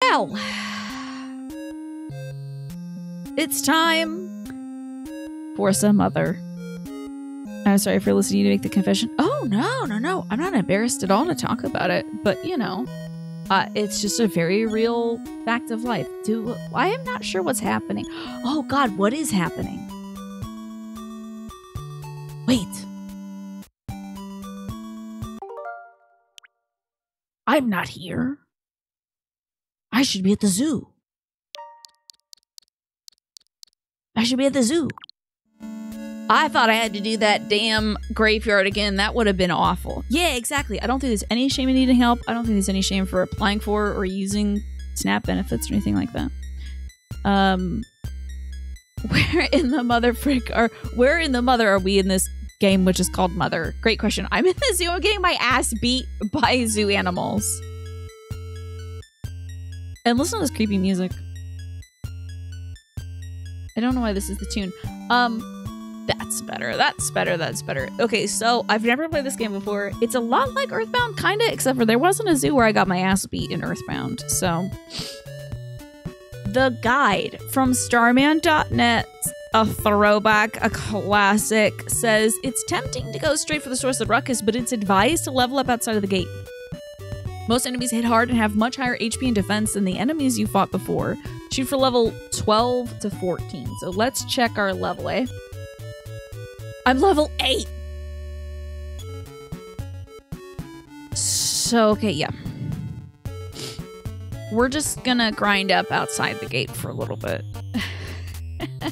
Well, it's time for some other. I'm sorry for listening to make the confession. Oh, no. I'm not embarrassed at all to talk about it. But, you know, it's just a very real fact of life. I am not sure what's happening. Oh, God, what is happening? Wait. I'm not here. I should be at the zoo. I thought I had to do that damn graveyard again. That would have been awful. Yeah, exactly. I don't think there's any shame in needing help. I don't think there's any shame for applying for or using SNAP benefits or anything like that. Where in the mother are we in this game, which is called Mother? Great question. I'm in the zoo. I'm getting my ass beat by zoo animals. And listen to this creepy music. I don't know why this is the tune. That's better. Okay, so I've never played this game before. It's a lot like Earthbound, kinda, except for there wasn't a zoo where I got my ass beat in Earthbound. So the guide from Starman.net, a throwback, a classic, says it's tempting to go straight for the source of the ruckus, but it's advised to level up outside of the gate. Most enemies hit hard and have much higher HP and defense than the enemies you fought before. Shoot for level 12 to 14. So let's check our level, eh? I'm level 8! So, okay, yeah. We're just gonna grind up outside the gate for a little bit.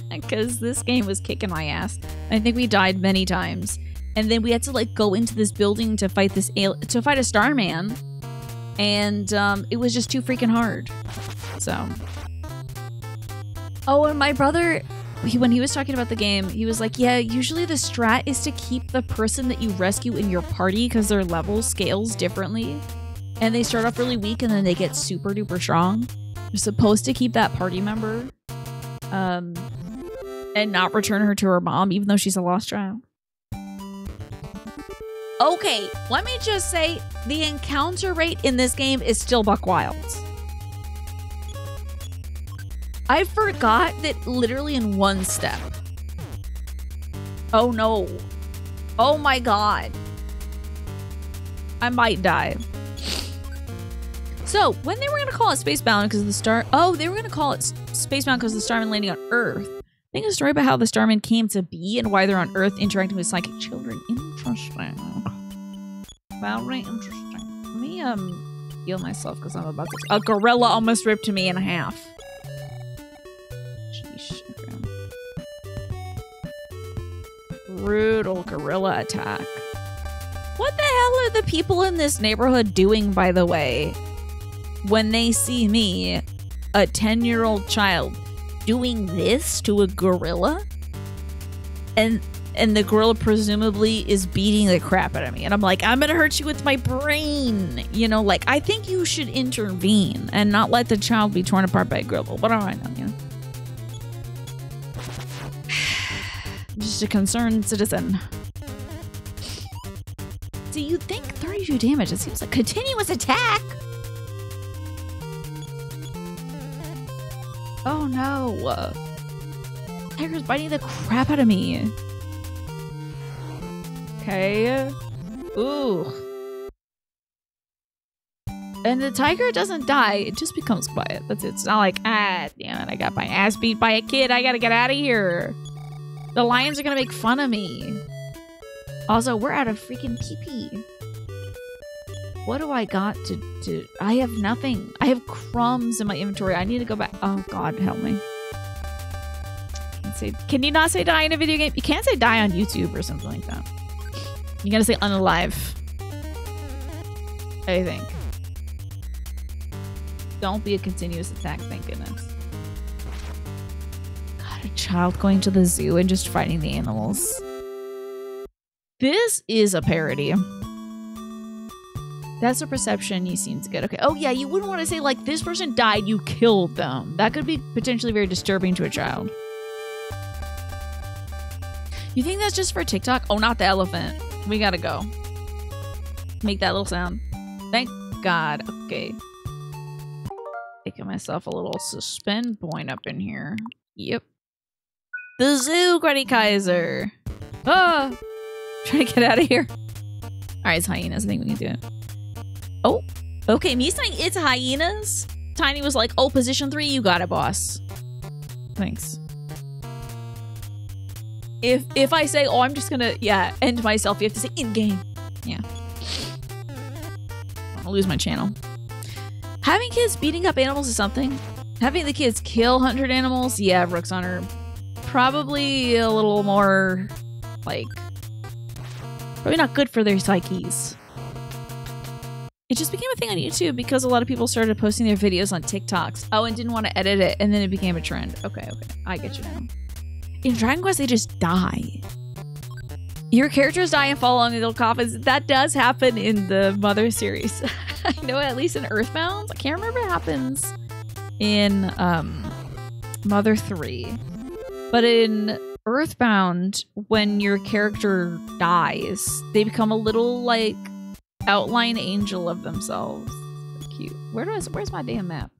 Because this game was kicking my ass. I think we died many times. And then we had to, like, go into this building to fight to fight a Starman. And it was just too freaking hard. So. Oh, and my brother, when he was talking about the game, he was like, yeah, usually the strat is to keep the person that you rescue in your party because their level scales differently. And they start off really weak and then they get super duper strong. You're supposed to keep that party member and not return her to her mom, even though she's a lost child. Okay, let me just say, the encounter rate in this game is still buck wild. I forgot that literally in one step. Oh no. Oh my god. I might die. So, when they were going to call it Spacebound because of the star... Oh, they were going to call it Spacebound because of the Starman landing on Earth. I think a story about how the Starman came to be and why they're on Earth interacting with psychic children. Interesting. Very interesting. Let me, heal myself because I'm about to... A gorilla almost ripped me in half. Sheesh. Okay. Brutal gorilla attack. What the hell are the people in this neighborhood doing, by the way? When they see me, a 10-year-old child, doing this to a gorilla? And the gorilla presumably is beating the crap out of me. And I'm like, I'm gonna hurt you with my brain. You know, like, I think you should intervene and not let the child be torn apart by a gorilla. But all right, you know. Just a concerned citizen. Do you think 32 damage? It seems like continuous attack. Oh no. Tiger's biting the crap out of me. Okay. Ooh. And the tiger doesn't die. It just becomes quiet. That's it. It's not like, ah, damn it, I got my ass beat by a kid. I gotta get out of here. The lions are gonna make fun of me. Also, we're out of freaking pee-pee. What do I got to... I have nothing. I have crumbs in my inventory. I need to go back. Oh, God, help me. Can you not say die in a video game? You can't say die on YouTube or something like that. You gotta say unalive. I think. Don't be a continuous attack, thank goodness. God, a child going to the zoo and just fighting the animals. This is a parody. That's a perception you seem to get. Okay. Oh, yeah. You wouldn't want to say, like, this person died, you killed them. That could be potentially very disturbing to a child. You think that's just for TikTok? Oh, not the elephant. We gotta go. Make that little sound. Thank God. Okay. Making myself a little suspend point up in here. Yep. The zoo, Granny Kaiser. Ah! Trying to get out of here. Alright, it's hyenas. I think we can do it. Oh, okay. Me saying it's hyenas. Tiny was like, oh, position 3, you got it, boss. Thanks. If I say, oh, I'm just gonna, yeah, end myself, you have to say in-game. Yeah. I'm gonna lose my channel. Having kids beating up animals is something. Having the kids kill 100 animals, yeah, Rook's Honor. Probably a little more, like, probably not good for their psyches. It just became a thing on YouTube because a lot of people started posting their videos on TikToks. Oh, and didn't want to edit it, and then it became a trend. Okay, I get you now. In Dragon Quest, they just die. Your characters die and fall on little coffins. That does happen in the Mother series. I know at least in Earthbound. I can't remember what happens in Mother 3. But in Earthbound, when your character dies, they become a little, like, outline angel of themselves. Cute. Where's my damn map?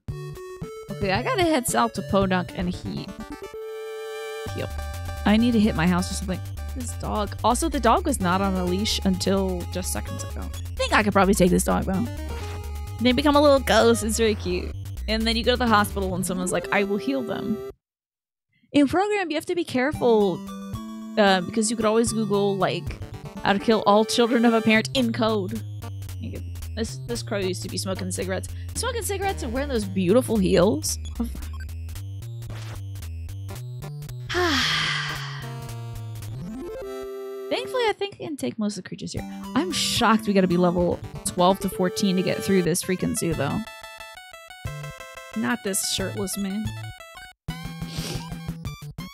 Okay, I gotta head south to Podunk and heal. I need to hit my house or something. This dog. Also, the dog was not on a leash until just seconds ago. I think I could probably take this dog though. They become a little ghost. It's very cute. And then you go to the hospital and someone's like, I will heal them. In program, you have to be careful because you could always Google like how to kill all children of a parent in code. This crow used to be smoking cigarettes. Smoking cigarettes and wearing those beautiful heels. Thankfully, I think I can take most of the creatures here. I'm shocked we gotta be level 12 to 14 to get through this freaking zoo, though. Not this shirtless man.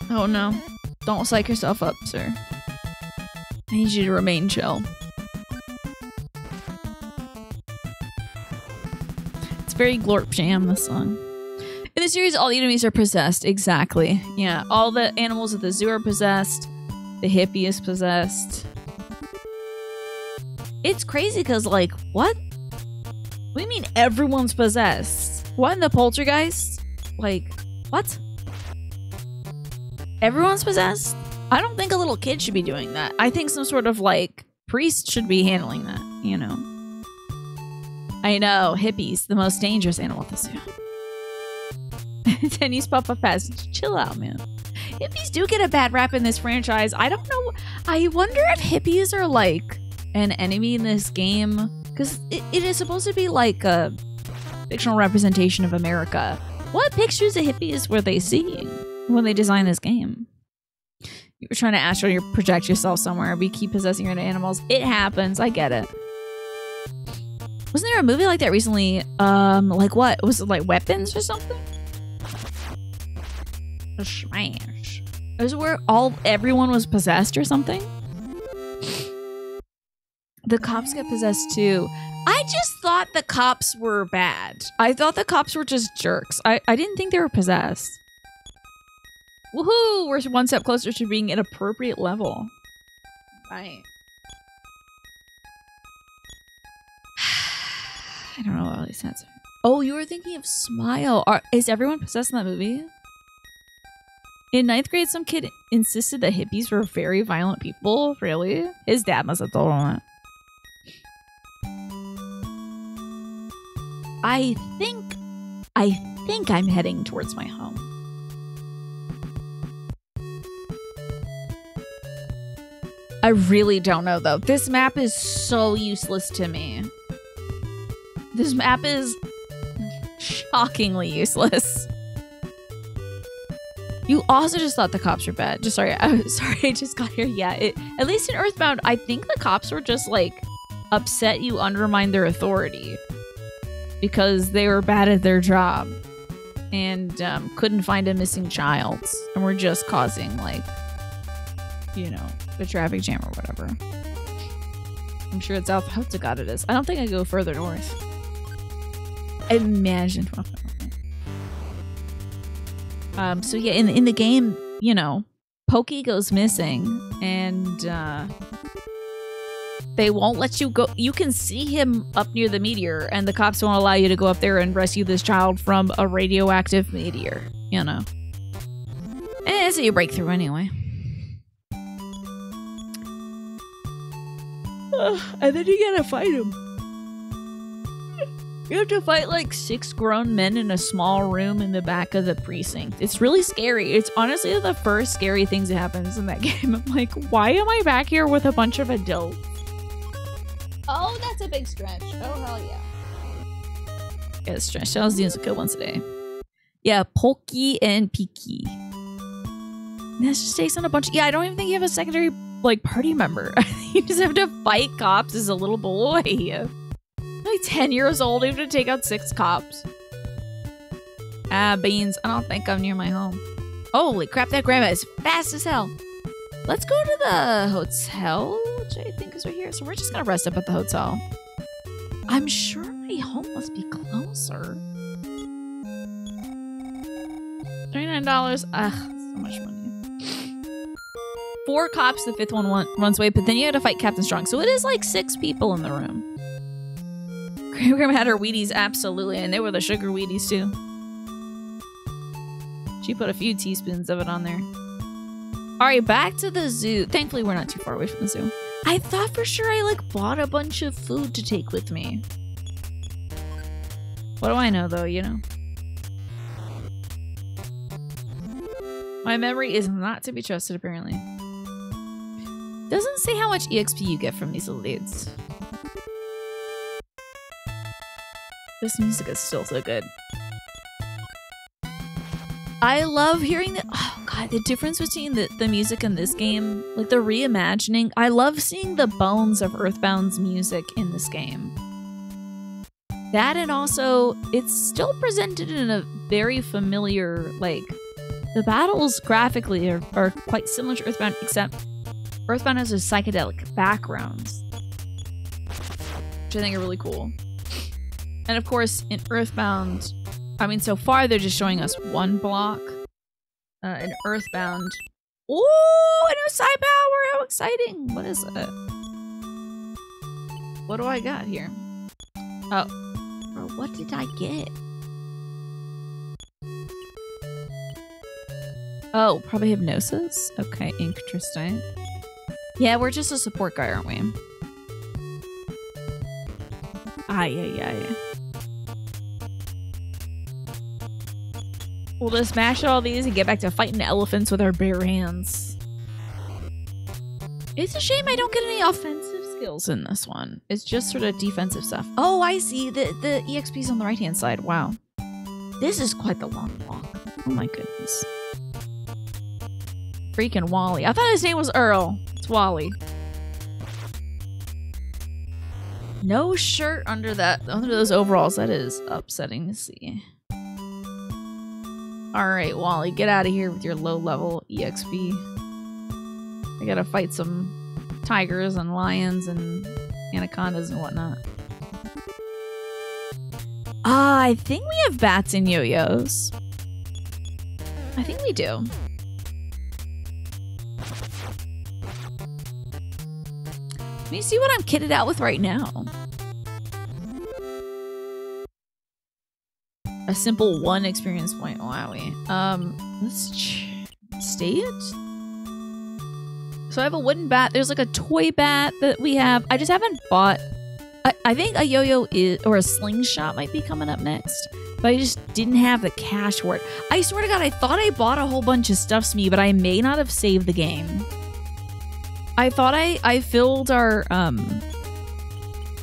Oh no. Don't psych yourself up, sir. I need you to remain chill. It's very Glorp Jam, this song. In the series, all the enemies are possessed. Exactly. Yeah, all the animals at the zoo are possessed. The hippie is possessed. It's crazy because, like, what? What do you mean everyone's possessed? What in the poltergeist? Like, what? Everyone's possessed? I don't think a little kid should be doing that. I think some sort of, like, priest should be handling that, you know? I know, hippies, the most dangerous animal at the zoo. Tenny's Papa Passage. Chill out, man. Hippies do get a bad rap in this franchise. I don't know. I wonder if hippies are like an enemy in this game. Because it is supposed to be like a fictional representation of America. What pictures of hippies were they seeing when they designed this game? You were trying to astral project yourself somewhere. We keep possessing your animals. It happens. I get it. Wasn't there a movie like that recently? Like what? Was it like Weapons or something? A smash. It was where everyone was possessed or something. The cops get possessed too. I just thought the cops were bad. I thought the cops were just jerks. I didn't think they were possessed. Woohoo! We're one step closer to being an appropriate level. Right. I don't know what all these sounds are. Oh, you were thinking of Smile. Is everyone possessed in that movie? In 9th grade, some kid insisted that hippies were very violent people. Really? His dad must have told him that. I think I'm heading towards my home. I really don't know, though. This map is so useless to me. This map is shockingly useless. You also just thought the cops were bad. Sorry, I just got here. Yeah, at least in Earthbound, I think the cops were just like upset you undermined their authority because they were bad at their job and couldn't find a missing child and were just causing like, you know, a traffic jam or whatever. I'm sure it's out. I hope to God it is. I don't think I go further north. Imagine. So yeah, in the game, you know, Pokey goes missing, and They won't let you go. You can see him up near the meteor, and the cops won't allow you to go up there and rescue this child from a radioactive meteor. You know. And so you break through anyway. And then you gotta fight him. You have to fight like 6 grown men in a small room in the back of the precinct. It's really scary. It's honestly the first scary things that happens in that game. I'm like, why am I back here with a bunch of adults? Oh, that's a big stretch. Oh, hell yeah. Yeah, stretch. I was doing some good ones today. Yeah, Pokey and Peaky. This just takes on a bunch. Yeah, I don't even think you have a secondary like party member. You just have to fight cops as a little boy. Like 10 years old, you have to take out 6 cops. Beans. I don't think I'm near my home. Holy crap, that grandma is fast as hell. Let's go to the hotel, which I think is right here. So we're just gonna rest up at the hotel. I'm sure my home must be closer. $39. Ugh, so much money. 4 cops, the 5th one runs away, but then you had to fight Captain Strong. So it is like 6 people in the room. Grandma had her Wheaties, absolutely, and they were the sugar Wheaties too. She put a few teaspoons of it on there. Alright, back to the zoo. Thankfully, we're not too far away from the zoo. I thought for sure I like bought a bunch of food to take with me. What do I know though, you know? My memory is not to be trusted, apparently. Doesn't say how much EXP you get from these elites. This music is still so good. I love hearing the— oh god, the difference between the music in this game, like the reimagining. I love seeing the bones of Earthbound's music in this game. That, and also, it's still presented in a very familiar, like, the battles graphically are quite similar to Earthbound, except Earthbound has a psychedelic background, which I think are really cool. And of course, in Earthbound, I mean, so far they're just showing us one block. In Earthbound, ooh, a new side power! How exciting! What is it? What do I got here? Oh, bro, what did I get? Oh, probably hypnosis. Okay, interesting. Yeah, we're just a support guy, aren't we? Yeah. We'll just smash all these and get back to fighting elephants with our bare hands. It's a shame I don't get any offensive skills in this one. It's just sort of defensive stuff. Oh, I see. The EXP's on the right-hand side. Wow. This is quite the long walk. Oh my goodness. Freaking Wally. I thought his name was Earl. It's Wally. No shirt under those overalls. That is upsetting to see. Alright, Wally, get out of here with your low-level EXP. I gotta fight some tigers and lions and anacondas and whatnot. I think we have bats and yo-yos. I think we do. Let me see what I'm kitted out with right now. A simple 1 experience point. Wowie. Let's state. So I have a wooden bat. There's like a toy bat that we have. I just haven't bought. I think a yo-yo or a slingshot might be coming up next. But I just didn't have the cash for it. I swear to God, I thought I bought a whole bunch of stuff, Smee, but I may not have saved the game. I thought I filled our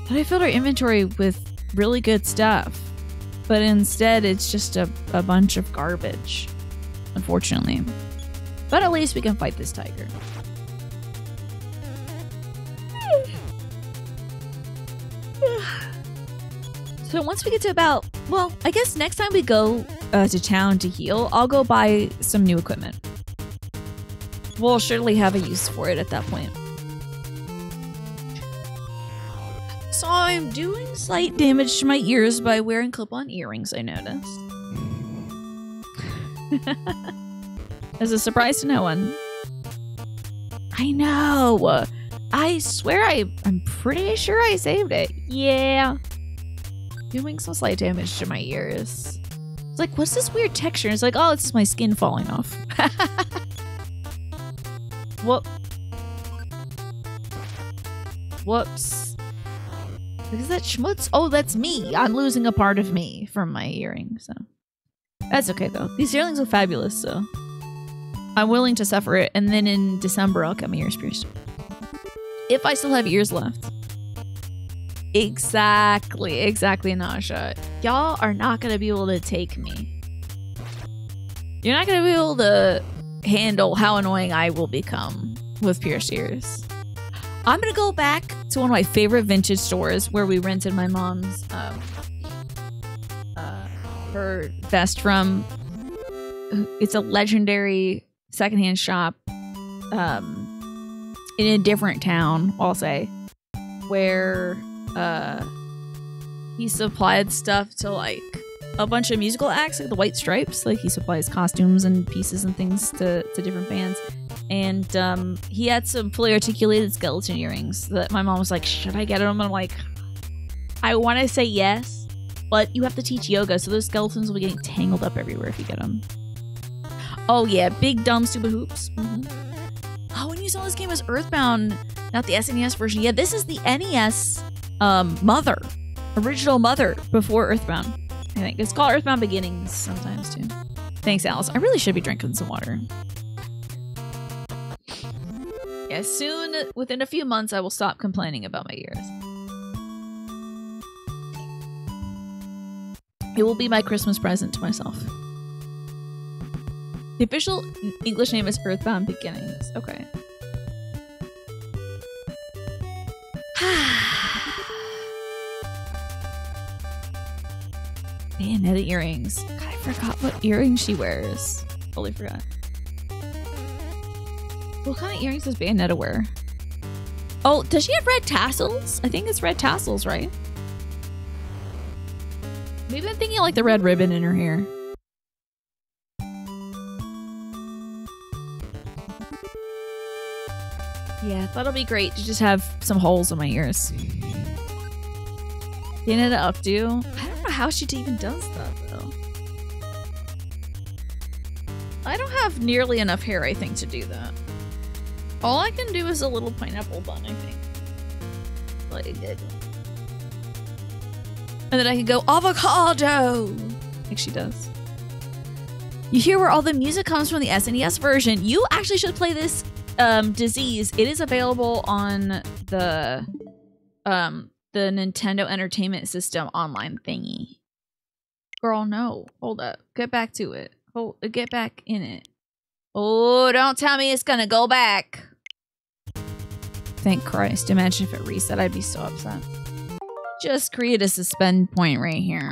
inventory with really good stuff. But instead, it's just a bunch of garbage, unfortunately. But at least we can fight this tiger. So once we get to about, well, I guess next time we go to town to heal, I'll go buy some new equipment. We'll surely have a use for it at that point. So I'm doing slight damage to my ears by wearing clip-on earrings, I noticed. As a surprise to no one. I know! I swear I'm pretty sure I saved it. Yeah. Doing some slight damage to my ears. It's like, what's this weird texture? It's like, oh, it's my skin falling off. Whoop. Whoops. Is that schmutz? Oh, that's me. I'm losing a part of me from my earring, so. That's okay, though. These earrings are fabulous, so. I'm willing to suffer it, and then in December, I'll get my ears pierced. If I still have ears left. Exactly, Nasha. Y'all are not gonna be able to take me. You're not gonna be able to handle how annoying I will become with pierced ears. I'm gonna go back to one of my favorite vintage stores where we rented my mom's her vest from. It's a legendary secondhand shop in a different town, I'll say, where he supplied stuff to like a bunch of musical acts, like the White Stripes. Like he supplies costumes and pieces and things to different bands. And he had some fully articulated skeleton earrings that my mom was like, should I get them? And I'm like, I want to say yes, but you have to teach yoga, so those skeletons will be getting tangled up everywhere if you get them. Oh yeah, big dumb stupid hoops. Oh, when you saw this game as Earthbound, not the SNES version. Yeah, this is the NES original mother before Earthbound. I think it's called Earthbound Beginnings sometimes too. Thanks, Alice. I really should be drinking some water. Yeah, soon, within a few months, I will stop complaining about my ears. It will be my Christmas present to myself. The official English name is Earthbound Beginnings. Okay. Bayonetta earrings. God, I forgot what earrings she wears. Totally forgot. What kind of earrings does Bayonetta wear? Oh, does she have red tassels? I think it's red tassels, right? Maybe I'm thinking like the red ribbon in her hair. Yeah, I thought it'd be great to just have some holes in my ears. Bayonetta updo? I don't know how she even does that, though. I don't have nearly enough hair, I think, to do that. All I can do is a little pineapple bun, I think. Like it. And then I can go avocado! Like she does. You hear where all the music comes from the SNES version. You actually should play this Disease. It is available on the Nintendo Entertainment System online thingy. Girl, no. Hold up. Get back to it. Get back in it. Oh, don't tell me it's gonna go back. Thank Christ. Imagine if it reset. I'd be so upset. Just create a suspend point right here.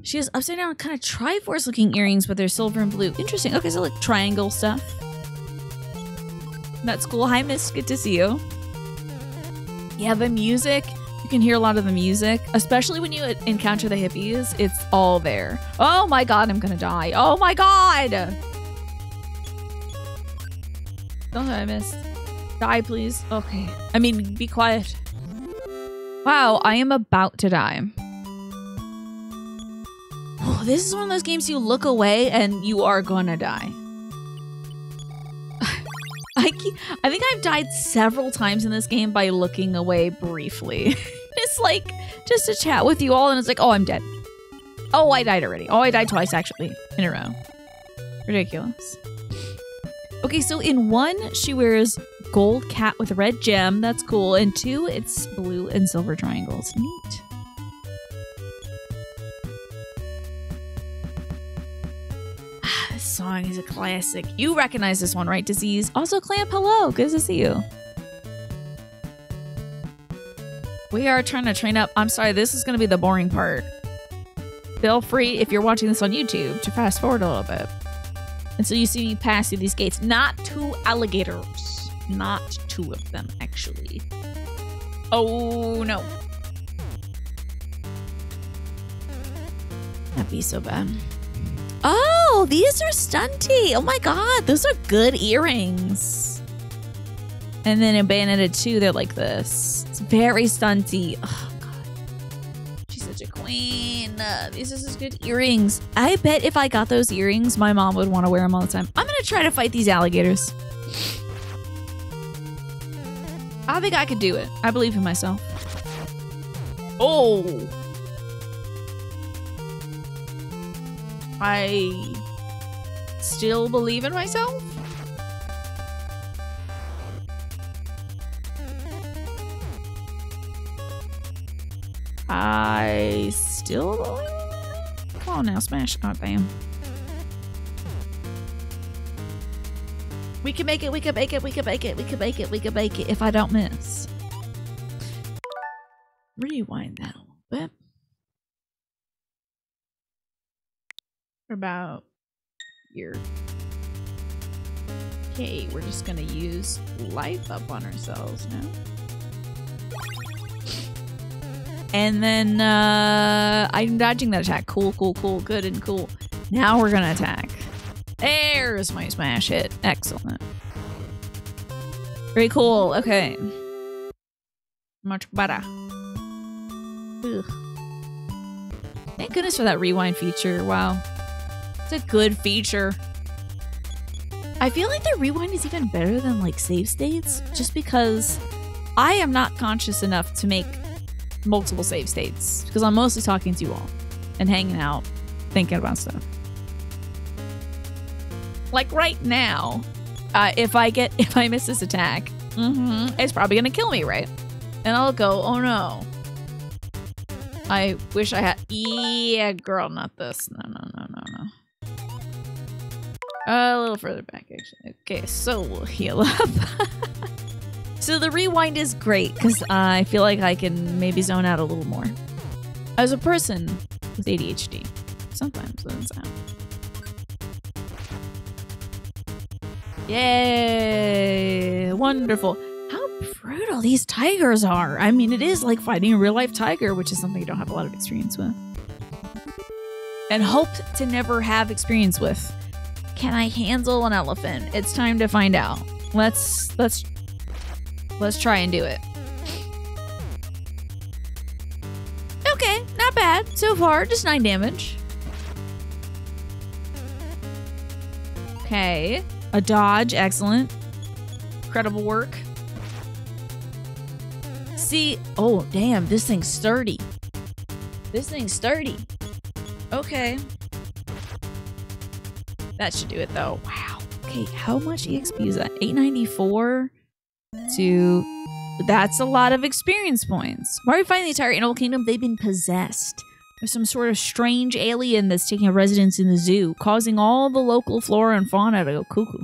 She has upside down kind of Triforce looking earrings, but they're silver and blue. Interesting. Okay, so like triangle stuff. That's cool. Hi, Miss. Good to see you. Yeah, the music. You can hear a lot of the music, especially when you encounter the hippies. It's all there. Oh my god, I'm gonna die. Oh my god! Don't I miss? Die, please. Okay. I mean, be quiet. Wow, I am about to die. Oh, this is one of those games you look away and you are gonna die. I think I've died several times in this game by looking away briefly. It's like just to chat with you all and it's like, oh, I'm dead. Oh, I died already. Oh, I died twice actually in a row. Ridiculous. Okay, so in 1, she wears gold cat with a red gem. That's cool. And 2, it's blue and silver triangles. Neat. This song is a classic. You recognize this one, right, Disease? Also, Clamp, hello. Good to see you. We are trying to train up. I'm sorry, this is going to be the boring part. Feel free, if you're watching this on YouTube, to fast forward a little bit. And so you see me pass through these gates. Not 2 alligators. Not 2 of them, actually. Oh, no. That'd be so bad. Oh, these are stunty. Oh my god, those are good earrings. And then in Bayonetta 2, they're like this. It's very stunty. Oh, God. She's such a queen. These are such good earrings. I bet if I got those earrings, my mom would want to wear them all the time. I'm going to try to fight these alligators. I think I could do it. I believe in myself. Oh. I still believe in myself. I still believe in it. Come on now, smash. Oh, damn. We can make it, we can make it, we can make it, we can make it, we can make it if I don't miss. Rewind that a little bit. About here. Okay, we're just gonna use life up on ourselves now. And then I'm dodging that attack. Cool, cool, cool, good and cool. Now we're gonna attack. There's my smash hit. Excellent. Very cool. Okay. Much better. Ugh. Thank goodness for that rewind feature. Wow. It's a good feature. I feel like the rewind is even better than like save states, just because I am not conscious enough to make multiple save states because I'm mostly talking to you all and hanging out, thinking about stuff. Like right now, if I miss this attack, it's probably gonna kill me, right? And I'll go, oh no. I wish I had. Yeah, girl, not this. No, no, no, no, no. A little further back, actually. Okay, so we'll heal up. So the rewind is great because I feel like I can maybe zone out a little more. As a person with ADHD, sometimes it doesn't sound. Yay! Wonderful. How brutal these tigers are. I mean, it is like fighting a real-life tiger, which is something you don't have a lot of experience with. And hope to never have experience with. Can I handle an elephant? It's time to find out. Let's try and do it. Okay, not bad so far. Just 9 damage. Okay. A dodge. Excellent. Incredible work. See. Oh, damn. This thing's sturdy. This thing's sturdy. Okay. That should do it, though. Wow. Okay, how much EXP is that? 894 to... That's a lot of experience points. Why are we finding the entire animal kingdom? They've been possessed. There's some sort of strange alien that's taking a residence in the zoo, causing all the local flora and fauna to go cuckoo.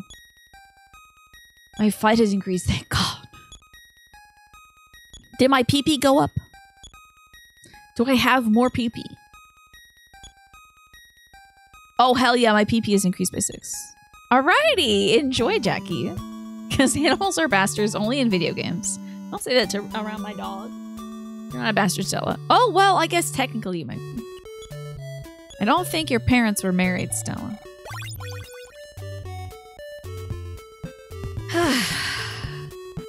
My fight has increased, thank God. Did my PP go up? Do I have more PP? Oh, hell yeah, my PP is increased by 6. Alrighty, enjoy, Jackie. Because animals are bastards only in video games. Don't say that around my dog. You're not a bastard, Stella. Oh, well, I guess technically you might be. I don't think your parents were married, Stella.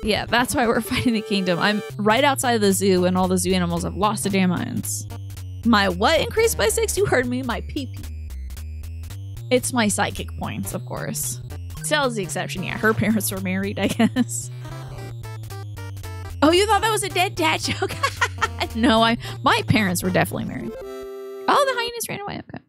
Yeah, that's why we're fighting the kingdom. I'm right outside of the zoo and all the zoo animals have lost their damn minds. My what increased by 6? You heard me, my PP. It's my psychic points, of course. Stella's the exception. Yeah, her parents were married, I guess. Oh, you thought that was a dead dad joke? No, my parents were definitely married. Oh, the hyenas ran away. Okay.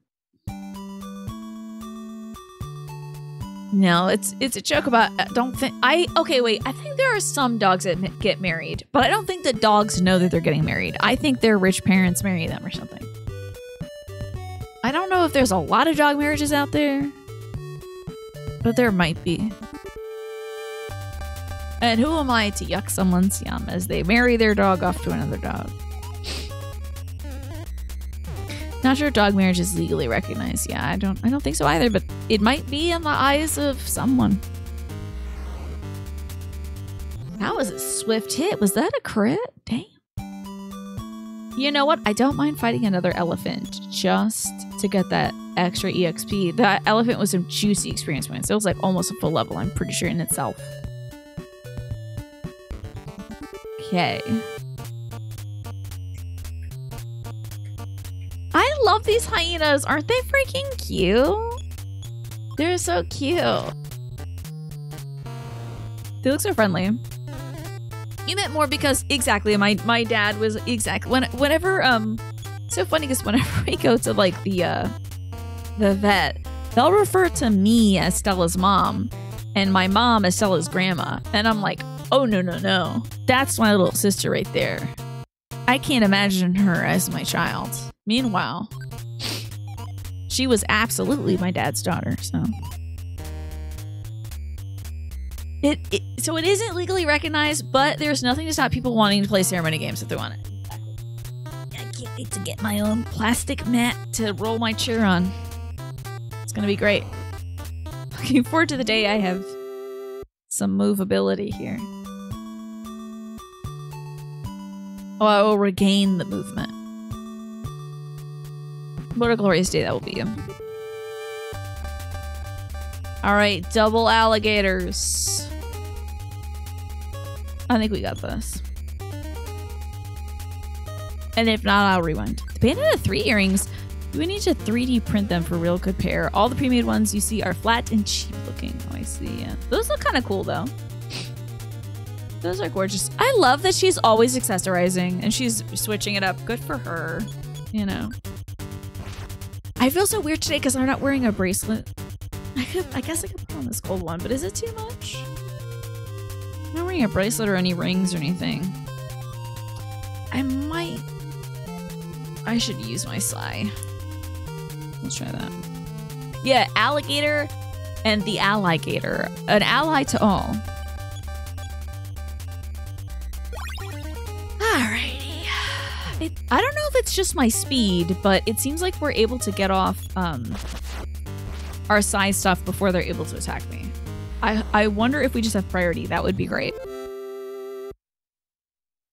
No, it's a joke about. Okay, wait. I think there are some dogs that get married, but I don't think the dogs know that they're getting married. I think their rich parents marry them or something. I don't know if there's a lot of dog marriages out there, but there might be. And who am I to yuck someone's yum as they marry their dog off to another dog? Not sure if dog marriage is legally recognized. Yeah, I don't think so either, but it might be in the eyes of someone. That was a swift hit. Was that a crit? Damn. You know what? I don't mind fighting another elephant just to get that extra EXP. That elephant was some juicy experience points. It was like almost a full level, I'm pretty sure, in itself. Okay. I love these hyenas. Aren't they freaking cute? They're so cute. They look so friendly. You meant more because exactly my dad was whenever so funny because whenever we go to like the vet, they'll refer to me as Stella's mom and my mom as Stella's grandma. And I'm like, oh no. That's my little sister right there. I can't imagine her as my child. Meanwhile, she was absolutely my dad's daughter, so. So it isn't legally recognized, but there's nothing to stop people wanting to play ceremony games if they want it. I can't wait to get my own plastic mat to roll my chair on. It's gonna be great. Looking forward to the day I have some movability here. Oh, I will regain the movement. What a glorious day that will be. Alright, double alligators. I think we got this. And if not, I'll rewind. The bandit had 3 earrings. Do we need to 3D print them for real good pair? All the pre-made ones you see are flat and cheap looking. Oh, I see. Yeah. Those look kind of cool, though. Those are gorgeous. I love that she's always accessorizing and she's switching it up. Good for her. You know. I feel so weird today because I'm not wearing a bracelet. I guess I could put on this gold one, but is it too much? I'm not wearing a bracelet or any rings or anything. I should use my sly. Let's try that. Yeah, alligator and the alligator. An ally to all. Alrighty. I don't know if it's just my speed, but it seems like we're able to get off our size stuff before they're able to attack me. I wonder if we just have priority. That would be great.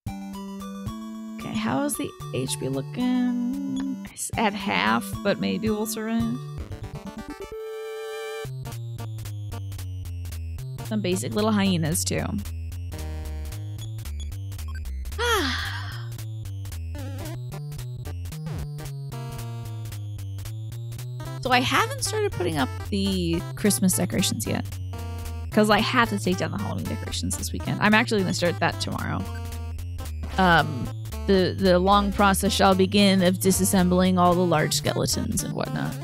Okay, how is the HP looking? It's at half, but maybe we'll survive. Some basic little hyenas too. So I haven't started putting up the Christmas decorations yet because I have to take down the Halloween decorations this weekend. I'm actually going to start that tomorrow. The long process shall begin of disassembling all the large skeletons and whatnot.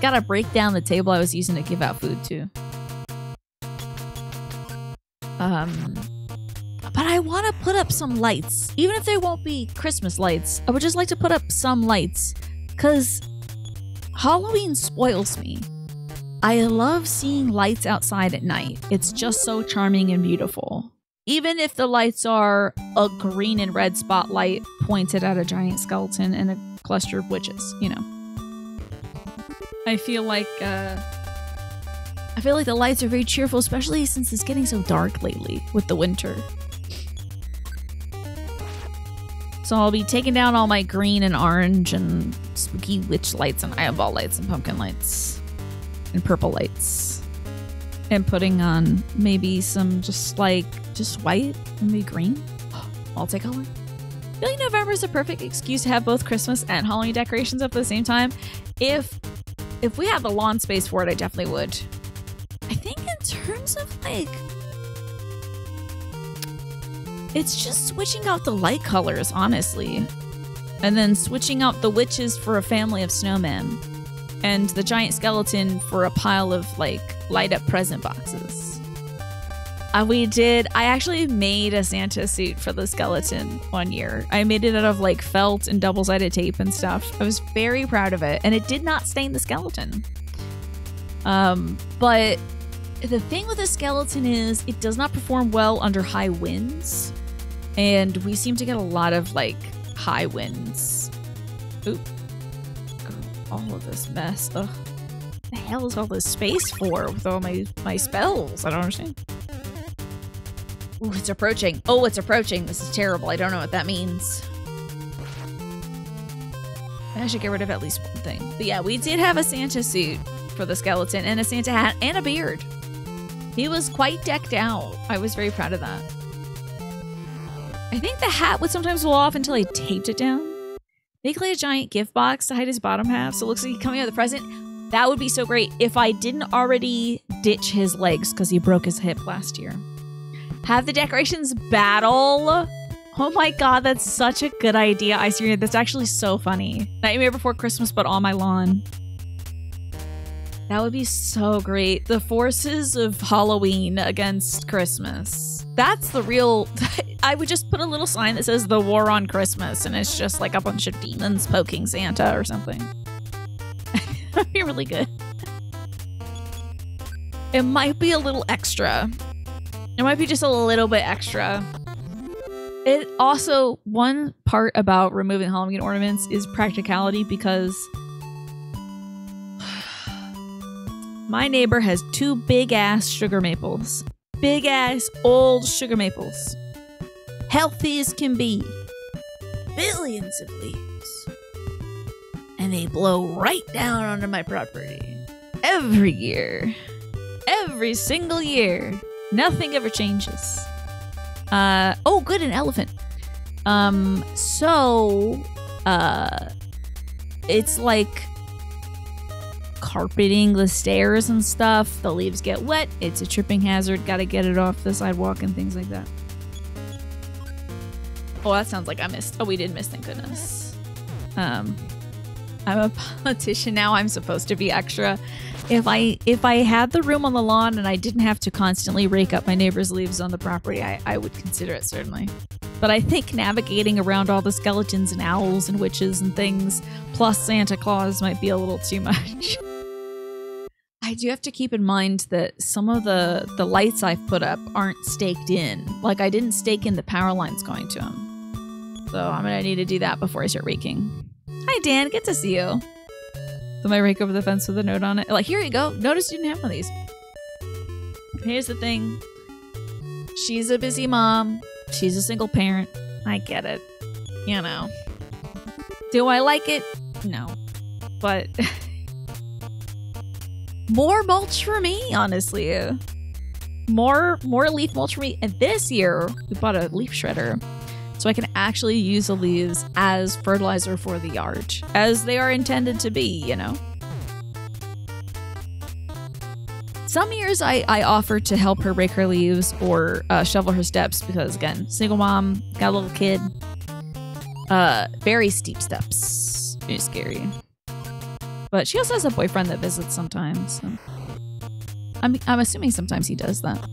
Gotta break down the table I was using to give out food too. But I want to put up some lights. Even if they won't be Christmas lights, I would just like to put up some lights because Halloween spoils me. I love seeing lights outside at night. It's just so charming and beautiful. Even if the lights are a green and red spotlight pointed at a giant skeleton and a cluster of witches, you know. I feel like the lights are very cheerful, especially since it's getting so dark lately with the winter. So I'll be taking down all my green and orange and spooky witch lights and eyeball lights and pumpkin lights and purple lights. And putting on maybe some just white and maybe green. Multicolor. I feel like November is a perfect excuse to have both Christmas and Halloween decorations up at the same time. If we have the lawn space for it, I definitely would. I think in terms of like, it's just switching out the light colors, honestly. And then switching out the witches for a family of snowmen. And the giant skeleton for a pile of, like, light-up present boxes. I actually made a Santa suit for the skeleton one year. I made it out of, like, felt and double-sided tape and stuff. I was very proud of it. And it did not stain the skeleton. But the thing with the skeleton is it does not perform well under high winds. And we seem to get a lot of, like, high winds. Oop. All of this mess. Ugh. What the hell is all this space for with all my spells? I don't understand. Ooh, it's approaching. Oh, it's approaching. This is terrible. I don't know what that means. I should get rid of at least one thing. But yeah, we did have a Santa suit for the skeleton and a Santa hat and a beard. He was quite decked out. I was very proud of that. I think the hat would sometimes fall off until I taped it down. Make like a giant gift box to hide his bottom half so it looks like he's coming out of the present. That would be so great if I didn't already ditch his legs because he broke his hip last year. Have the decorations battle. Oh my god, that's such a good idea. I see, that's actually so funny. Nightmare Before Christmas, but on my lawn. That would be so great. The forces of Halloween against Christmas. That's the real... I would just put a little sign that says the war on Christmas, and it's just like a bunch of demons poking Santa or something. That'd be really good. It might be a little extra. It might be just a little bit extra. It also, one part about removing Halloween ornaments is practicality because my neighbor has 2 big-ass sugar maples. Big-ass old sugar maples. Healthy as can be. Billions of leaves. And they blow right down onto my property. Every year. Every single year. Nothing ever changes. Oh, good, an elephant. It's like carpeting the stairs and stuff. The leaves get wet. It's a tripping hazard. Gotta get it off the sidewalk and things like that. Oh, that sounds like I missed. Oh, we did miss, thank goodness. I'm a politician now. I'm supposed to be extra. If I had the room on the lawn and I didn't have to constantly rake up my neighbor's leaves on the property, I would consider it, certainly. But I think navigating around all the skeletons and owls and witches and things, plus Santa Claus, might be a little too much. I do have to keep in mind that some of the lights I've put up aren't staked in. Like, I didn't stake in the power lines going to them. So I'm gonna need to do that before I start raking. Hi, Dan. Good to see you. So I rake over the fence with a note on it. Like, here you go. Notice you didn't have one of these. Here's the thing. She's a busy mom. She's a single parent. I get it. You know. Do I like it? No. But more mulch for me, honestly. More leaf mulch for me. And this year, we bought a leaf shredder. So I can actually use the leaves as fertilizer for the yard, as they are intended to be, you know? Some years I offer to help her rake her leaves or shovel her steps because, again, single mom, got a little kid. Very steep steps. It's scary. But she also has a boyfriend that visits sometimes. So. I'm assuming sometimes he does that.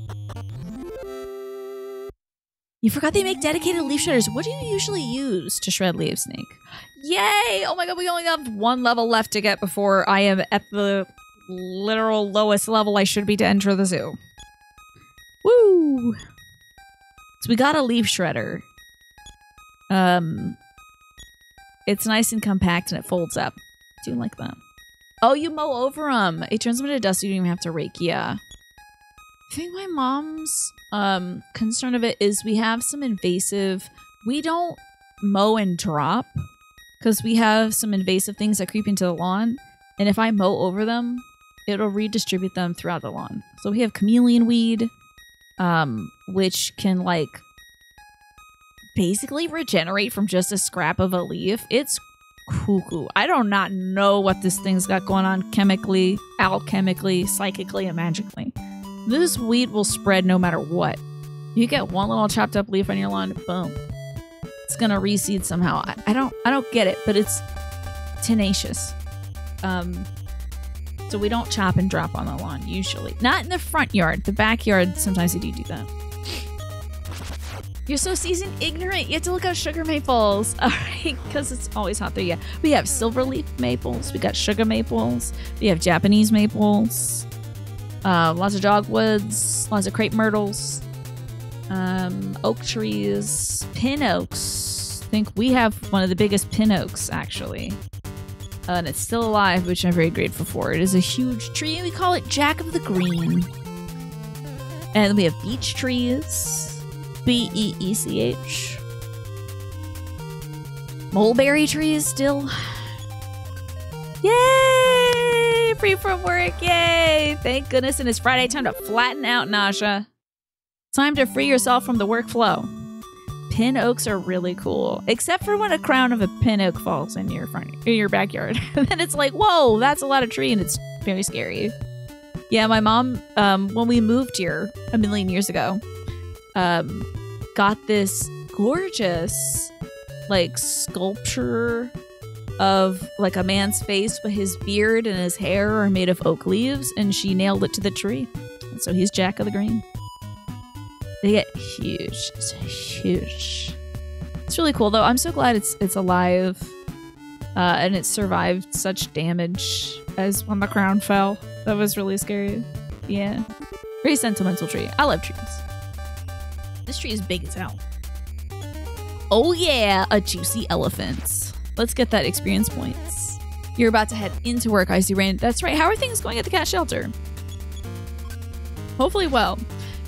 You forgot they make dedicated leaf shredders. What do you usually use to shred leaves, Snake? Yay! Oh my god, we only have 1 level left to get before I am at the literal lowest level I should be to enter the zoo. Woo! So we got a leaf shredder. It's nice and compact and it folds up. Do you like that? Oh, you mow over them. It turns them into dust. You don't even have to rake. Yeah. I think my mom's concern of it is we have some invasive... We don't mow and drop because we have some invasive things that creep into the lawn. And if I mow over them, it'll redistribute them throughout the lawn. So we have chameleon weed, which can like basically regenerate from just a scrap of a leaf. It's cuckoo. I do not know what this thing's got going on chemically, alchemically, psychically, and magically. This weed will spread no matter what. You get one little chopped up leaf on your lawn, boom. It's gonna reseed somehow. I don't get it, but it's tenacious. So we don't chop and drop on the lawn, usually. Not in the front yard. The backyard, sometimes they do that. You're so seasoned ignorant. You have to look up sugar maples. All right, because it's always hot there. Yeah, we have silver leaf maples. We got sugar maples. We have Japanese maples. Lots of dogwoods. Lots of crepe myrtles. Oak trees. Pin oaks. I think we have one of the biggest pin oaks, actually. And it's still alive, which I'm very grateful for. It is a huge tree, and we call it Jack of the Green. And we have beech trees. B-E-E-C-H. Mulberry trees still. Yay! Free from work, yay! Thank goodness, and it's Friday. Time to flatten out, Nasha. Time to free yourself from the workflow. pin oaks are really cool, except for when a crown of a pin oak falls in your backyard. Then it's like, whoa, that's a lot of tree, and it's very scary. Yeah, my mom, when we moved here a million years ago, got this gorgeous, like, sculpture of, like, a man's face, but his beard and his hair are made of oak leaves, and she nailed it to the tree. And so he's Jack of the Green. They get huge. It's huge. It's really cool, though. I'm so glad it's alive, and it survived such damage as when the crown fell. That was really scary. Yeah. Very sentimental tree. I love trees. This tree is big as hell. Oh yeah, a juicy elephant. Let's get that experience points. You're about to head into work, Icy Rain. That's right. How are things going at the cat shelter? Hopefully well.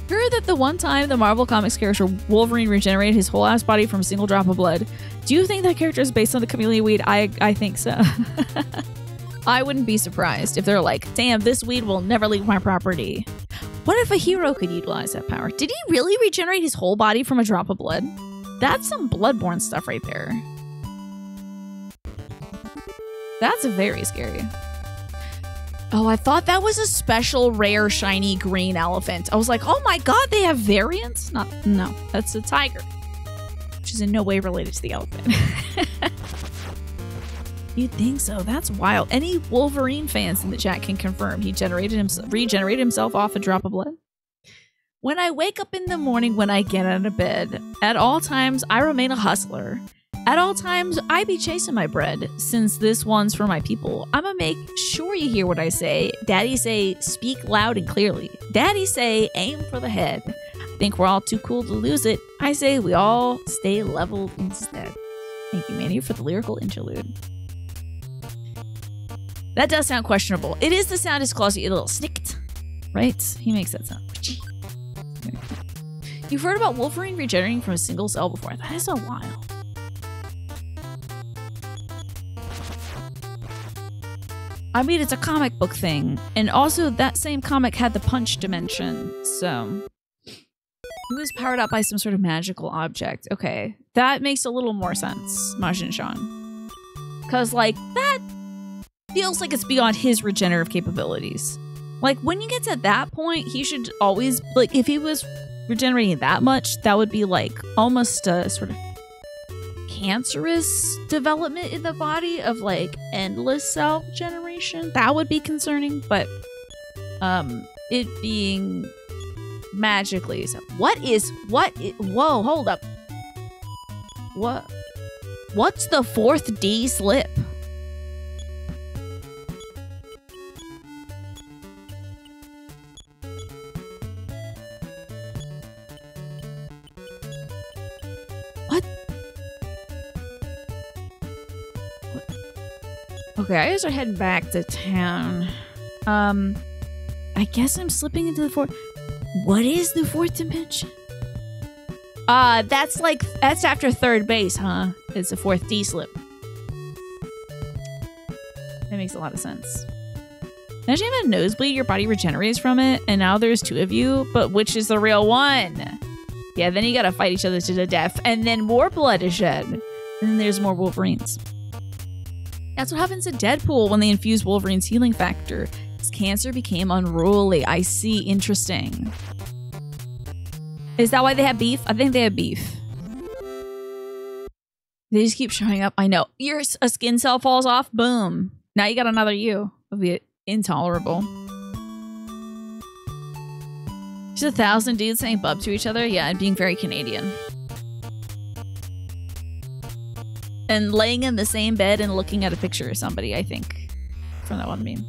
Heard that the one time the Marvel Comics character Wolverine regenerated his whole ass body from a single drop of blood. Do you think that character is based on the camellia weed? I think so. I wouldn't be surprised if they're like, damn, this weed will never leave my property. What if a hero could utilize that power? Did he really regenerate his whole body from a drop of blood? That's some Bloodborne stuff right there. That's very scary. Oh, I thought that was a special rare shiny green elephant. I was like, oh my god, they have variants? No, that's a tiger, which is in no way related to the elephant. You'd think so. That's wild. Any Wolverine fans in the chat can confirm he regenerated himself off a drop of blood. When I wake up in the morning, when I get out of bed, at all times I remain a hustler. At all times I be chasing my bread, since this one's for my people. I'ma make sure you hear what I say. Daddy say, speak loud and clearly. Daddy say, aim for the head. Think we're all too cool to lose it. I say we all stay leveled instead. Thank you, Manny, for the lyrical interlude. That does sound questionable. It is the sound his claws get a little snicked, right? He makes that sound. You've heard about Wolverine regenerating from a single cell before. That is so wild. I mean, it's a comic book thing. And also, that same comic had the punch dimension. So, he was powered up by some sort of magical object. Okay, that makes a little more sense, Majin Sean. Because, like, that feels like it's beyond his regenerative capabilities. Like, when you get to that point, he should always, like, if he was regenerating that much, that would be, like, almost a sort of cancerous development in the body of, like, endless cell generation. That would be concerning, but, it being magically so. Whoa, hold up. What's the 4th D slip? Okay, I guess we're heading back to town. I guess I'm slipping into the 4th. What is the 4th dimension? That's after 3rd base, huh? It's a 4th D slip. That makes a lot of sense. Imagine you have a nosebleed, your body regenerates from it, and now there's 2 of you, but which is the real one? Yeah, then you gotta fight each other to the death, and then more blood is shed. And then there's more Wolverines. That's what happens to Deadpool when they infuse Wolverine's healing factor. His cancer became unruly. I see. Interesting. Is that why they have beef? I think they have beef. They just keep showing up. I know. A skin cell falls off. Boom. Now you got another you. It'll be intolerable. Just 1,000 dudes saying bub to each other. Yeah, and being very Canadian. And laying in the same bed and looking at a picture of somebody, I think. From that one meme.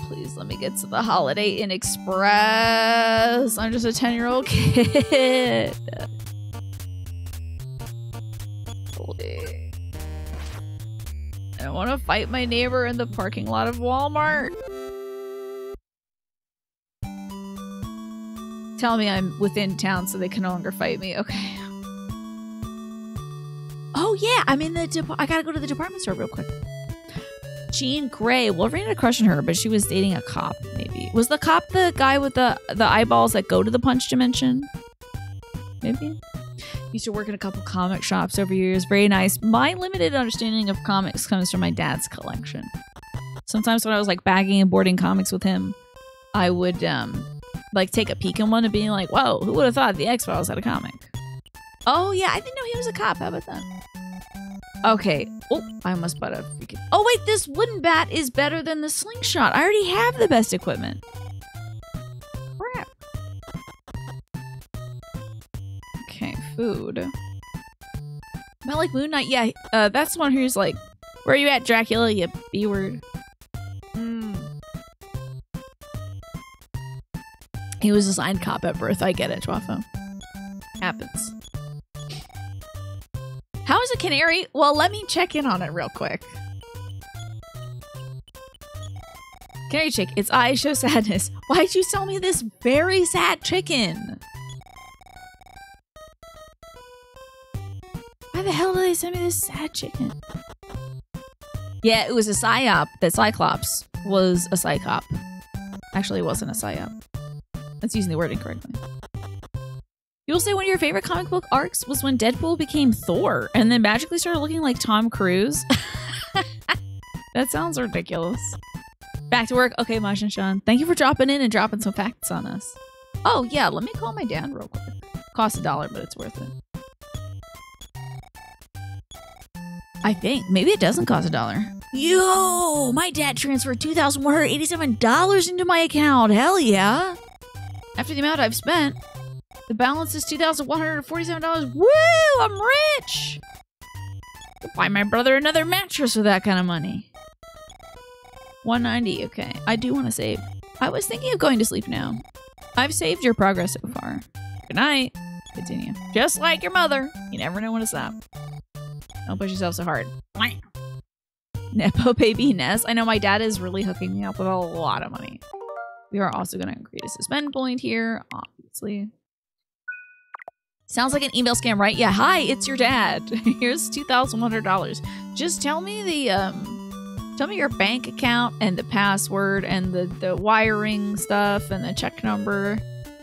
Please let me get to the Holiday Inn Express. I'm just a 10-year-old kid. I want to fight my neighbor in the parking lot of Walmart. Tell me I'm within town so they can no longer fight me. Okay. Oh yeah, I'm in the I gotta go to the department store real quick. Jean Grey. Wolverine had a crush on her, but she was dating a cop, maybe. Was the cop the guy with the eyeballs that go to the punch dimension? Maybe? Used to work in a couple comic shops over years. Very nice. My limited understanding of comics comes from my dad's collection. Sometimes when I was like bagging and boarding comics with him, I would like take a peek in one and be like, whoa, who would have thought the X-Files had a comic? Oh yeah, I didn't know he was a cop. How about that? Okay. Oh, I almost bought a freaking... Oh wait, this wooden bat is better than the slingshot. I already have the best equipment. Crap. Okay, food. About like Moon Knight, yeah, that's the one who's like, where are you at, Dracula, you B-word? He was assigned cop at birth. I get it, Twaffo. Happens. How is a canary? Well, let me check in on it real quick. Canary chick, its eyes show sadness. Why'd you sell me this very sad chicken? Why the hell did they send me this sad chicken? Yeah, it was a psyop that Cyclops was a psychop. Actually, it wasn't a psyop. That's using the word incorrectly. You'll say one of your favorite comic book arcs was when Deadpool became Thor and then magically started looking like Tom Cruise. That sounds ridiculous. Back to work. Okay, Mash and Sean. Thank you for dropping in and dropping some facts on us. Oh, yeah. Let me call my dad real quick. Costs $1, but it's worth it. I think. Maybe it doesn't cost $1. Yo! My dad transferred $2,187 into my account. Hell yeah. After the amount I've spent, the balance is $2,147. Woo! I'm rich! I'll buy my brother another mattress with that kind of money. $190. Okay. I do want to save. I was thinking of going to sleep now. I've saved your progress so far. Good night. Continue. Just like your mother. You never know when to stop. Don't push yourself so hard. Nepo baby Ness. I know my dad is really hooking me up with a lot of money. We are also going to increase the spend point here, obviously. Sounds like an email scam, right? Yeah, hi, it's your dad. Here's $2,100. Just tell me your bank account and the password and the wiring stuff and the check number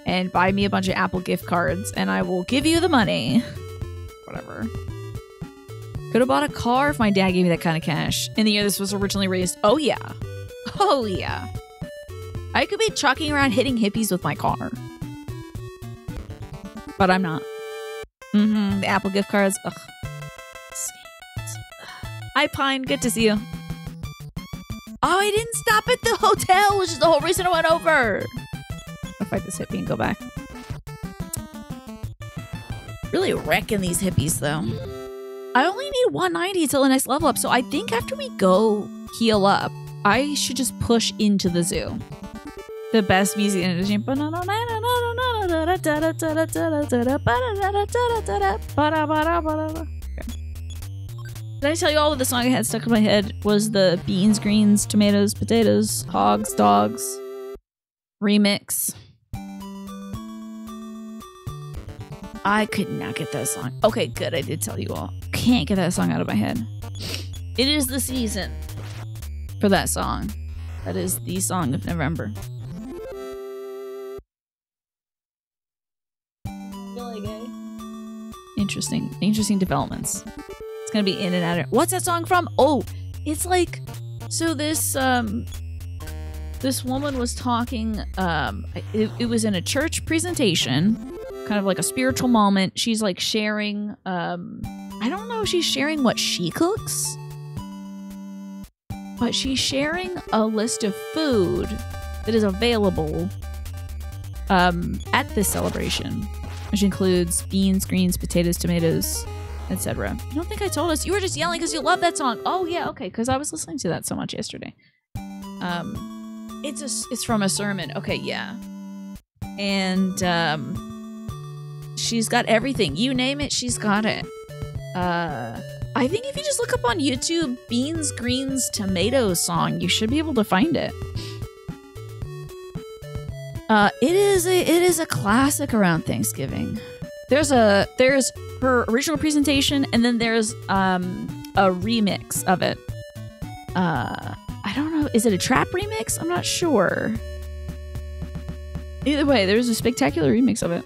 and buy me a bunch of Apple gift cards and I will give you the money. Whatever. Could have bought a car if my dad gave me that kind of cash in the year this was originally raised. Oh, yeah. Oh, yeah. I could be trucking around hitting hippies with my car. But I'm not. The Apple gift cards. Ugh. Hi, Pine. Good to see you. Oh, I didn't stop at the hotel, which is the whole reason I went over. I'll fight this hippie and go back. Really wrecking these hippies, though. I only need 190 till the next level up, so I think after we go heal up, I should just push into the zoo. The best music in the Did I tell you all that the song I had stuck in my head was the beans, greens, tomatoes, potatoes, hogs, dogs remix? I could not get that song. Okay, good. I did tell you all. Can't get that song out of my head. It is the season for that song. That is the song of November. Interesting developments. It's gonna be in and out of. What's that song from? Oh, it's like, so this this woman was talking. It was in a church presentation, kind of like a spiritual moment. She's like sharing. I don't know if she's sharing what she cooks, but she's sharing a list of food that is available at this celebration, which includes beans, greens, potatoes, tomatoes, etc. I don't think I told us. You were just yelling because you love that song. Oh yeah, okay, because I was listening to that so much yesterday. It's from a sermon. Okay, yeah. And she's got everything. You name it, she's got it. I think if you just look up on YouTube beans, greens, tomatoes song, you should be able to find it. It is a classic around Thanksgiving. There's her original presentation, and then there's a remix of it. I don't know. Is it a trap remix? I'm not sure. Either way, there's a spectacular remix of it.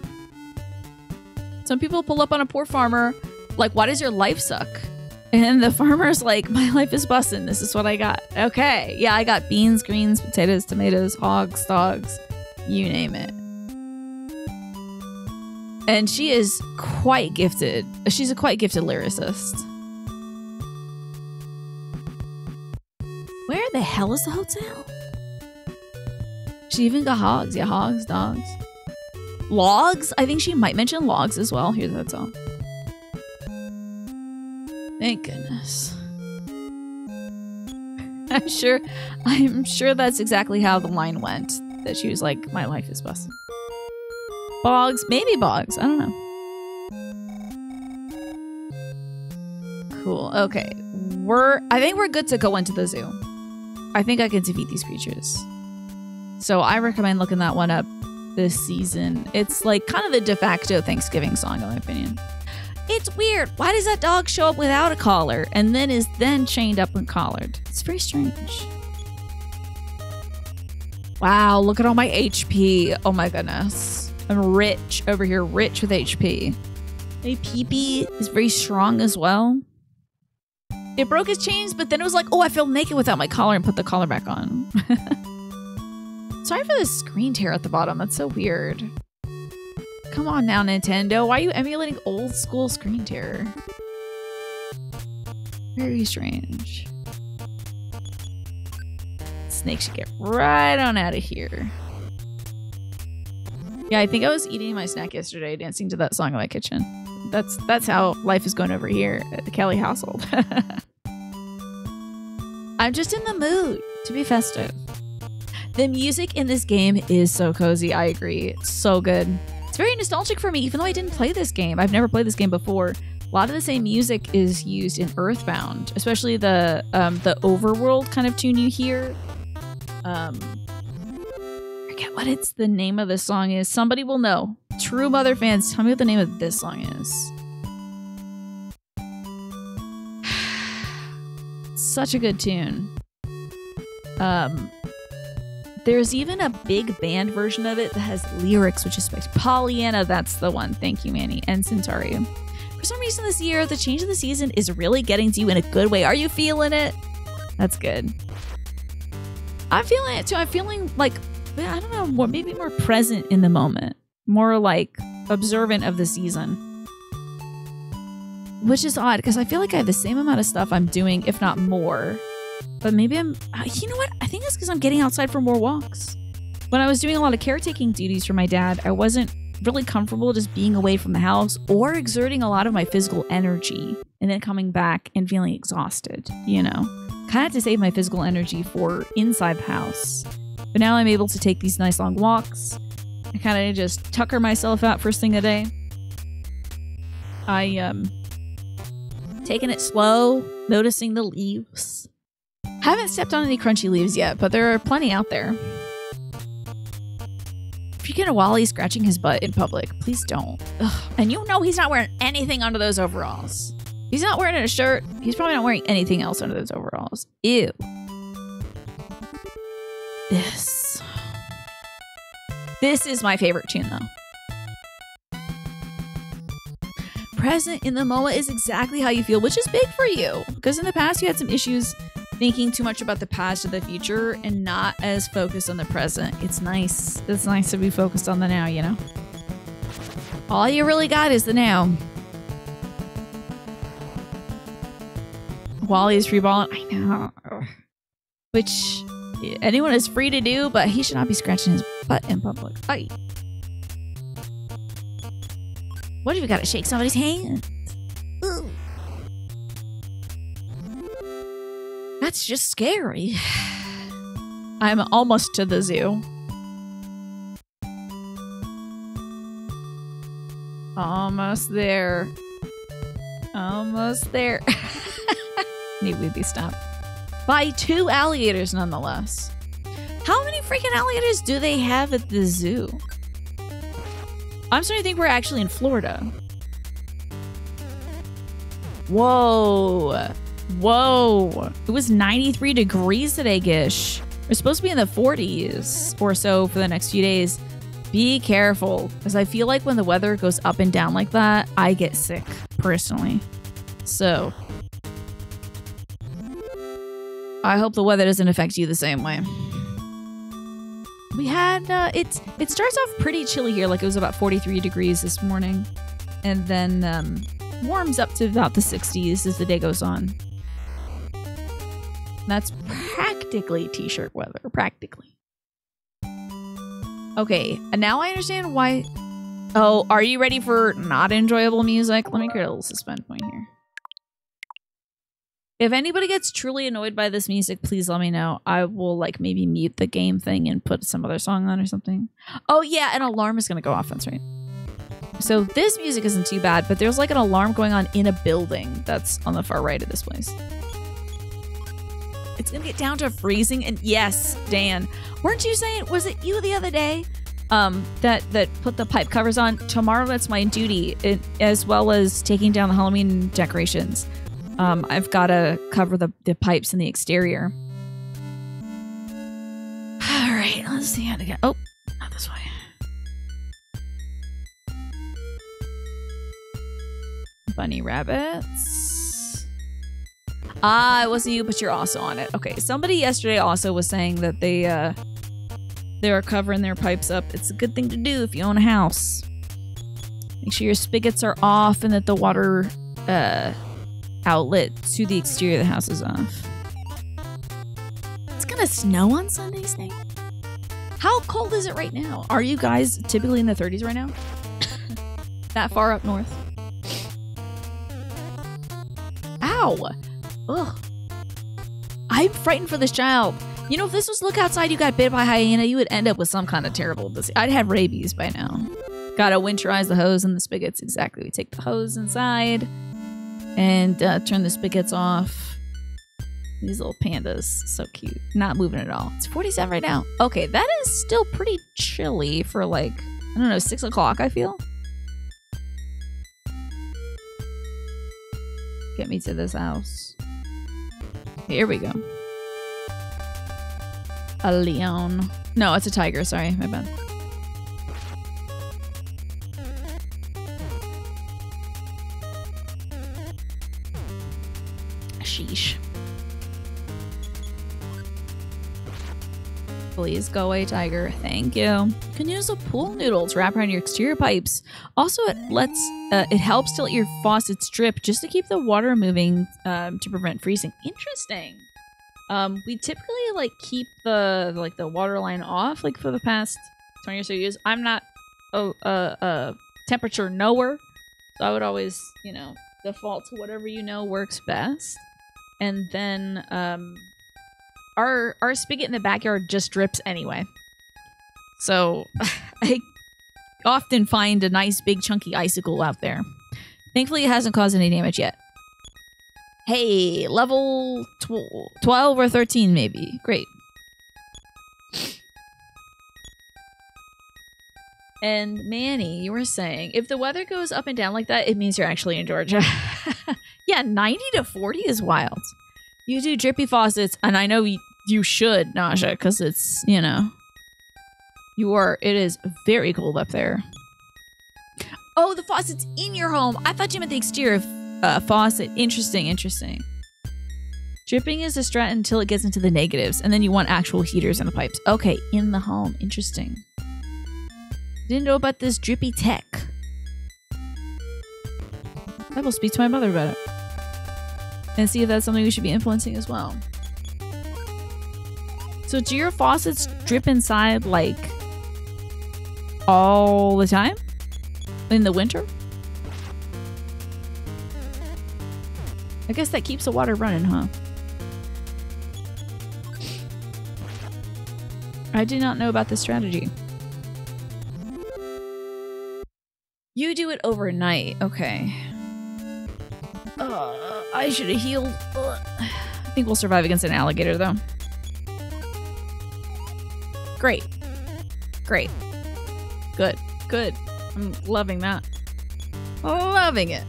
Some people pull up on a poor farmer, like, why does your life suck? And the farmer's like, my life is bussin'. This is what I got. Okay. Yeah, I got beans, greens, potatoes, tomatoes, hogs, dogs, you name it. And she is quite gifted. She's a quite gifted lyricist. Where the hell is the hotel? She even got hogs. Yeah, hogs, dogs. Logs? I think she might mention logs as well. Here's that song. Thank goodness. I'm sure that's exactly how the line went. That she was like, my life is busted. Bogs, maybe bogs. I don't know. Cool. Okay. I think we're good to go into the zoo. I think I can defeat these creatures. So I recommend looking that one up this season. It's like kind of the de facto Thanksgiving song, in my opinion. It's weird. Why does that dog show up without a collar and then is then chained up and collared? It's very strange. Wow, look at all my HP. Oh my goodness. I'm rich over here, rich with HP. My PP is very strong as well. It broke his chains, but then it was like, oh, I feel naked without my collar and put the collar back on. Sorry for the screen tear at the bottom. That's so weird. Come on now, Nintendo. Why are you emulating old school screen tear? Very strange. Snake should get right on out of here. Yeah, I think I was eating my snack yesterday, dancing to that song in my kitchen. That's how life is going over here at the Kelly household. I'm just in the mood to be festive. The music in this game is so cozy. I agree. It's so good. It's very nostalgic for me, even though I didn't play this game. I've never played this game before. A lot of the same music is used in Earthbound, especially the overworld kind of tune you hear. I forget what the name of the song is. Somebody will know. True Mother fans, tell me what the name of this song is. Such a good tune. There's even a big band version of it that has lyrics, which is spectacular. Pollyanna, that's the one. Thank you, Manny. And Centauri. For some reason this year, the change of the season is really getting to you in a good way. Are you feeling it? That's good. I'm feeling it too. I'm feeling like, I don't know, maybe more present in the moment. More like observant of the season. Which is odd, because I feel like I have the same amount of stuff I'm doing, if not more. But maybe I'm, you know what? I think it's because I'm getting outside for more walks. When I was doing a lot of caretaking duties for my dad, I wasn't really comfortable just being away from the house or exerting a lot of my physical energy and then coming back and feeling exhausted, you know? Kind of had to save my physical energy for inside the house. But now I'm able to take these nice long walks. I kind of just tucker myself out first thing of the day. Taking it slow, noticing the leaves. Haven't stepped on any crunchy leaves yet, but there are plenty out there. If you get a Wally scratching his butt in public, please don't. Ugh. And you know he's not wearing anything under those overalls. He's not wearing a shirt. He's probably not wearing anything else under those overalls. Ew. This is my favorite tune, though. Present in the moment is exactly how you feel, which is big for you. Because in the past, you had some issues thinking too much about the past or the future and not as focused on the present. It's nice. It's nice to be focused on the now, you know? All you really got is the now. Wally's free balling. I know. Which anyone is free to do, but he should not be scratching his butt in public. Aye. What if you gotta shake somebody's hand? Ooh. That's just scary. I'm almost to the zoo. Almost there. Almost there. Need we be stopped by 2 alligators nonetheless. How many freaking alligators do they have at the zoo? I'm starting to think we're actually in Florida. Whoa. Whoa. It was 93 degrees today, Gish. We're supposed to be in the 40s or so for the next few days Be careful, because I feel like when the weather goes up and down like that, I get sick, personally. So, I hope the weather doesn't affect you the same way. We had, it starts off pretty chilly here, like it was about 43 degrees this morning. And then warms up to about the 60s as the day goes on. That's practically t-shirt weather, practically. Okay, and now I understand why... Oh, are you ready for not enjoyable music? Let me create a little suspend point here. If anybody gets truly annoyed by this music, please let me know. I will, like, maybe mute the game thing and put some other song on or something. Oh, yeah, an alarm is going to go off. That's right. So this music isn't too bad, but there's, like, an alarm going on in a building that's on the far right of this place. It's going to get down to freezing. And yes, Dan, weren't you saying, was it you the other day that put the pipe covers on? Tomorrow, that's my duty, as well as taking down the Halloween decorations. I've got to cover the pipes in the exterior. All right, let's see how to get... Oh, not this way. Bunny rabbits. Ah, it wasn't you, but you're also on it. Okay, somebody yesterday also was saying that they are covering their pipes up. It's a good thing to do if you own a house. Make sure your spigots are off and that the water outlet to the exterior of the house is off. It's gonna snow on Sundays, Nate. How cold is it right now? Are you guys typically in the 30s right now? That far up north? Ow! Ugh. I'm frightened for this child. You know, if this was look outside, you got bit by a hyena, you would end up with some kind of terrible disease. I'd have rabies by now. Gotta winterize the hose and the spigots. Exactly. We take the hose inside and turn the spigots off. These little pandas, so cute. Not moving at all. It's 47 right now. Okay, that is still pretty chilly for like, I don't know, 6 o'clock, I feel. Get me to this house. Here we go. A leon. No, it's a tiger. Sorry, my bad. Sheesh. Please go away, tiger. Thank you. You can use a pool noodle to wrap around your exterior pipes. Also, it helps to let your faucets drip just to keep the water moving to prevent freezing. Interesting. We typically like keep the water line off like for the past 20 or so years. I'm not a temperature knower, so I would always, you know, default to whatever you know works best. And then our spigot in the backyard just drips anyway. So I often find a nice big chunky icicle out there. Thankfully it hasn't caused any damage yet. Hey, level 12 or 13 maybe. Great. And Manny, you were saying, if the weather goes up and down like that, it means you're actually in Georgia. Yeah, 90 to 40 is wild. You do drippy faucets, and I know you should, Naja, because it's, you know, it is very cold up there. Oh, the faucet's in your home. I thought you meant the exterior faucet. Interesting, interesting. Dripping is a strat until it gets into the negatives, and then you want actual heaters in the pipes. Okay, in the home. Interesting. Didn't know about this drippy tech. I will speak to my mother about it. And see if that's something we should be influencing as well. So do your faucets drip inside, like, all the time? In the winter? I guess that keeps the water running, huh? I do not know about this strategy. You do it overnight. Okay. I should have healed. I think we'll survive against an alligator, though. Great. Great. Good. Good. I'm loving that. Loving it.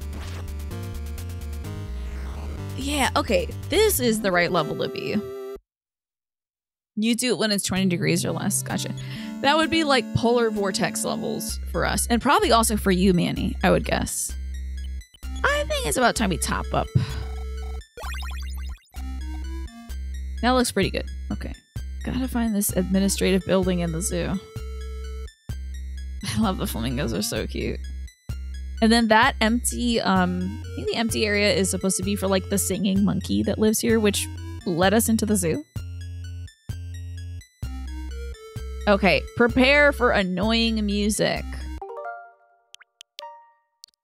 Yeah, okay. This is the right level to be. You do it when it's 20 degrees or less. Gotcha. That would be like polar vortex levels for us. And probably also for you, Manny, I would guess. I think it's about time we top up. That looks pretty good. Okay. Gotta find this administrative building in the zoo. I love the flamingos, they're so cute. And then that empty, I think the empty area is supposed to be for like the singing monkey that lives here, which led us into the zoo. Okay, prepare for annoying music.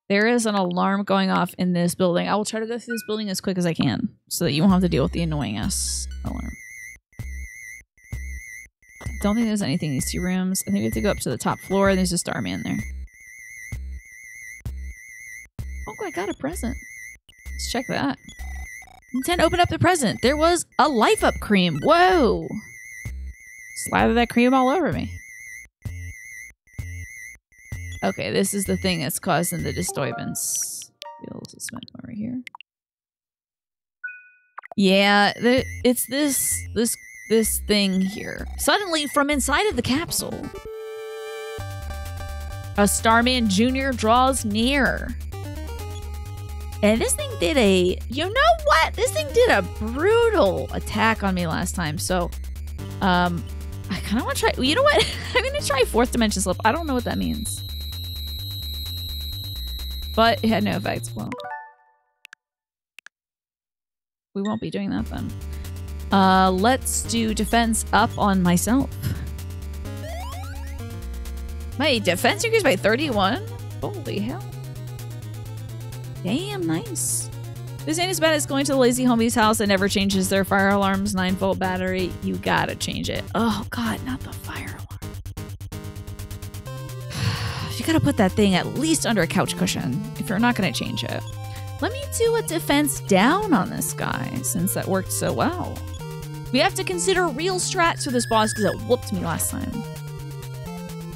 There is an alarm going off in this building. I will try to go through this building as quick as I can so that you won't have to deal with the annoying ass alarm. Don't think there's anything in these 2 rooms. I think we have to go up to the top floor and there's a Starman there. Oh, I got a present. Let's check that. Intent, open up the present. There was a Life Up cream. Whoa! Slather that cream all over me. Okay, this is the thing that's causing the disturbance. Feels a cement over here. Yeah, it's this thing here. Suddenly, from inside of the capsule, a Starman Jr. draws near. And this thing did a... You know what? This thing did a brutal attack on me last time. So, I kind of want to try... You know what? I'm going to try 4th Dimension Slip. I don't know what that means. But it had no effects. Well, we won't be doing that then. Let's do defense up on myself. My defense increased by 31? Holy hell. Damn, nice. This ain't as bad as going to the lazy homie's house that never changes their fire alarm's 9-volt battery. You gotta change it. Oh god, not the fire alarm. You gotta put that thing at least under a couch cushion if you're not gonna change it. Let me do a defense down on this guy since that worked so well. We have to consider real strats for this boss because it whooped me last time.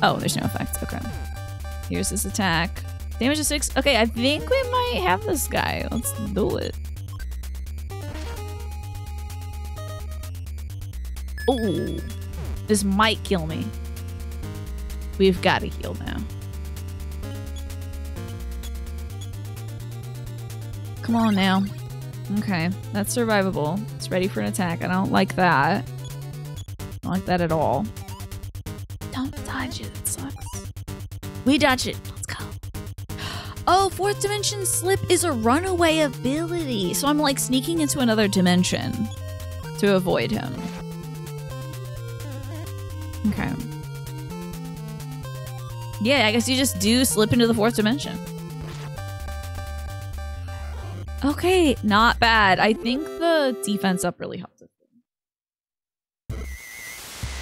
Oh, there's no effect. Okay. Here's this attack. Damage is 6. Okay, I think we might have this guy. Let's do it. Oh, this might kill me. We've got to heal now. Come on now. Okay, that's survivable. It's ready for an attack. I don't like that. I don't like that at all. Don't dodge it. It sucks. We dodge it. Let's go. Oh, 4th Dimension Slip is a runaway ability. So I'm like sneaking into another dimension to avoid him. Okay. Yeah, I guess you just do slip into the 4th dimension. Okay, not bad. I think the defense up really helped it.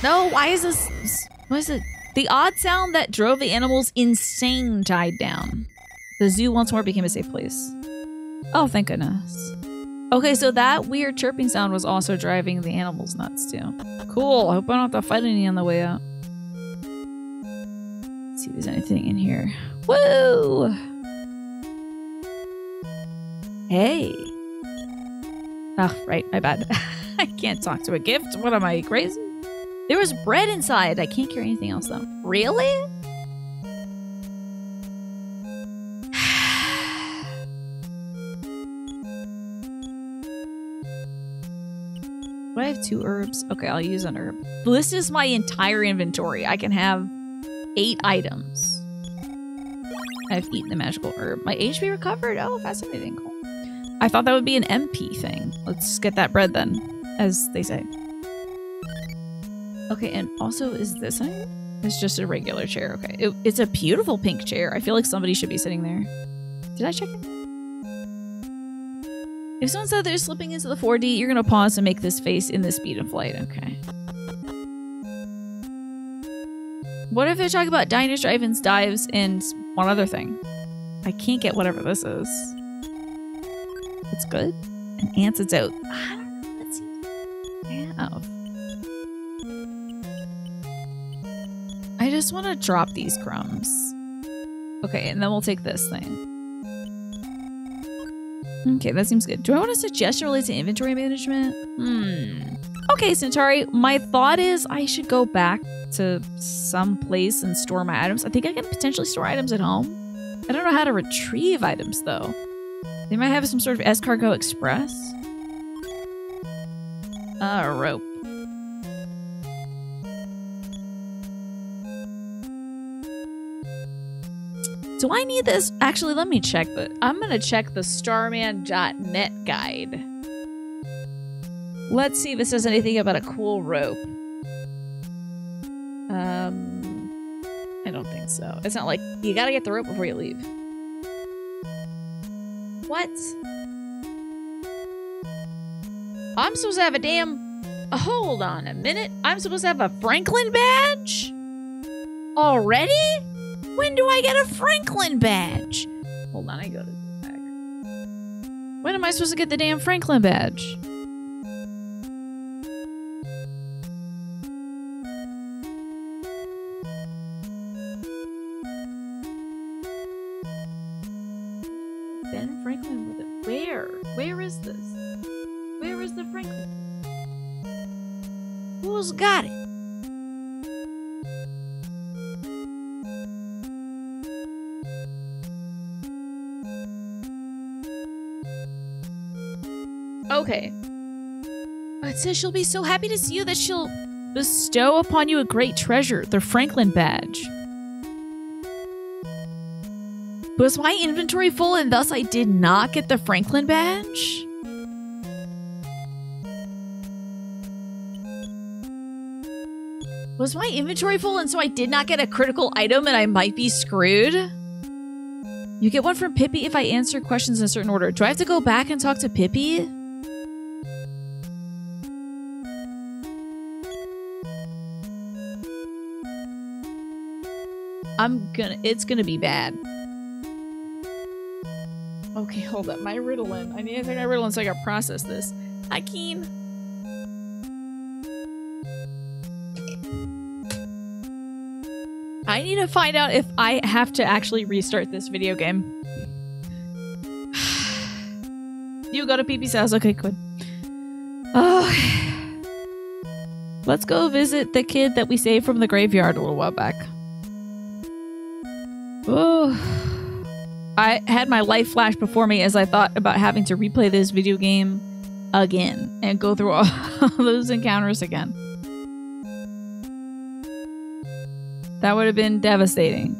No, why is this? What is it? The odd sound that drove the animals insane died down. The zoo once more became a safe place. Oh, thank goodness. Okay, so that weird chirping sound was also driving the animals nuts too. Cool. I hope I don't have to fight any on the way out. Let's see if there's anything in here. Woo! Hey. Oh, right. My bad. I can't talk to a gift. What am I, crazy? There was bread inside. I can't carry anything else, though. Really? Do I have 2 herbs? Okay, I'll use an herb. This is my entire inventory. I can have 8 items. I've eaten the magical herb. My HP recovered? Oh, fascinating. Cool. I thought that would be an MP thing. Let's get that bread then, as they say. Okay, and also, is this thing? It's just a regular chair. Okay, it's a beautiful pink chair. I feel like somebody should be sitting there. Did I check it? If someone said they're slipping into the 4D, you're going to pause and make this face in the speed of flight. Okay. What if they're talking about diners, drive-ins, dives, and one other thing? I can't get whatever this is. It's good. And ants, it's out. I don't know. Let's see. I just want to drop these crumbs. Okay, and then we'll take this thing. Okay, that seems good. Do I want a suggestion related to inventory management? Okay, Centauri, my thought is I should go back to some place and store my items. I think I can potentially store items at home. I don't know how to retrieve items, though. They might have some sort of escargot express. A rope. Do I need this? Actually, let me check I'm going to check the starman.net guide. Let's see if it says anything about a cool rope. I don't think so. It's not like you gotta get the rope before you leave. What? I'm supposed to have a damn... hold on a minute. I'm supposed to have a Franklin badge? Already? When do I get a Franklin badge? Hold on, I go to the back. When am I supposed to get the damn Franklin badge? Ben Franklin with it. Where? Where is this? Where is the Franklin? Who's got it? Okay. It says she'll be so happy to see you that she'll bestow upon you a great treasure, the Franklin badge. Was my inventory full and thus I did not get the Franklin badge? Was my inventory full and so I did not get a critical item and I might be screwed? You get one from Pippi if I answer questions in a certain order. Do I have to go back and talk to Pippi? It's gonna be bad. Okay, hold up. My Ritalin. I need to take my Ritalin so I can process this. Hi, Keen. I need to find out if I have to actually restart this video game. You go to Pee-Pee's house. Okay, good. Let's go visit the kid that we saved from the graveyard a little while back. Oh, I had my life flash before me as I thought about having to replay this video game again and go through all those encounters again. That would have been devastating.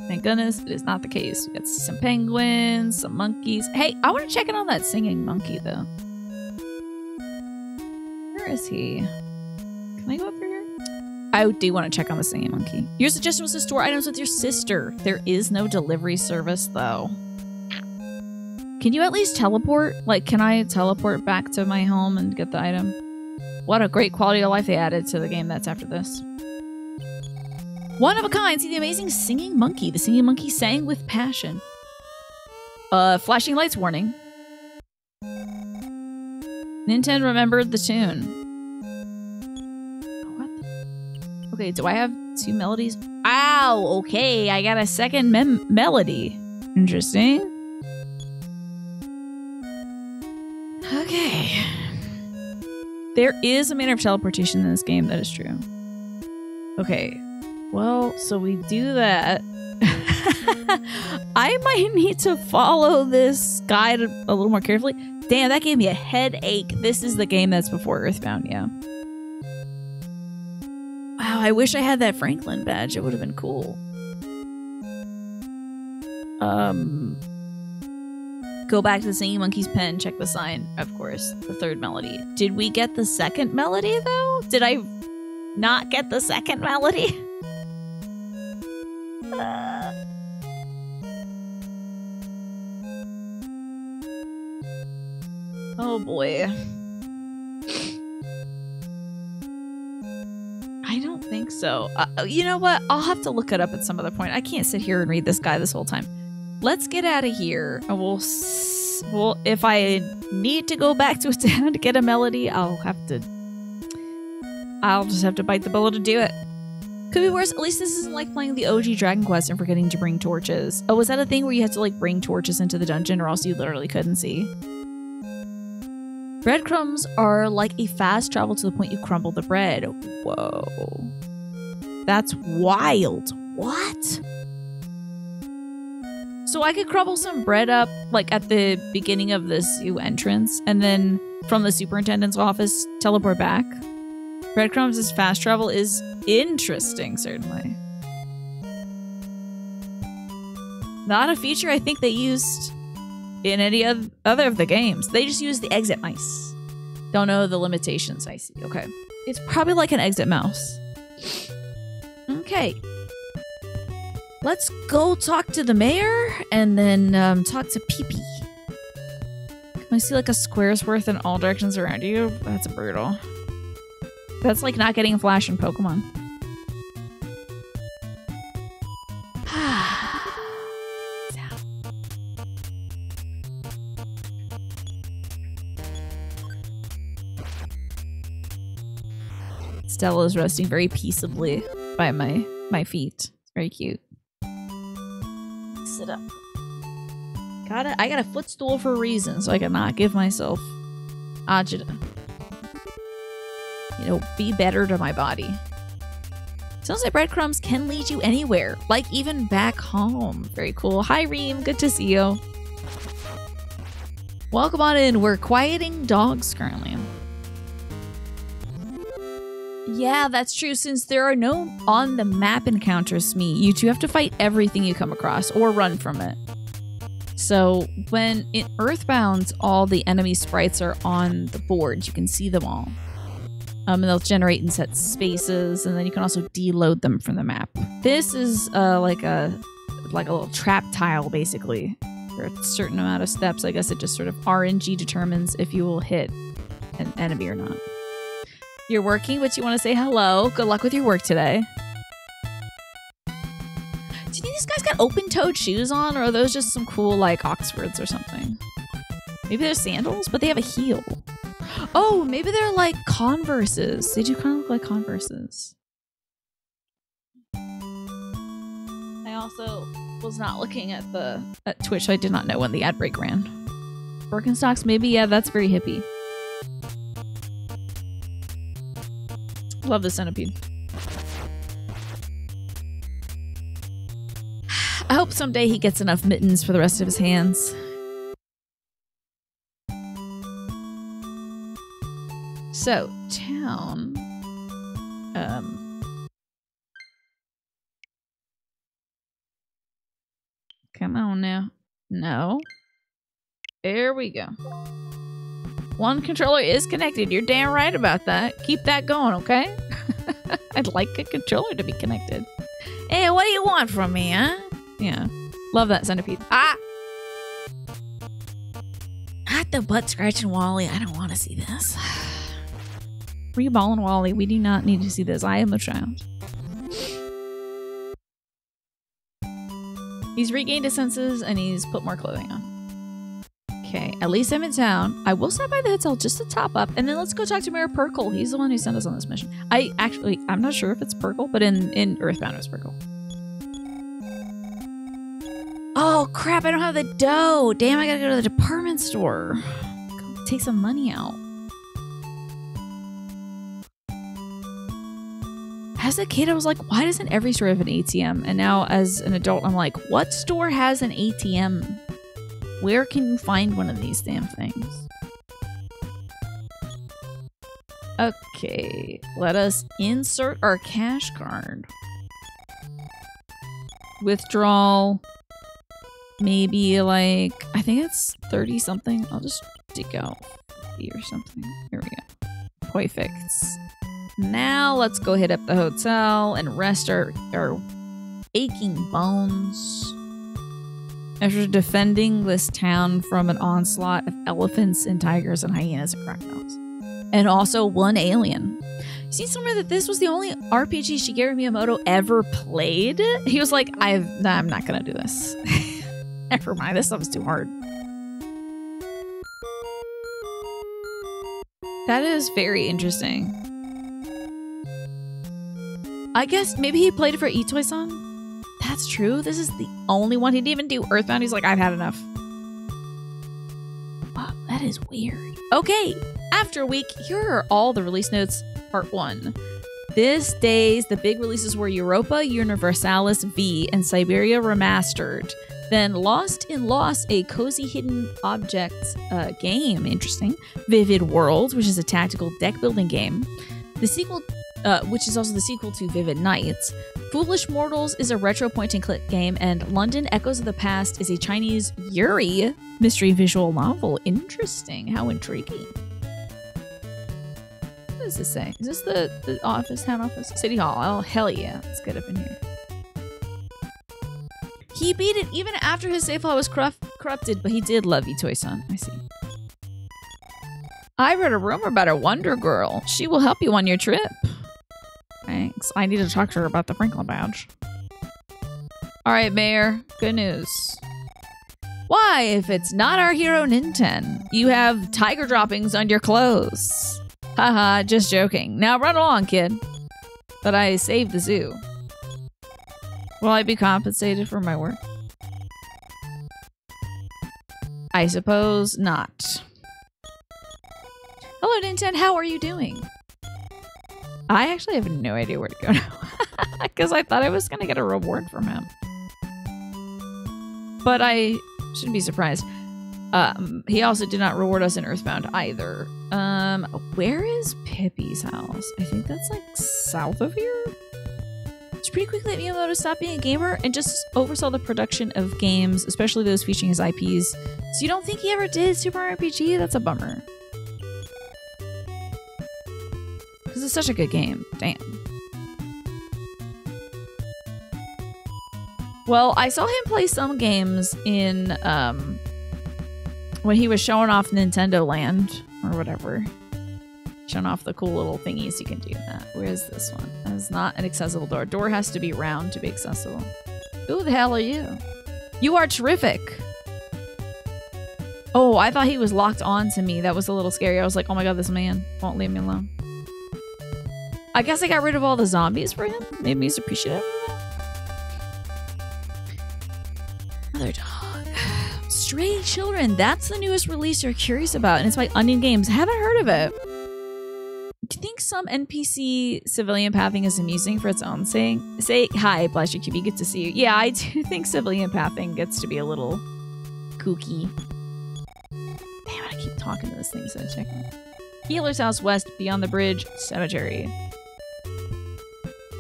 Thank goodness it is not the case. We got some penguins, some monkeys. Hey, I want to check in on that singing monkey though. Where is he? Can I go up here? I do want to check on the singing monkey. Your suggestion was to store items with your sister. There is no delivery service, though. Can you at least teleport? Like, can I teleport back to my home and get the item? What a great quality of life they added to the game that's after this. One of a kind. See the amazing singing monkey. The singing monkey sang with passion. Flashing lights warning. Nintendo remembered the tune. Okay, do I have two melodies? Ow! Okay, I got a second melody. Interesting. Okay. There is a manner of teleportation in this game, that is true. Okay. Well, so we do that. I might need to follow this guide a little more carefully. Damn, that gave me a headache. This is the game that's before Earthbound, yeah. Wow, I wish I had that Franklin badge. It would have been cool. Go back to the Singing Monkey's pen, check the sign, of course, the third melody. Did we get the second melody, though? Did I not get the second melody? Oh, boy. I don't think so. You know what? I'll have to look it up at some other point. I can't sit here and read this guy this whole time. Let's get out of here. And we'll if I need to go back to a town to get a melody, I'll just have to bite the bullet to do it. Could be worse. At least this isn't like playing the OG Dragon Quest and forgetting to bring torches. Oh, was that a thing where you had to like bring torches into the dungeon or else you literally couldn't see? Breadcrumbs are like a fast travel to the point you crumble the bread. Whoa. That's wild. What? So I could crumble some bread up like at the beginning of this new entrance and then from the superintendent's office teleport back. Breadcrumbs' fast travel is interesting, certainly. Not a feature I think they used in any other of the games. They just used the exit mice. Don't know the limitations, I see. Okay. It's probably like an exit mouse. Okay. Let's go talk to the mayor and then talk to Pee-Pee. Can I see like a square's worth in all directions around you? That's brutal. That's like not getting a flash in Pokemon. Stella's resting very peaceably by my feet. It's very cute. Sit up. I got a footstool for a reason, so I cannot give myself agita. You know, be better to my body. Sounds like breadcrumbs can lead you anywhere, like even back home. Very cool. Hi, Reem. Good to see you. Welcome on in. We're quieting dogs currently. Yeah, that's true. Since there are no on-the-map encounters, Smee, you two have to fight everything you come across or run from it. So when in Earthbound, all the enemy sprites are on the board. You can see them all. And they'll generate in set spaces, and then you can also deload them from the map. This is like a little trap tile, basically. For a certain amount of steps, I guess it just sort of RNG determines if you will hit an enemy or not. You're working, but you want to say hello. Good luck with your work today. Do you think these guys got open-toed shoes on, or are those just some cool, like, Oxfords or something? Maybe they're sandals, but they have a heel. Oh, maybe they're like Converses. They do kind of look like Converses. I also was not looking at Twitch, so I did not know when the ad break ran. Birkenstocks, maybe? Yeah, that's very hippie. Love the centipede. I hope someday he gets enough mittens for the rest of his hands. So, town. Come on now. No. There we go. One controller is connected. You're damn right about that. Keep that going, okay? I'd like a controller to be connected. Hey, what do you want from me, huh? Yeah. Love that centipede. Ah! Not the butt scratching Wally. I don't want to see this. Reball and Wally, we do not need to see this. I am a child. He's regained his senses and he's put more clothing on. Okay, at least I'm in town. I will stop by the hotel just to top up, and then let's go talk to Mayor Perkle. He's the one who sent us on this mission. I'm not sure if it's Perkle, but in Earthbound it was Perkle. Oh crap, I don't have the dough. Damn, I gotta go to the department store. Go take some money out. As a kid, I was like, why doesn't every store have an ATM? And now as an adult, I'm like, what store has an ATM? Where can you find one of these damn things? Okay, let us insert our cash card. Withdrawal. Maybe like, I think it's 30 something. I'll just dig out 50 or something. Here we go. Perfect. Now let's go hit up the hotel and rest our aching bones. After defending this town from an onslaught of elephants and tigers and hyenas and crocodiles. And also one alien. You see somewhere that this was the only RPG Shigeru Miyamoto ever played? He was like, I'm not gonna do this. Never mind, this stuff is too hard. That is very interesting. I guess maybe he played it for Itoy-san. That's true. This is the only one. He didn't even do Earthbound. He's like, I've had enough. Wow, that is weird. Okay, after a week, here are all the release notes. Part 1. This days, the big releases were Europa Universalis V and Siberia Remastered. Then Lost in Lost, a cozy hidden objects game. Interesting. Vivid Worlds, which is a tactical deck building game. The sequel, which is also the sequel to Vivid Nights. Foolish Mortals is a retro point-and-click game, and London Echoes of the Past is a Chinese Yuri mystery visual novel. Interesting. How intriguing. What does this say? Is this the office, town office? City Hall. Oh, hell yeah. Let's get up in here. He beat it even after his save file was corrupted, but he did love Itoy-san. I see. I read a rumor about a Wonder Girl. She will help you on your trip. Thanks. I need to talk to her about the Franklin badge. Alright, Mayor. Good news. Why, if it's not our hero Ninten, you have tiger droppings on your clothes. Haha, just joking. Now run along, kid. But I saved the zoo. Will I be compensated for my work? I suppose not. Hello, Ninten. How are you doing? I actually have no idea where to go now. Because I thought I was going to get a reward from him. But I shouldn't be surprised. He also did not reward us in Earthbound either. Where is Pippi's house? I think that's like south of here. She pretty quickly let Miyamoto stop being a gamer and just oversaw the production of games, especially those featuring his IPs. So you don't think he ever did Super Mario RPG? That's a bummer. Because it's such a good game. Damn. Well, I saw him play some games in, when he was showing off Nintendo Land, or whatever. Showing off the cool little thingies you can do that. Where's this one? That is not an accessible door. Door has to be round to be accessible. Who the hell are you? You are terrific. Oh, I thought he was locked on to me. That was a little scary. I was like, oh my god, this man won't leave me alone. I guess I got rid of all the zombies for him. Made me appreciative of that. Mother dog. Stray Children. That's the newest release you're curious about, and it's by Onion Games. Haven't heard of it. Do you think some NPC civilian pathing is amusing for its own sake? Say hi, Blaster QB. Good to see you. Yeah, I do think civilian pathing gets to be a little kooky. Damn it, I keep talking to this thing instead of checking. Healer's House West, Beyond the Bridge, Cemetery.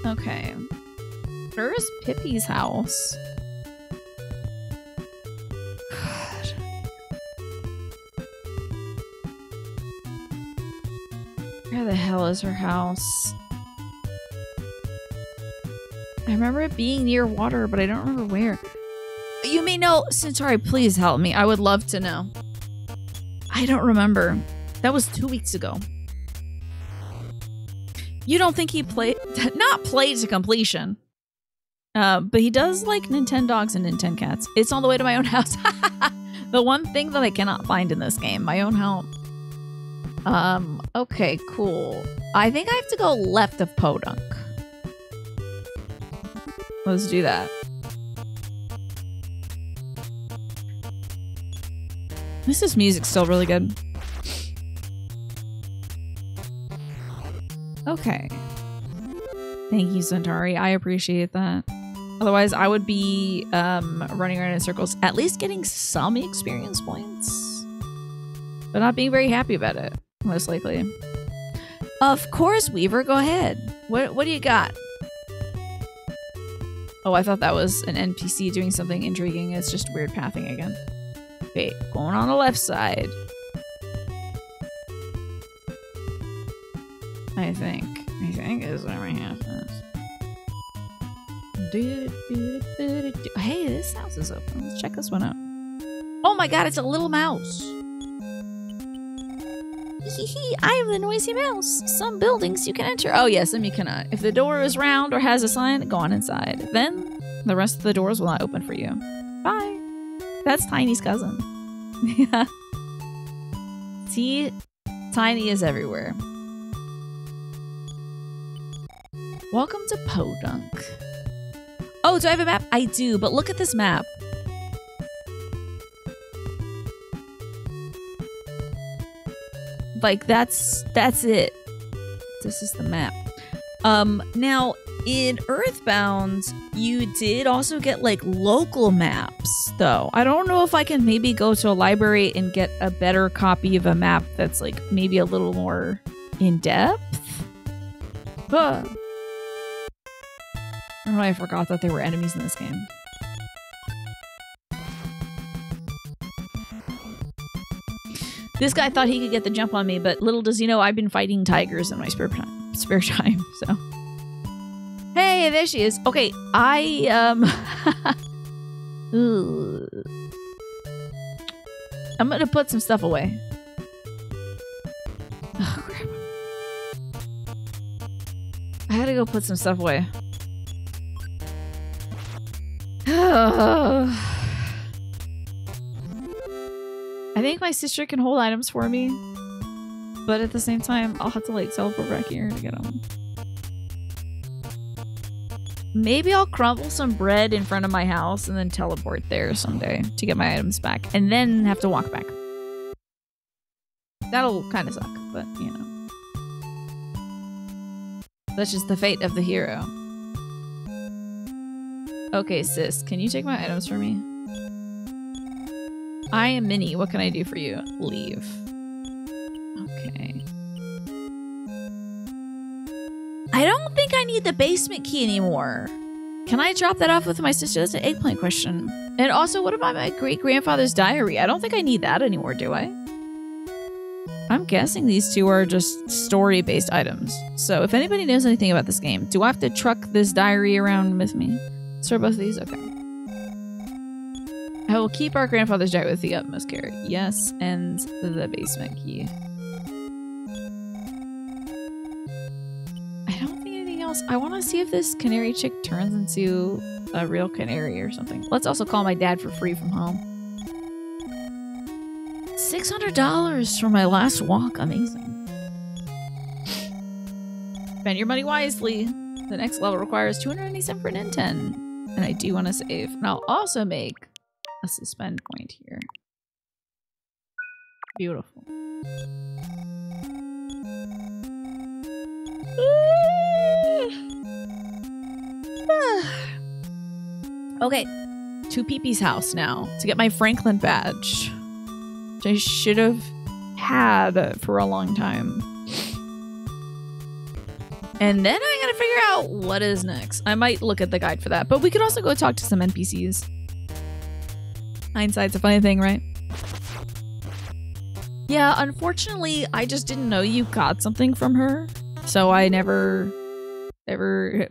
Okay. Where's Pippi's house? Where the hell is her house? I remember it being near water, but I don't remember where. You may know. Centauri, please help me. I would love to know. I don't remember. That was 2 weeks ago. You don't think he played... Not played to completion. But he does like Nintendogs and Nintencats. It's on the way to my own house. The one thing that I cannot find in this game. My own home. Okay, cool. I think I have to go left of Podunk. Let's do that. This music's still really good. Okay. Thank you, Centauri. I appreciate that. Otherwise, I would be running around in circles, at least getting some experience points. But not being very happy about it, most likely. Of course, Weaver, go ahead. What do you got? Oh, I thought that was an NPC doing something intriguing. It's just weird pathing again. Wait, going on the left side. I think is where my house is. Hey, this house is open. Let's check this one out. Oh my god, it's a little mouse. I am the noisy mouse. Some buildings you can enter. Oh yes, some you cannot. If the door is round or has a sign, go on inside. Then the rest of the doors will not open for you. Bye. That's Tiny's cousin. Yeah. See, Tiny is everywhere. Welcome to Podunk. Oh, do I have a map? I do, but look at this map. Like, that's it. This is the map. Now, in Earthbound, you did also get, like, local maps, though. I don't know if I can maybe go to a library and get a better copy of a map that's, like, maybe a little more in-depth. Huh. I don't know, I forgot that there were enemies in this game. This guy thought he could get the jump on me, but little does he know I've been fighting tigers in my spare time, so. Hey, there she is. Okay, Ooh. I'm gonna put some stuff away. Oh, crap. I gotta go put some stuff away. I think my sister can hold items for me, but at the same time, I'll have to like teleport back here to get them. Maybe I'll crumble some bread in front of my house and then teleport there someday to get my items back, and then have to walk back. That'll kind of suck, but you know. That's just the fate of the hero. Okay, sis, can you take my items for me? I am Minnie. What can I do for you? Leave. Okay. I don't think I need the basement key anymore. Can I drop that off with my sister? That's an eggplant question. And also, what about my great-grandfather's diary? I don't think I need that anymore, do I? I'm guessing these two are just story-based items. So if anybody knows anything about this game, do I have to truck this diary around with me? Store both of these? Okay. I will keep our grandfather's diary with the utmost care. Yes, and the basement key. I don't think anything else. I want to see if this canary chick turns into a real canary or something. Let's also call my dad for free from home. $600 for my last walk. Amazing. Spend your money wisely. The next level requires 297 for an N10. And I do want to save. And I'll also make a suspend point here. Beautiful. Okay, to Pee-Pee's house now to get my Franklin badge, which I should have had for a long time. And then I gotta figure out what is next. I might look at the guide for that, but we could also go talk to some NPCs. Hindsight's a funny thing, right? Yeah, unfortunately, I just didn't know you got something from her. So I never ever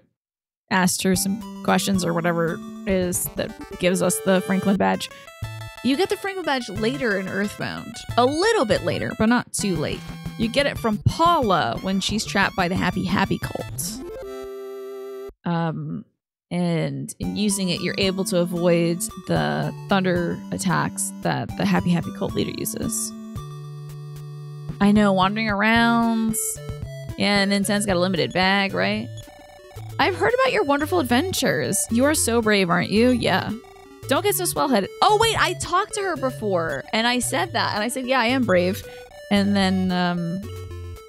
asked her some questions or whatever it is that gives us the Franklin badge. You get the Franklin badge later in Earthbound. A little bit later, but not too late. You get it from Paula when she's trapped by the Happy Happy cult. And in using it, you're able to avoid the thunder attacks that the Happy Happy cult leader uses. I know, wandering around. Yeah, and Ninten's got a limited bag, right? I've heard about your wonderful adventures. You are so brave, aren't you? Yeah. Don't get so swell-headed. Oh, wait, I talked to her before, and I said that. And I said, yeah, I am brave. And then,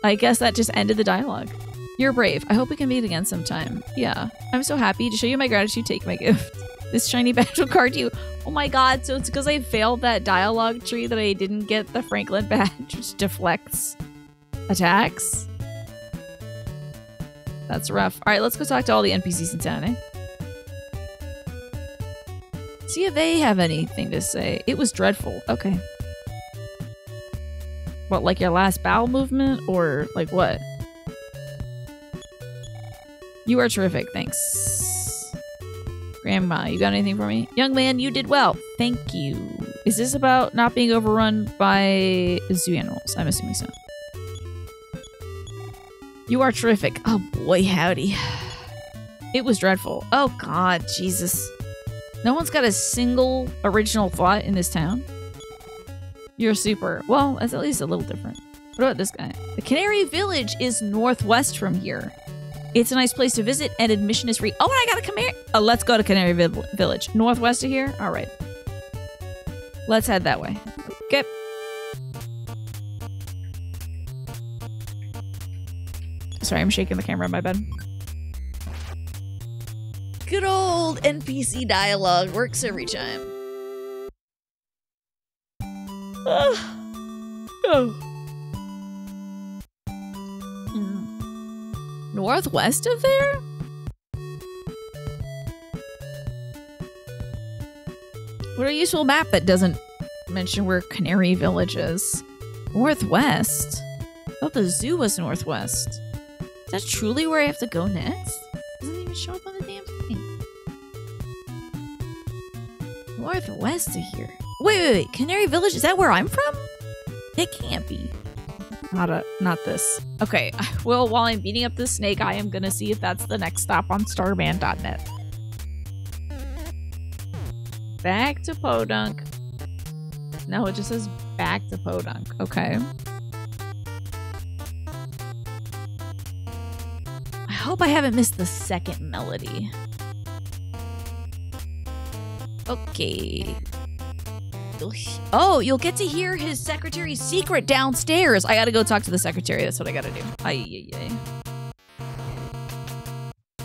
I guess that just ended the dialogue. You're brave. I hope we can meet again sometime. Yeah. I'm so happy to show you my gratitude. Take my gift. This shiny badge will card you. Oh my god, so it's because I failed that dialogue tree that I didn't get the Franklin badge, which deflects attacks. That's rough. Alright, let's go talk to all the NPCs in town, eh? See if they have anything to say. It was dreadful. Okay. What, like your last bowel movement? Or, like, what? You are terrific, thanks. Grandma, you got anything for me? Young man, you did well. Thank you. Is this about not being overrun by zoo animals? I'm assuming so. You are terrific. Oh boy, howdy. It was dreadful. Oh god, Jesus. No one's got a single original thought in this town? You're super. Well, that's at least a little different. What about this guy? The Canary Village is northwest from here. It's a nice place to visit and admission is free. Oh, and I got a canary. Oh, let's go to Canary Village. Northwest of here? All right. Let's head that way. Okay. Sorry, I'm shaking the camera in my bed. Good old NPC dialogue works every time. Oh. Northwest of there? What a useful map that doesn't mention where Canary Village is. Northwest? I thought the zoo was northwest. Is that truly where I have to go next? Doesn't even show up on the damn thing. Northwest of here. Wait. Canary Village, is that where I'm from? It can't be. Not this. Okay, well, while I'm beating up this snake, I am gonna see if that's the next stop on starman.net. Back to Podunk. No, it just says back to Podunk. Okay. I hope I haven't missed the second melody. Okay. Oh, you'll get to hear his secretary's secret downstairs. I gotta go talk to the secretary. That's what I gotta do. Ay.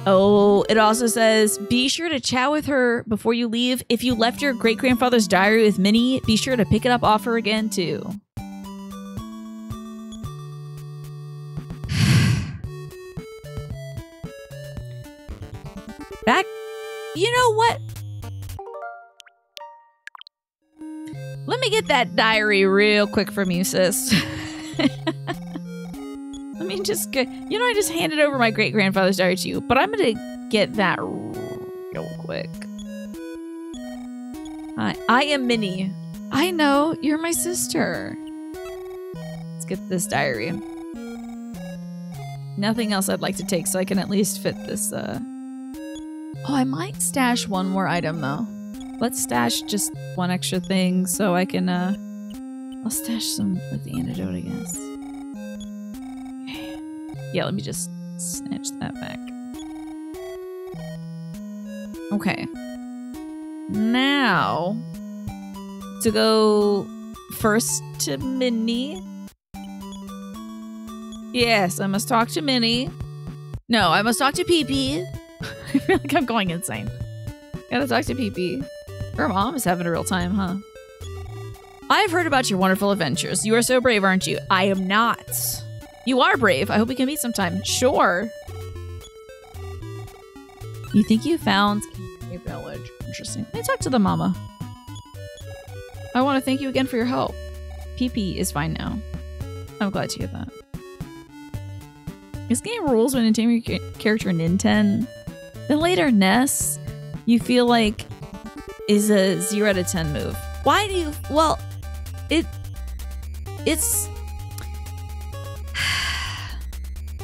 Oh, it also says, be sure to chat with her before you leave. If you left your great-grandfather's diary with Minnie, be sure to pick it up off her again, too. Back. You know what? Let me get that diary real quick from you, sis. Let me just get... You know, I just handed over my great-grandfather's diary to you, but I'm going to get that real quick. I am Minnie. I know, you're my sister. Let's get this diary. Nothing else I'd like to take, so I can at least fit this, Oh, I might stash one more item, though. Let's stash just one extra thing so I can, I'll stash some with the antidote, I guess. Okay. Yeah, let me just snatch that back. Okay. Now, to go first to Minnie. Yes, I must talk to Minnie. No, I must talk to Pee-Pee. I feel like I'm going insane. Gotta talk to Pee-Pee. Her mom is having a real time, huh? I've heard about your wonderful adventures. You are so brave, aren't you? I am not. You are brave. I hope we can meet sometime. Sure. You think you found a village? Interesting. Let me talk to the mama. I want to thank you again for your help. Pee-Pee is fine now. I'm glad to hear that. This game rules when you name your character Ninten. Then later, Ness, you feel like is a 0 out of 10 move. Why do you... Well, it's...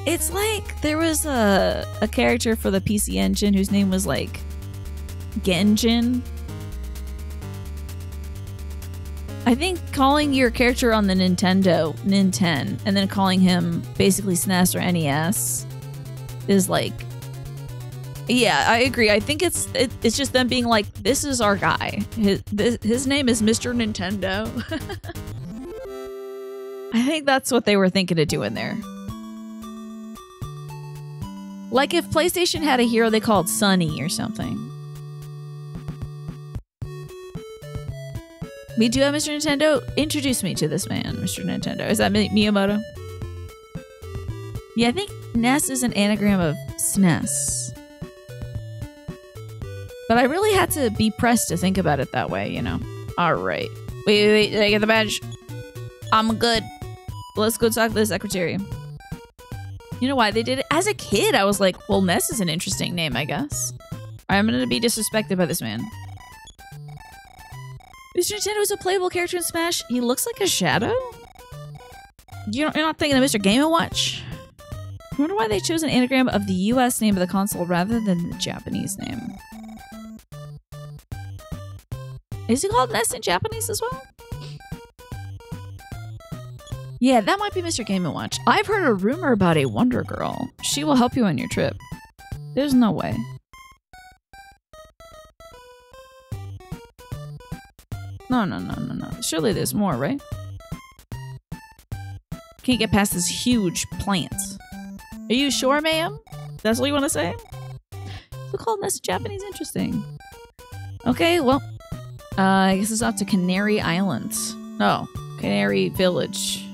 It's like there was a character for the PC Engine whose name was like Genjin. I think calling your character on the Nintendo Ninten and then calling him basically SNES or NES is like... Yeah, I agree. I think it's just them being like, this is our guy. His name is Mr. Nintendo. I think that's what they were thinking of doing there. Like if PlayStation had a hero they called Sunny or something. We do have Mr. Nintendo. Introduce me to this man, Mr. Nintendo. Is that Miyamoto? Yeah, I think NES is an anagram of SNES. But I really had to be pressed to think about it that way, you know. All right. Wait. Did I get the badge? I'm good. Let's go talk to the secretary. You know why they did it? As a kid, I was like, well, Ness is an interesting name, I guess. I'm going to be disrespected by this man. Mr. Nintendo is a playable character in Smash. He looks like a shadow? You're not thinking of Mr. Game & Watch? I wonder why they chose an anagram of the US name of the console rather than the Japanese name. Is it called Ness in Japanese as well? Yeah, that might be Mr. Game & Watch. I've heard a rumor about a Wonder Girl. She will help you on your trip. There's no way. No. Surely there's more, right? Can't get past this huge plant. Are you sure, ma'am? That's what you want to say? The coldness in Japanese, interesting. Okay, well, I guess it's off to Canary Island. Oh, Canary Village.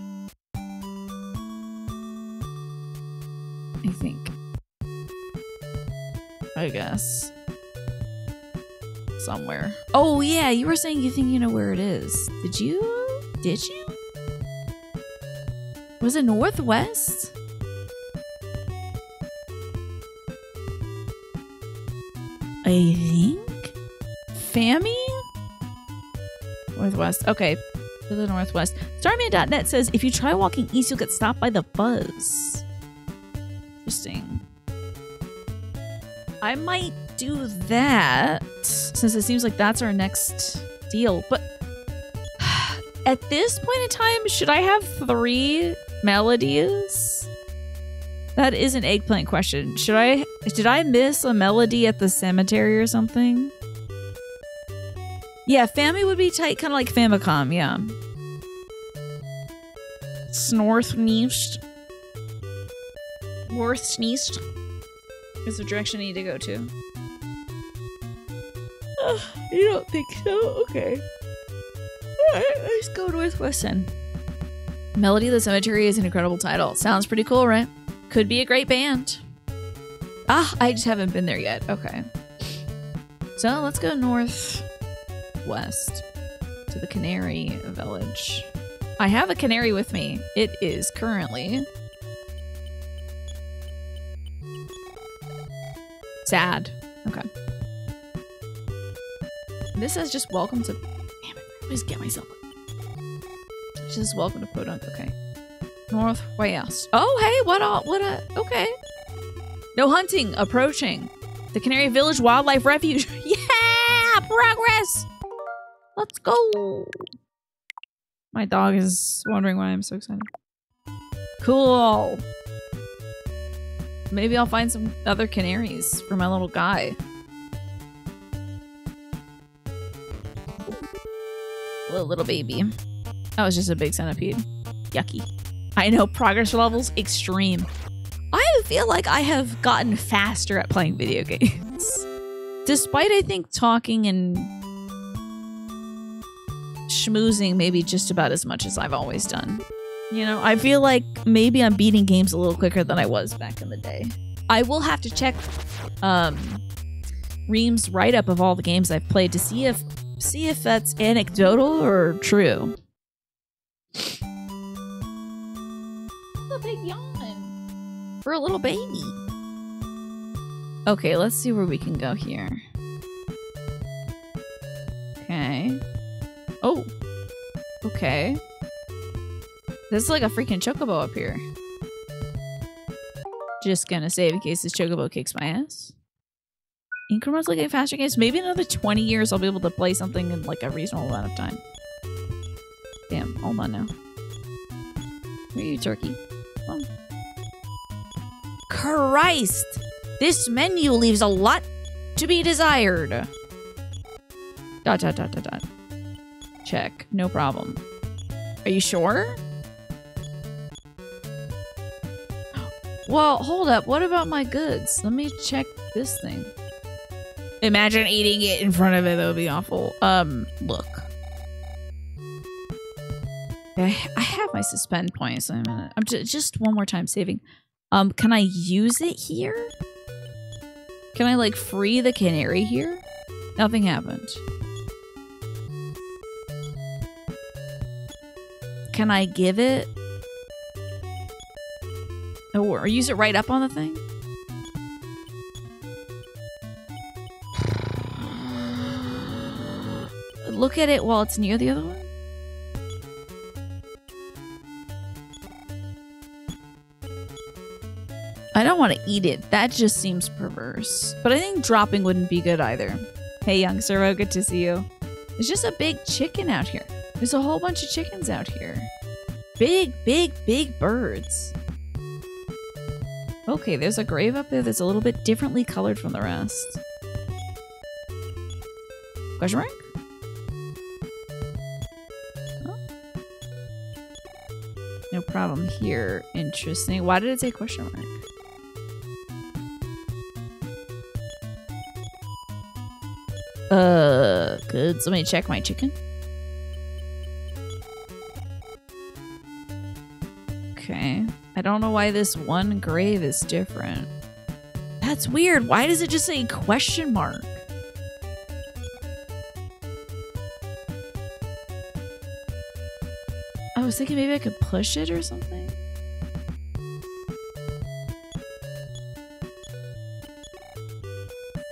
I think. I guess. Somewhere. Oh, yeah, you were saying you think you know where it is. Did you? Did you? Was it northwest? I think? Fammy? Northwest. Okay. To the northwest. Starman.net says if you try walking east, you'll get stopped by the buzz. Interesting. I might do that since it seems like that's our next deal. But at this point in time, should I have 3 melodies? That is an eggplant question. Did I miss a melody at the cemetery or something? Yeah, Fammy would be tight, kind of like Famicom, yeah. Northeast is the direction I need to go to. You don't think so? Okay. Alright, let's go northwest then. Melody of the Cemetery is an incredible title. Sounds pretty cool, right? Could be a great band. Ah, I just haven't been there yet. Okay. So let's go northwest to the Canary Village. I have a canary with me. It is currently sad. Okay. This says just welcome to... Damn it, I always get myself. Just welcome to Podunk. Okay. Northwest. Oh, hey, okay. No hunting approaching. The Canary Village Wildlife Refuge. Yeah! Progress! Let's go! My dog is wondering why I'm so excited. Cool. Maybe I'll find some other canaries for my little guy. Little baby. That was just a big centipede. Yucky. I know, progress levels extreme. I feel like I have gotten faster at playing video games. Despite, I think, talking and schmoozing maybe just about as much as I've always done. You know, I feel like maybe I'm beating games a little quicker than I was back in the day. I will have to check Reem's write-up of all the games I've played to see if that's anecdotal or true. A big yawn for a little baby. Okay, let's see where we can go here. Okay. Oh. Okay. This is like a freaking chocobo up here. Just gonna save in case this chocobo kicks my ass. Incrementally getting faster games. Maybe another 20 years I'll be able to play something in like a reasonable amount of time. Damn, hold on now. Where are you, turkey? Oh. Christ! This menu leaves a lot to be desired. ... Check. No problem. Are you sure? Well, hold up. What about my goods? Let me check this thing. Imagine eating it in front of it. That would be awful. Look. I have my suspend points. So I'm just one more time saving. Can I use it here? Can I like free the canary here? Nothing happened. Can I give it? Oh, or use it right up on the thing? Look at it while it's near the other one. I don't want to eat it. That just seems perverse. But I think dropping wouldn't be good either. Hey, young Siro, good to see you. There's just a big chicken out here. There's a whole bunch of chickens out here. big, big, big birds. Okay, there's a grave up there that's a little bit differently colored from the rest. Question mark? Oh. No problem here. Interesting. Why did it say question mark? Could somebody check my chicken? Okay. I don't know why this one grave is different. That's weird. Why does it just say question mark? I was thinking maybe I could push it or something.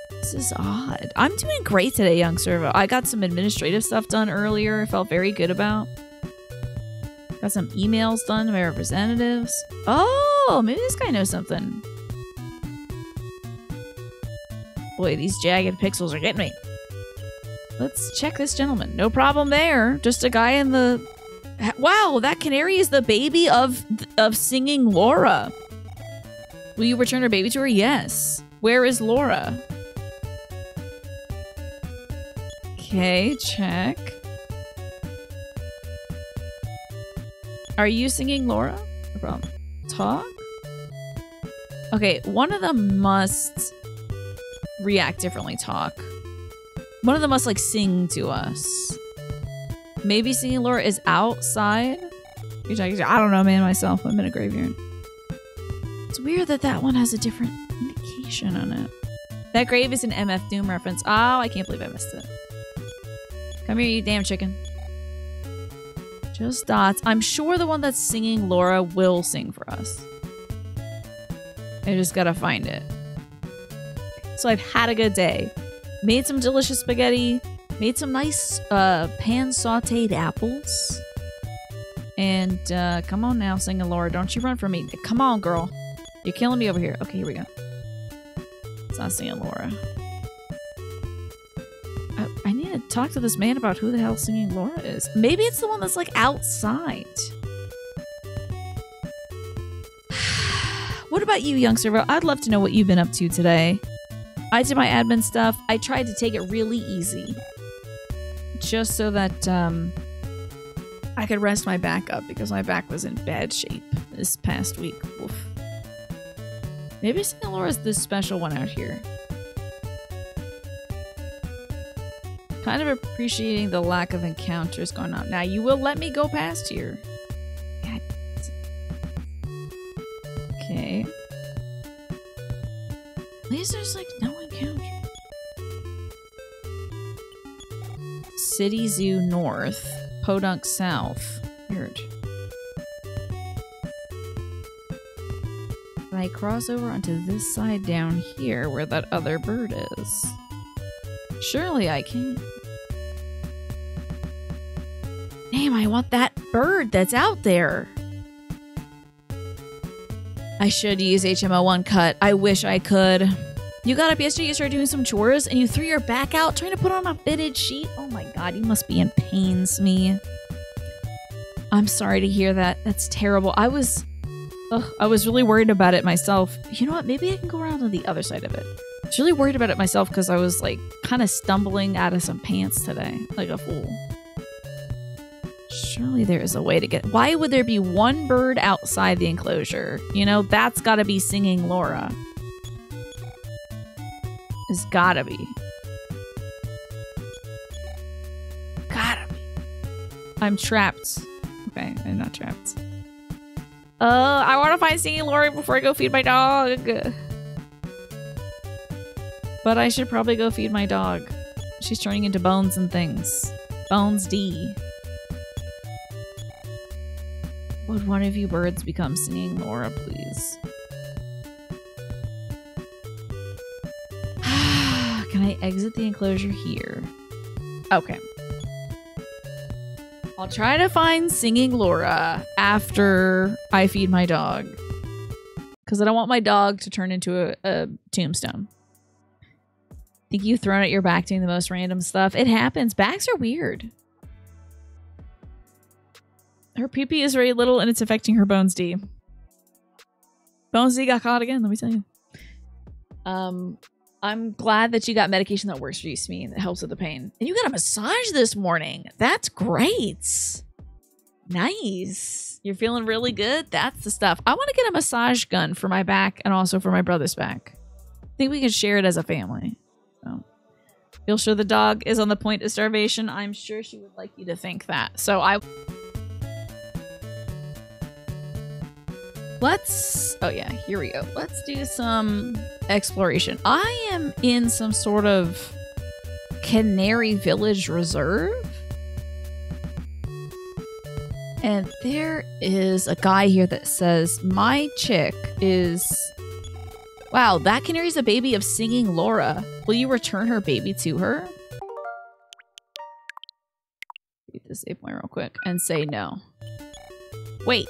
This is odd. I'm doing great today, young servo. I got some administrative stuff done earlier. I felt very good about. Got some emails done to my representatives. Oh, maybe this guy knows something. Boy, these jagged pixels are getting me. Let's check this gentleman. No problem there. Just a guy in the... Wow, that canary is the baby of singing Laura. Will you return her baby to her? Yes. Where is Laura? Okay, check. Are you singing Laura? No problem. Talk? Okay, one of them must react differently. Talk. One of them must, like, sing to us. Maybe singing Laura is outside? You're talking to, I don't know, man, myself. I'm in a graveyard. It's weird that that one has a different indication on it. That grave is an MF Doom reference. Oh, I can't believe I missed it. Come here, you damn chicken. Just dots. I'm sure the one that's singing Laura will sing for us. I just gotta find it. So I've had a good day. Made some delicious spaghetti. Made some nice pan sauteed apples. And come on now, singing Laura. Don't you run from me. Come on, girl. You're killing me over here. Okay, here we go. It's not singing Laura. I need to talk to this man about who the hell singing Laura is. Maybe it's the one that's like outside. What about you, young servo? I'd love to know what you've been up to today. I did my admin stuff. I tried to take it really easy. Just so that I could rest my back up because my back was in bad shape this past week. Oof. Maybe singing Laura's the special one out here. Kind of appreciating the lack of encounters going on. Now, you will let me go past here. God. Okay. At least there's, like, no encounter. City Zoo North. Podunk South. Weird. I cross over onto this side down here where that other bird is. Surely I can. Damn, I want that bird that's out there. I should use HMO1 cut. I wish I could. You got up yesterday, you started doing some chores, and you threw your back out trying to put on a fitted sheet? Oh my god, you must be in pain, Smee. I'm sorry to hear that. That's terrible. I was really worried about it myself. You know what? Maybe I can go around on the other side of it. I was really worried about it myself because I was like kind of stumbling out of some pants today. Like a fool. Surely there is a way to get... Why would there be one bird outside the enclosure? You know, that's gotta be singing Laura. It's gotta be. Gotta be. I'm trapped. Okay, I'm not trapped. I want to find singing Laura before I go feed my dog. But I should probably go feed my dog. She's turning into bones and things. Bones D. Would one of you birds become singing Laura, please? Can I exit the enclosure here? Okay. I'll try to find singing Laura after I feed my dog. Because I don't want my dog to turn into a tombstone. Think you've thrown at your back doing the most random stuff? It happens. Backs are weird. Her pee-pee is very little and it's affecting her Bones D. Bones D got caught again, let me tell you. I'm glad that you got medication that works for you, Smee, that helps with the pain. And you got a massage this morning. That's great. Nice. You're feeling really good? That's the stuff. I want to get a massage gun for my back and also for my brother's back. I think we can share it as a family. So, feel sure the dog is on the point of starvation. I'm sure she would like you to think that. So oh yeah, here we go. Let's do some exploration. I am in some sort of Canary Village Reserve. And there is a guy here that says, my chick is... Wow, that canary's a baby of singing Laura. Will you return her baby to her? Read the save point real quick and say no. Wait.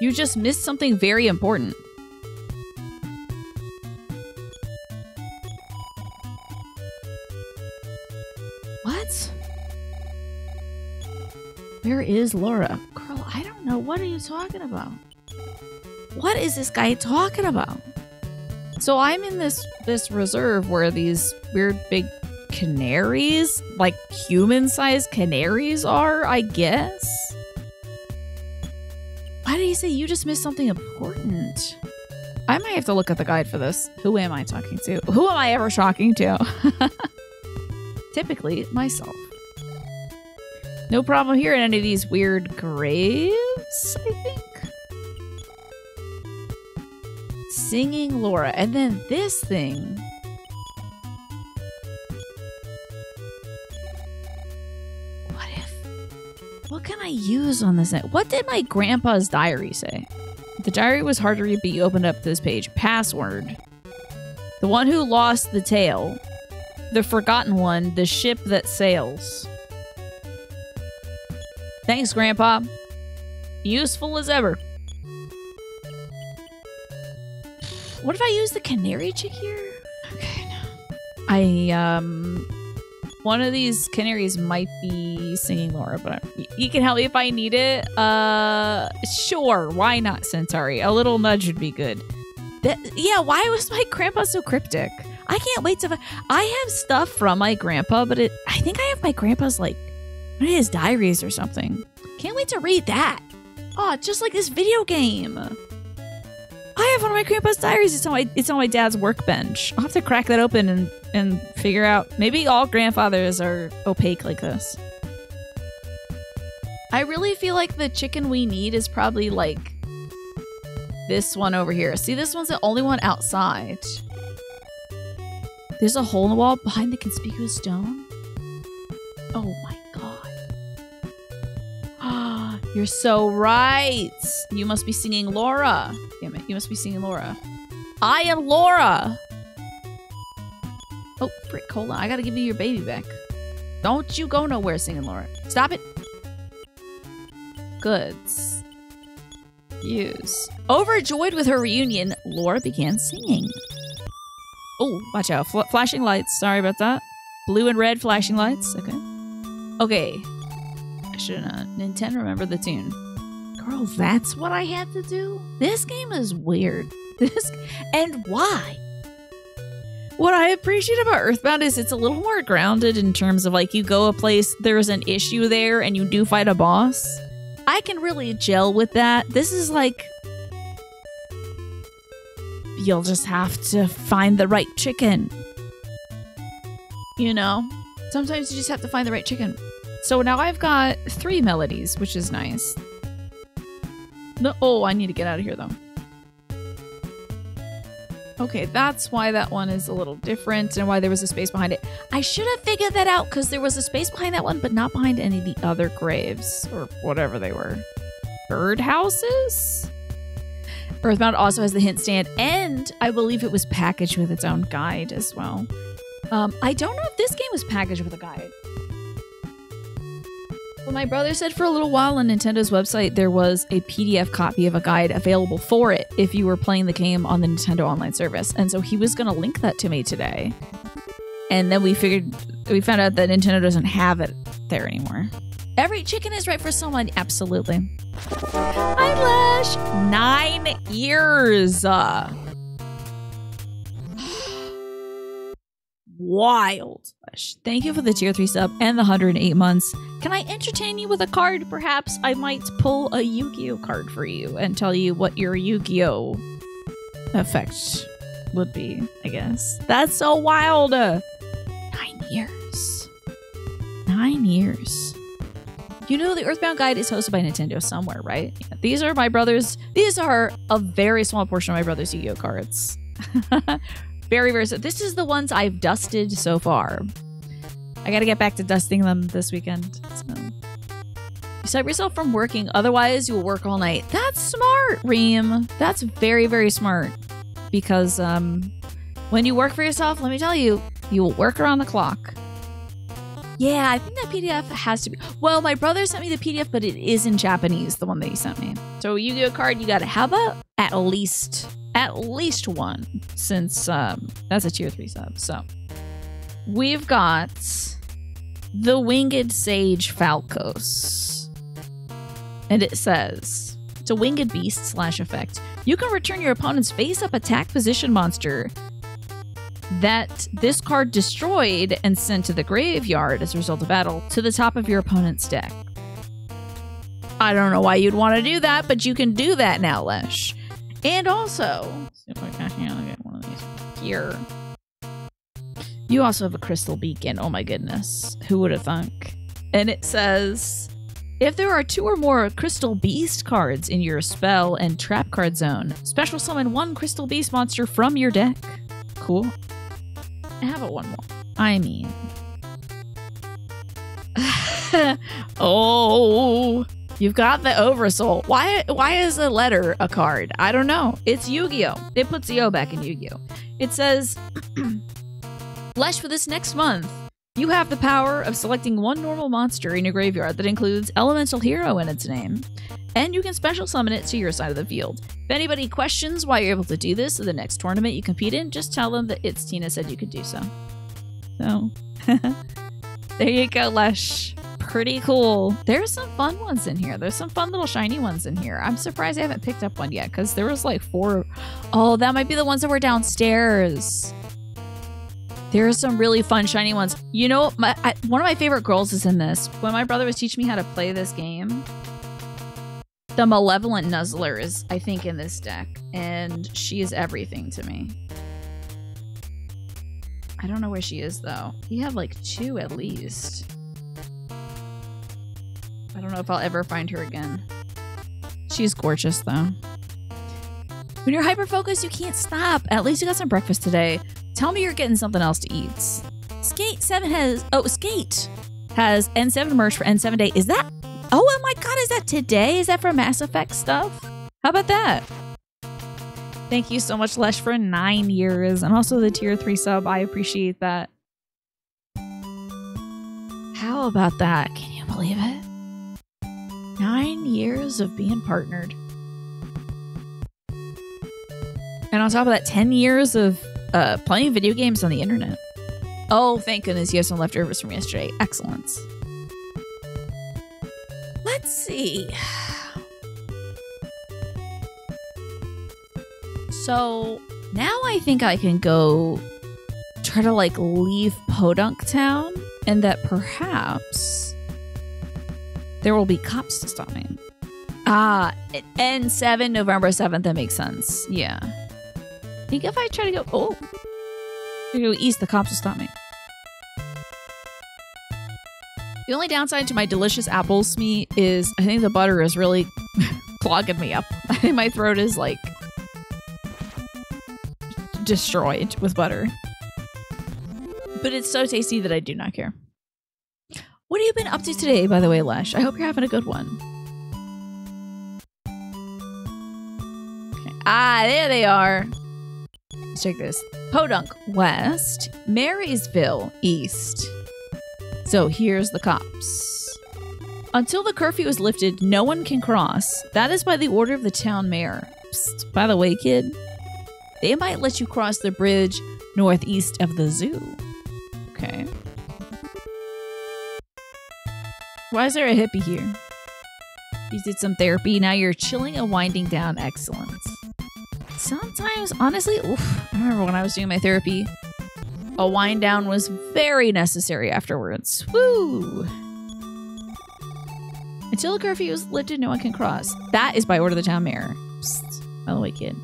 You just missed something very important. What? Where is Laura? Girl, I don't know. What are you talking about? What is this guy talking about? So I'm in this reserve where these weird big canaries, like human-sized canaries are, I guess. Why did he say you just missed something important? I might have to look at the guide for this. Who am I talking to? Who am I ever talking to? Typically, myself. No problem here in any of these weird graves, I think. Singing Laura. And then this thing. What can I use on this? What did my grandpa's diary say? The diary was hard to read, but you opened up this page. Password. The one who lost the tail. The forgotten one. The ship that sails. Thanks, Grandpa. Useful as ever. What if I use the canary chick here? Okay, no. One of these canaries might be singing Laura, but you can help me if I need it. Sure. Why not, Centauri? A little nudge would be good. Yeah, why was my grandpa so cryptic? I can't wait to... I have stuff from my grandpa, but I think I have my grandpa's, like, one of his diaries or something. Can't wait to read that. Oh, just like this video game. I have one of my grandpa's diaries. It's on my dad's workbench. I'll have to crack that open and figure out. Maybe all grandfathers are opaque like this. I really feel like the chicken we need is probably like this one over here. See, this one's the only one outside. There's a hole in the wall behind the conspicuous stone. Oh my god. Ah, you're so right. You must be singing Laura. Damn it, you must be singing Laura. I am Laura. Oh, frick, hold on. I gotta give you your baby back. Don't you go nowhere singing Laura. Stop it. Goods. Use. Overjoyed with her reunion, Laura began singing. Oh, watch out. Flashing lights. Sorry about that. Blue and red flashing lights. Okay. Okay. I should Nintendo remember the tune. Girl, that's what I had to do? This game is weird. And why? What I appreciate about Earthbound is it's a little more grounded in terms of like you go a place, there's an issue there, and you do fight a boss. I can really gel with that. This is like... You'll just have to find the right chicken. You know? Sometimes you just have to find the right chicken. So now I've got 3 melodies, which is nice. No, oh, I need to get out of here, though. Okay, that's why that one is a little different and why there was a space behind it. I should have figured that out because there was a space behind that one, but not behind any of the other graves or whatever they were. Birdhouses? Earthbound also has the hint stand, and I believe it was packaged with its own guide as well. I don't know if this game was packaged with a guide. Well, my brother said for a little while on Nintendo's website there was a PDF copy of a guide available for it if you were playing the game on the Nintendo Online service. And so he was going to link that to me today. And then we found out that Nintendo doesn't have it there anymore. Every chicken is right for someone. Absolutely. Hi, Lash. 9 years. Wild. Thank you for the tier 3 sub and the 108 months. Can I entertain you with a card? Perhaps I might pull a Yu-Gi-Oh card for you and tell you what your Yu-Gi-Oh effect would be, I guess. That's so wild. 9 years. 9 years. You know the Earthbound guide is hosted by Nintendo somewhere, right? Yeah, these are my brother's. These are a very small portion of my brother's Yu-Gi-Oh cards. Very, very. This is the ones I've dusted so far. I gotta get back to dusting them this weekend. So. You stop yourself from working, otherwise you'll work all night. That's smart, Reem. That's very, very smart. Because when you work for yourself, let me tell you, you will work around the clock. Yeah, I think that PDF has to be... Well, my brother sent me the PDF, but it is in Japanese, the one that he sent me. So Yu-Gi-Oh card, you gotta have at least one, since that's a tier 3 sub. So we've got the Winged Sage Falcos. And it says, it's a winged beast / effect. You can return your opponent's face-up attack position monster that this card destroyed and sent to the graveyard as a result of battle to the top of your opponent's deck. I don't know why you'd want to do that, but you can do that now, Lesh. And also, see if I can get one of these here. You also have a crystal beacon. Oh my goodness. Who would have thunk? And it says, if there are 2 or more crystal beast cards in your spell and trap card zone, special summon 1 crystal beast monster from your deck. Cool. I have one more. I mean... oh... You've got the Oversoul. Why is a letter a card? I don't know. It's Yu-Gi-Oh! It puts the O back in Yu-Gi-Oh! It says, Lesh, for this next month, you have the power of selecting 1 normal monster in your graveyard that includes Elemental Hero in its name. And you can special summon it to your side of the field. If anybody questions why you're able to do this in the next tournament you compete in, just tell them that it's Tina said you could do so. So, there you go, Lesh. Pretty cool. There's some fun ones in here. There's some fun little shiny ones in here. I'm surprised I haven't picked up one yet because there was like 4. Oh, that might be the ones that were downstairs. There are some really fun shiny ones. You know, one of my favorite girls is in this. When my brother was teaching me how to play this game, the Malevolent Nuzzler is, I think, in this deck. And she is everything to me. I don't know where she is, though. You have like 2 at least. I don't know if I'll ever find her again. She's gorgeous, though. When you're hyper-focused, you can't stop. At least you got some breakfast today. Tell me you're getting something else to eat. Skate 7 has... Oh, Skate has N7 merch for N7 Day. Is that... Oh my god, is that today? Is that for Mass Effect stuff? How about that? Thank you so much, Lesh, for 9 years. And also the tier 3 sub. I appreciate that. How about that? Can you believe it? 9 years of being partnered. And on top of that, 10 years of playing video games on the internet. Oh, thank goodness you have some leftovers from yesterday. Excellent. Let's see. So now I think I can go try to like leave Podunk Town and that perhaps there will be cops to stop me. Ah, N7, November 7th, that makes sense. Yeah. I think if I try to go... Oh. If I go east, the cops will stop me. The only downside to my delicious apple smee is I think the butter is really clogging me up. I think my throat is like destroyed with butter. But it's so tasty that I do not care. What have you been up to today, by the way, Lesh? I hope you're having a good one. Okay. Ah, there they are. Let's check this. Podunk, west. Marysville, east. So here's the cops. Until the curfew is lifted, no one can cross. That is by the order of the town mayor. Psst, by the way, kid, they might let you cross the bridge northeast of the zoo. Okay. Why is there a hippie here? You did some therapy. Now you're chilling and winding down. Excellent. Sometimes, honestly, oof, I remember when I was doing my therapy, a wind down was very necessary afterwards. Woo! Until the curfew is lifted, no one can cross. That is by order of the town mayor. Psst. By the way, kid.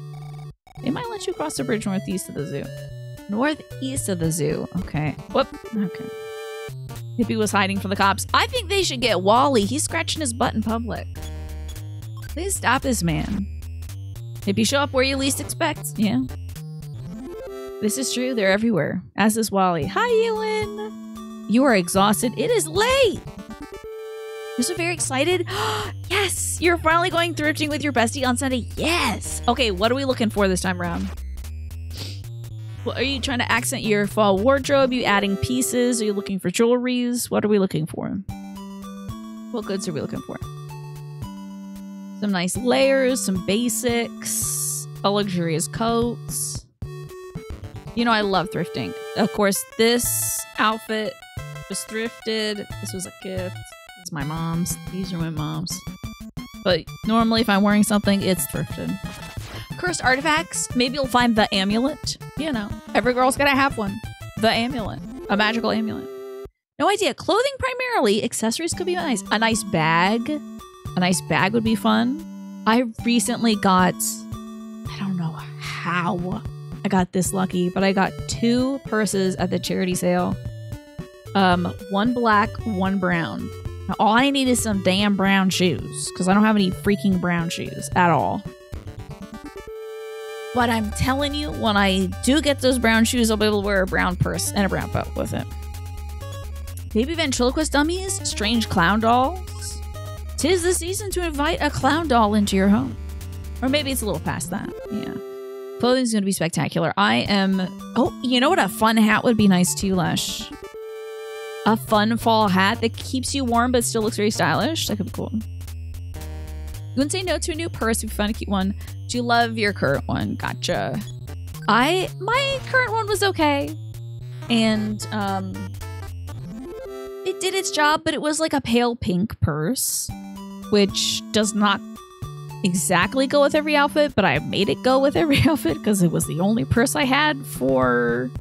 They might let you cross the bridge northeast of the zoo. Northeast of the zoo. Okay. Whoop. Okay. Hippie was hiding from the cops. I think they should get Wally. He's scratching his butt in public. Please stop this man. Hippie show up where you least expect. Yeah. This is true. They're everywhere. As is Wally. Hi, Ewan. You are exhausted. It is late. You're so very excited. Yes. You're finally going thrifting with your bestie on Sunday. Yes. Okay. What are we looking for this time around? Well, are you trying to accent your fall wardrobe? Are you adding pieces? Are you looking for jewelries? What are we looking for? What goods are we looking for? Some nice layers, some basics, a luxurious coats. You know, I love thrifting. Of course, this outfit was thrifted. This was a gift. It's my mom's. These are my mom's. But normally, if I'm wearing something, it's thrifted. Cursed artifacts. Maybe you'll find the amulet. You know, every girl's gotta have one. The amulet. A magical amulet. No idea. Clothing primarily. Accessories could be nice. A nice bag. A nice bag would be fun. I recently got... I don't know how I got this lucky, but I got 2 purses at the charity sale. One black, one brown. Now, all I need is some damn brown shoes, because I don't have any freaking brown shoes at all. But I'm telling you, when I do get those brown shoes, I'll be able to wear a brown purse and a brown belt with it. Baby ventriloquist dummies, strange clown dolls. 'Tis the season to invite a clown doll into your home. Or maybe it's a little past that. Yeah. Clothing's going to be spectacular. I am... Oh, you know what? A fun hat would be nice too, Lush. A fun fall hat that keeps you warm but still looks very stylish. That could be cool. You wouldn't say no to a new purse if you find a cute one. Do you love your current one? Gotcha. My current one was okay. And it did its job, but it was like a pale pink purse, which does not exactly go with every outfit, but I made it go with every outfit because it was the only purse I had for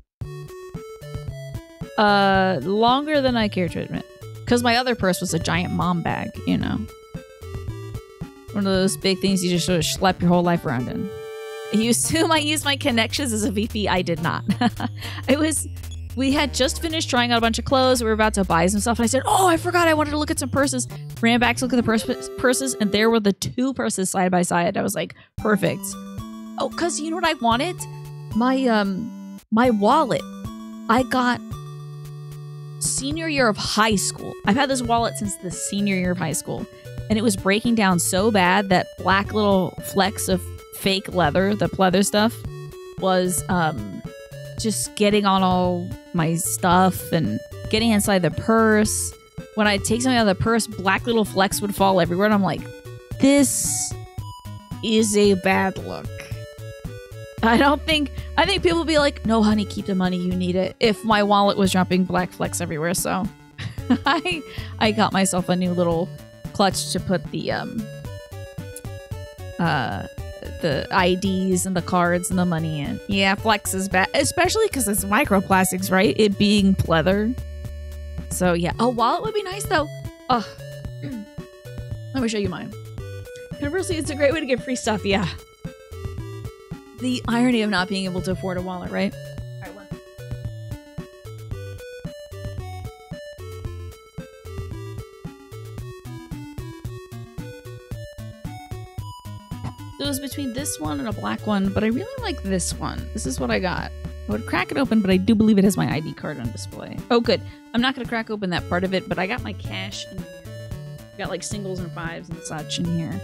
longer than I care to admit. Because my other purse was a giant mom bag, you know. One of those big things you just sort of schlep your whole life around in. You assume I used my connections as a VP? I did not. We had just finished trying out a bunch of clothes. We were about to buy some stuff. And I said, oh, I forgot I wanted to look at some purses. Ran back to look at the purses. And there were the 2 purses side by side. I was like, perfect. Oh, because you know what I wanted? My wallet. I got senior year of high school. I've had this wallet since the senior year of high school. And it was breaking down so bad that black little flecks of fake leather, the pleather stuff, was just getting on all my stuff and getting inside the purse. When I take something out of the purse, black little flecks would fall everywhere. And I'm like, this is a bad look. I think people would be like, no, honey, keep the money. You need it. If my wallet was dropping black flecks everywhere. So I got myself a new little clutch to put the IDs and the cards and the money in. Yeah, flex is bad, especially because it's microplastics, right? It being pleather. So yeah, a wallet would be nice though. Oh, let me show you mine. Conversely, it's a great way to get free stuff. Yeah. The irony of not being able to afford a wallet, right? It was between this one and a black one, but I really like this one. This is what I got. I would crack it open, but I do believe it has my ID card on display. Oh, good. I'm not going to crack open that part of it, but I got my cash in here. I got like singles and 5s and such in here.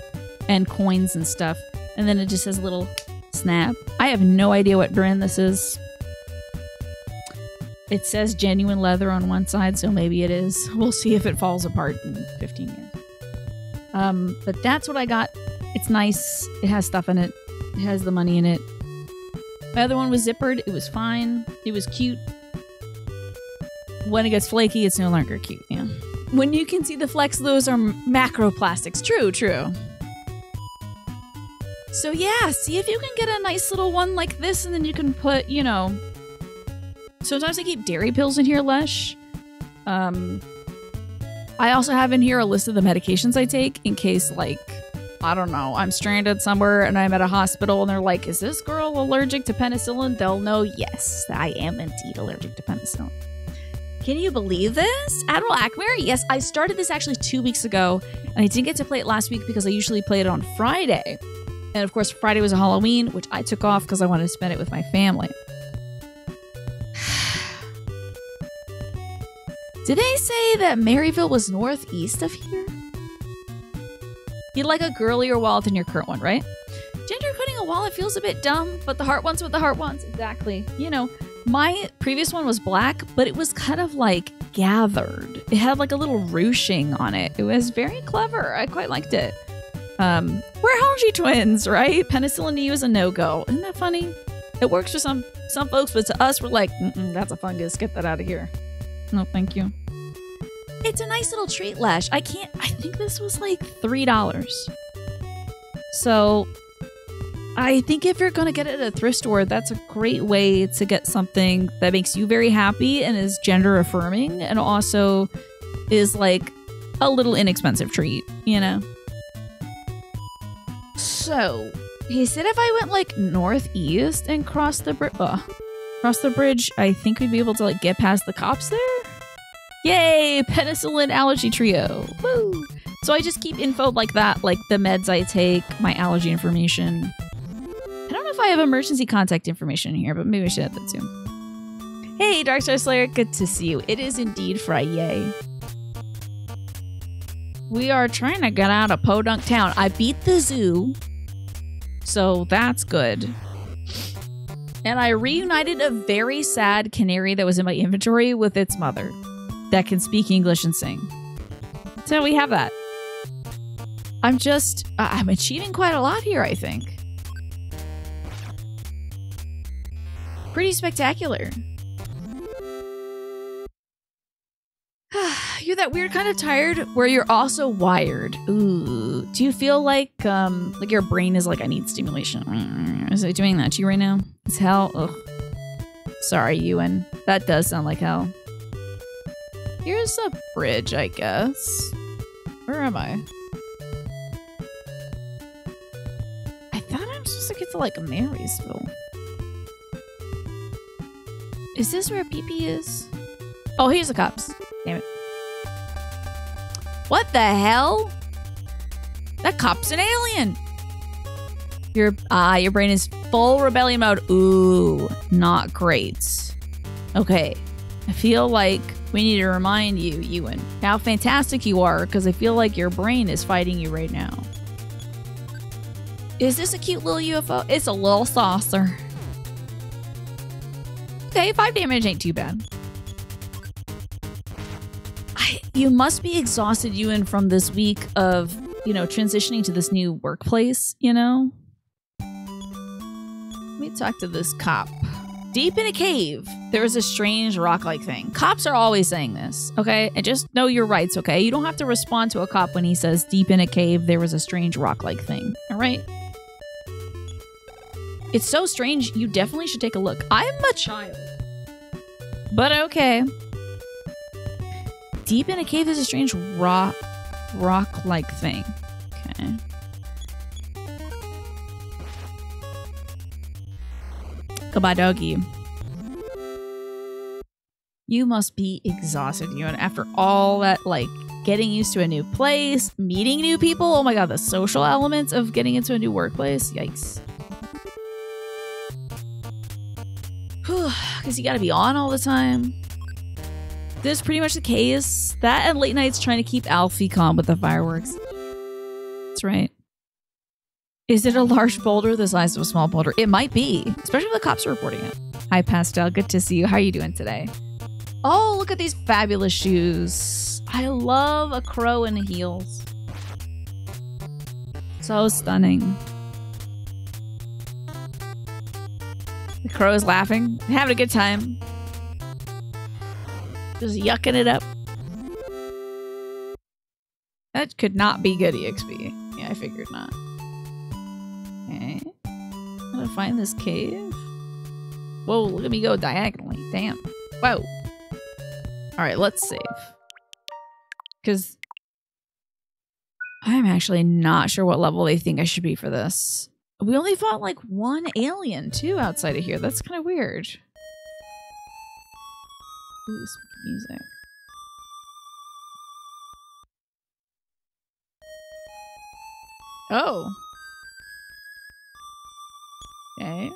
And coins and stuff. And then it just says a little snap. I have no idea what brand this is. It says genuine leather on one side, so maybe it is. We'll see if it falls apart in 15 years. But that's what I got. It's nice. It has stuff in it. It has the money in it. My other one was zippered. It was fine. It was cute. When it gets flaky, it's no longer cute. Yeah. When you can see the flecks, those are macroplastics. True, true. So yeah, see if you can get a nice little one like this, and then you can put, you know... Sometimes I keep dairy pills in here, Lesh. I also have in here a list of the medications I take in case, like, I don't know, I'm stranded somewhere and I'm at a hospital and they're like, is this girl allergic to penicillin? They'll know, yes, I am indeed allergic to penicillin. Can you believe this? Admiral Ackmare? Yes, I started this actually 2 weeks ago, and I didn't get to play it last week because I usually play it on Friday. And of course, Friday was a Halloween, which I took off because I wanted to spend it with my family. Did they say that Maryville was northeast of here? You'd like a girlier wallet than your current one, right? Gender coding a wallet feels a bit dumb, but the heart wants what the heart wants. Exactly. You know, my previous one was black, but it was kind of like gathered. It had like a little ruching on it. It was very clever. I quite liked it. We're Honji twins, right? Penicillin to you is a no-go. Isn't that funny? It works for some folks, but to us, we're like, that's a fungus. Get that out of here. No, thank you. It's a nice little treat, Lash. I think this was like $3. So I think if you're going to get it at a thrift store, that's a great way to get something that makes you very happy and is gender affirming and also is like a little inexpensive treat, you know? So he said if I went like northeast and crossed the bridge, I think we'd be able to like get past the cops there. Yay! Penicillin allergy trio. Woo! So I just keep info like that, like the meds I take, my allergy information. I don't know if I have emergency contact information in here, but maybe I should add that too. Hey, Darkstar Slayer, good to see you. It is indeed Friday. We are trying to get out of Podunk Town. I beat the zoo, so that's good. And I reunited a very sad canary that was in my inventory with its mother that can speak English and sing. So we have that. I'm achieving quite a lot here, I think. Pretty spectacular. You're that weird kind of tired where you're also wired. Ooh. Do you feel like your brain is like, I need stimulation? Is it doing that to you right now? It's hell. Ugh. Sorry, Ewan. That does sound like hell. Here's a bridge, I guess. Where am I? I thought I'm supposed to get to like Marysville. Is this where PP is? Oh, here's the cops. Damn it. What the hell? That cop's an alien. Your brain is full rebellion mode. Ooh, not great. Okay. I feel like we need to remind you, Ewan, how fantastic you are, because I feel like your brain is fighting you right now. Is this a cute little UFO? It's a little saucer. Okay, 5 damage ain't too bad. You must be exhausted, Ewan, from this week of, you know, transitioning to this new workplace, you know? Let me talk to this cop. Deep in a cave, there is a strange rock-like thing. Cops are always saying this, okay? And just know your rights, okay? You don't have to respond to a cop when he says, deep in a cave, there was a strange rock-like thing, all right? It's so strange, you definitely should take a look. I'm a child. But okay. Deep in a cave, there's a strange rock-like thing. Okay. Goodbye, doggy. You must be exhausted, Ewan, after all that, like, getting used to a new place, meeting new people. Oh my god, the social elements of getting into a new workplace. Yikes. Because you gotta be on all the time. This is pretty much the case. That and late nights trying to keep Alfie calm with the fireworks. That's right. Is it a large boulder the size of a small boulder? It might be, especially if the cops are reporting it. Hi, Pastel. Good to see you. How are you doing today? Oh, look at these fabulous shoes. I love a crow in heels. So stunning. The crow is laughing, having a good time. Just yucking it up. That could not be good EXP. Yeah, I figured not. Okay. How to find this cave? Whoa, look at me go diagonally. Damn. Whoa. Alright, let's save. Because I'm actually not sure what level they think I should be for this. We only fought like one alien, too, outside of here. That's kind of weird. Ooh, spooky music. Oh. Okay.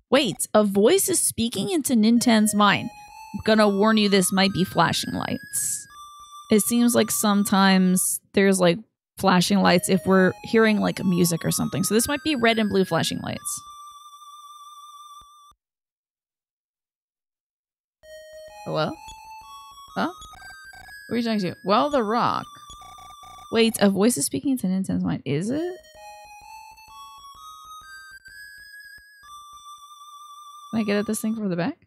Wait, a voice is speaking into Ninten's mind. I'm gonna warn you, this might be flashing lights. It seems like sometimes there's like flashing lights if we're hearing like music or something. So this might be red and blue flashing lights. Hello? Huh? What are you talking to? Well, the rock. Wait, a voice is speaking into Ninten's mind. Is it? Can I get at this thing from the back?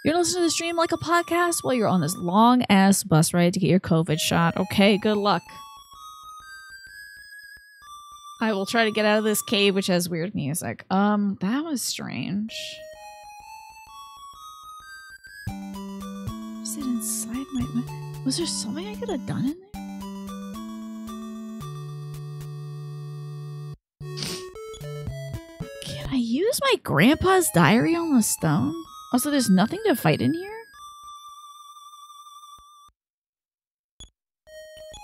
You're gonna listen to the stream like a podcast while you're on this long-ass bus ride to get your COVID shot. Okay, good luck. I will try to get out of this cave, which has weird music. That was strange. Is it inside my... Was there something I could have done in there? Can I use my grandpa's diary on the stone? Also, there's nothing to fight in here?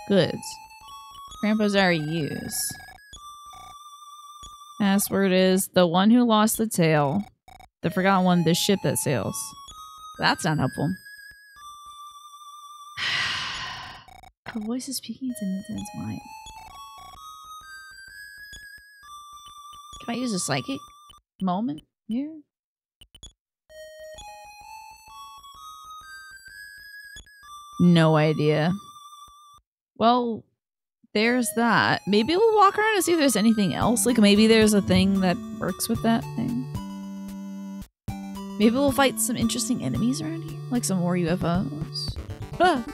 Goods. Grandpa's diary use. Password is the one who lost the tail. The forgotten one, the ship that sails. That's not helpful. A voice is speaking into Ninten's mind. Can I use a psychic moment here? No idea. Well, there's that. Maybe we'll walk around and see if there's anything else. Like maybe there's a thing that works with that thing. Maybe we'll fight some interesting enemies around here. Like some more UFOs. Ah.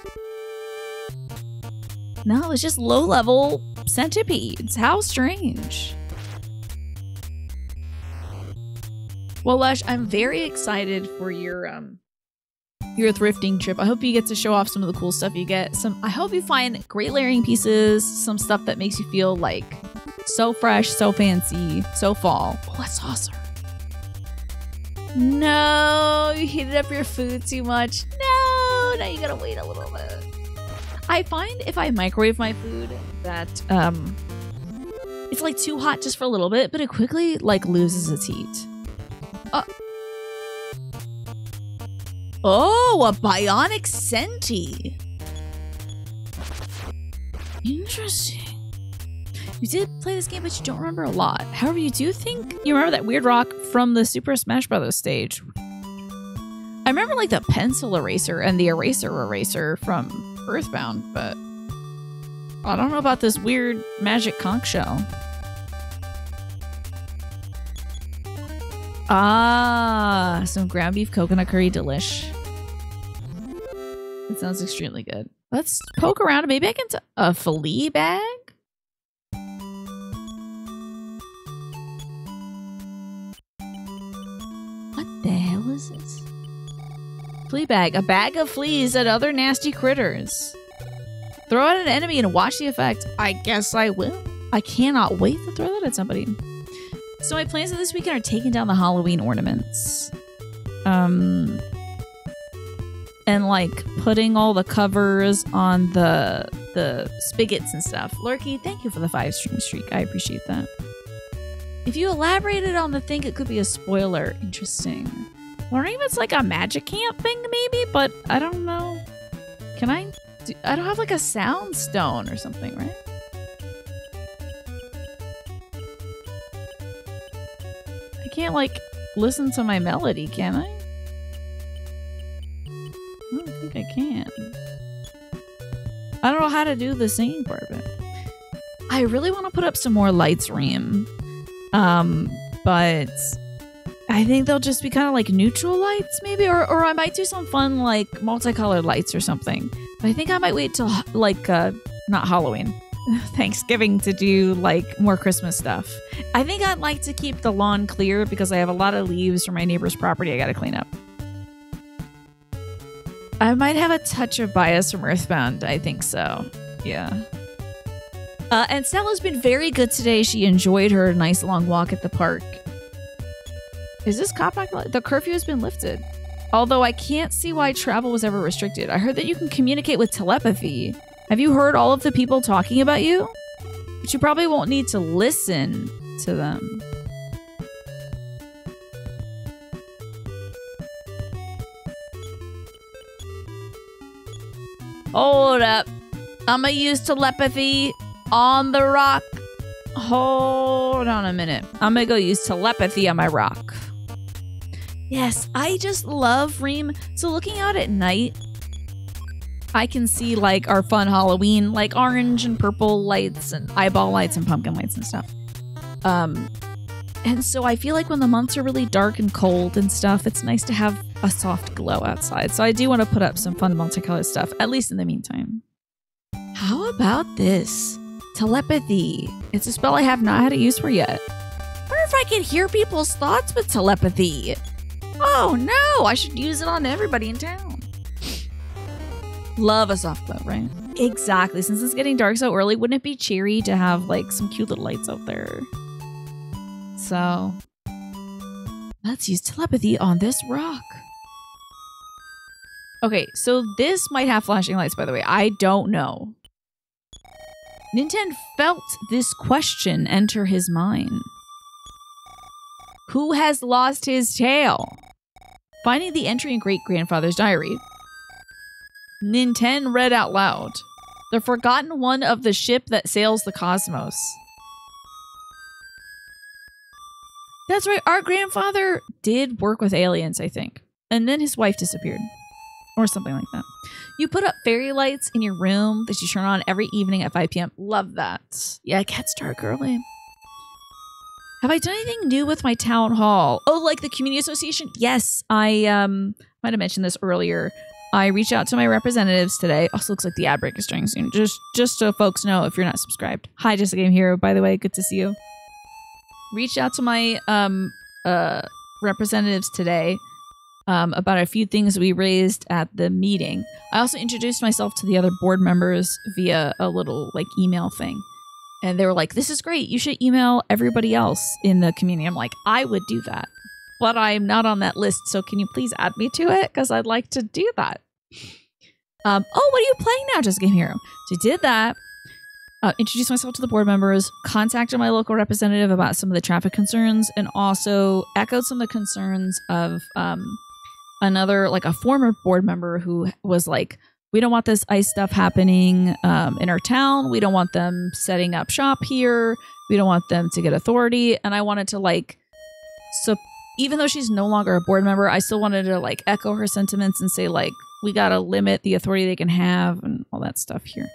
No, it's just low-level centipedes. How strange. Well, Lush, I'm very excited for your thrifting trip. I hope you get to show off some of the cool stuff you get. I hope you find great layering pieces, some stuff that makes you feel like so fresh, so fancy, so fall. Oh, that's awesome. No, you heated up your food too much. No, now you gotta wait a little bit. I find if I microwave my food that it's like too hot just for a little bit, but it quickly like loses its heat. Oh, a bionic Senti. Interesting. You did play this game, but you don't remember a lot. However, you do think you remember that weird rock from the Super Smash Bros. Stage. I remember like the pencil eraser and the eraser from Earthbound, but I don't know about this weird magic conch shell. Ah, some ground beef coconut curry delish. It sounds extremely good. Let's poke around. Maybe I can a flea bag? What the hell is this? Flea bag. A bag of fleas and other nasty critters. Throw at an enemy and watch the effect. I guess I will. I cannot wait to throw that at somebody. So my plans for this weekend are taking down the Halloween ornaments. And like putting all the covers on the spigots and stuff. Lurky, thank you for the 5-stream streak. I appreciate that. If you elaborated on the thing, it could be a spoiler. Interesting. Wondering if it's like a Magicant thing maybe, but I don't know. Can I don't have like a sound stone or something, right? I can't like listen to my melody, can I? I don't think I can. I don't know how to do the singing part of it. I really want to put up some more lights, Reem. But I think they'll just be kind of like neutral lights, maybe, or I might do some fun like multicolored lights or something. But I think I might wait till like not Halloween, Thanksgiving to do like more Christmas stuff. I think I'd like to keep the lawn clear because I have a lot of leaves from my neighbor's property I got to clean up. I might have a touch of bias from Earthbound. I think so. Yeah. And Stella's been very good today. She enjoyed her nice long walk at the park. Is this cop not? The curfew has been lifted. Although I can't see why travel was ever restricted. I heard that you can communicate with telepathy. Have you heard all of the people talking about you? But you probably won't need to listen to them. Hold up. I'm gonna use telepathy on the rock. Hold on a minute. I'm gonna go use telepathy on my rock. Yes, I just love Reem. So looking out at night, I can see like our fun Halloween, like orange and purple lights and eyeball lights and pumpkin lights and stuff. And so I feel like when the months are really dark and cold and stuff, it's nice to have a soft glow outside. So I do want to put up some fun multicolored stuff, at least in the meantime. How about this? Telepathy. It's a spell I have not had a use for yet. I wonder if I can hear people's thoughts with telepathy. Oh no, I should use it on everybody in town. Love a soft glow, right? Exactly. Since it's getting dark so early, wouldn't it be cheery to have like some cute little lights out there? So let's use telepathy on this rock. Okay, so this might have flashing lights, by the way. I don't know. Nintendo felt this question enter his mind. Who has lost his tail? Finding the entry in great-grandfather's diary. Nintendo read out loud. The forgotten one of the ship that sails the cosmos. That's right, our grandfather did work with aliens, I think. And then his wife disappeared. Or something like that. You put up fairy lights in your room that you turn on every evening at 5 p.m. Love that. Yeah, it gets dark early. Have I done anything new with my town hall? Oh, like the community association? Yes, I might have mentioned this earlier. I reached out to my representatives today. Also looks like the ad break is starting soon. Just so folks know if you're not subscribed. Hi, Just a Game Hero, by the way. Good to see you. Reached out to my representatives today about a few things we raised at the meeting. I also introduced myself to the other board members via a little like email thing. And they were like, this is great. You should email everybody else in the community. I'm like, I would do that. But I'm not on that list. So can you please add me to it? Because I'd like to do that. Oh, what are you playing now, Just a Game Hero? So I did that. Introduced myself to the board members. Contacted my local representative about some of the traffic concerns. And also echoed some of the concerns of another, like a former board member who was like, we don't want this ICE stuff happening in our town. We don't want them setting up shop here. We don't want them to get authority. And I wanted to like, so even though she's no longer a board member, I still wanted to like echo her sentiments and say like, we got to limit the authority they can have and all that stuff here.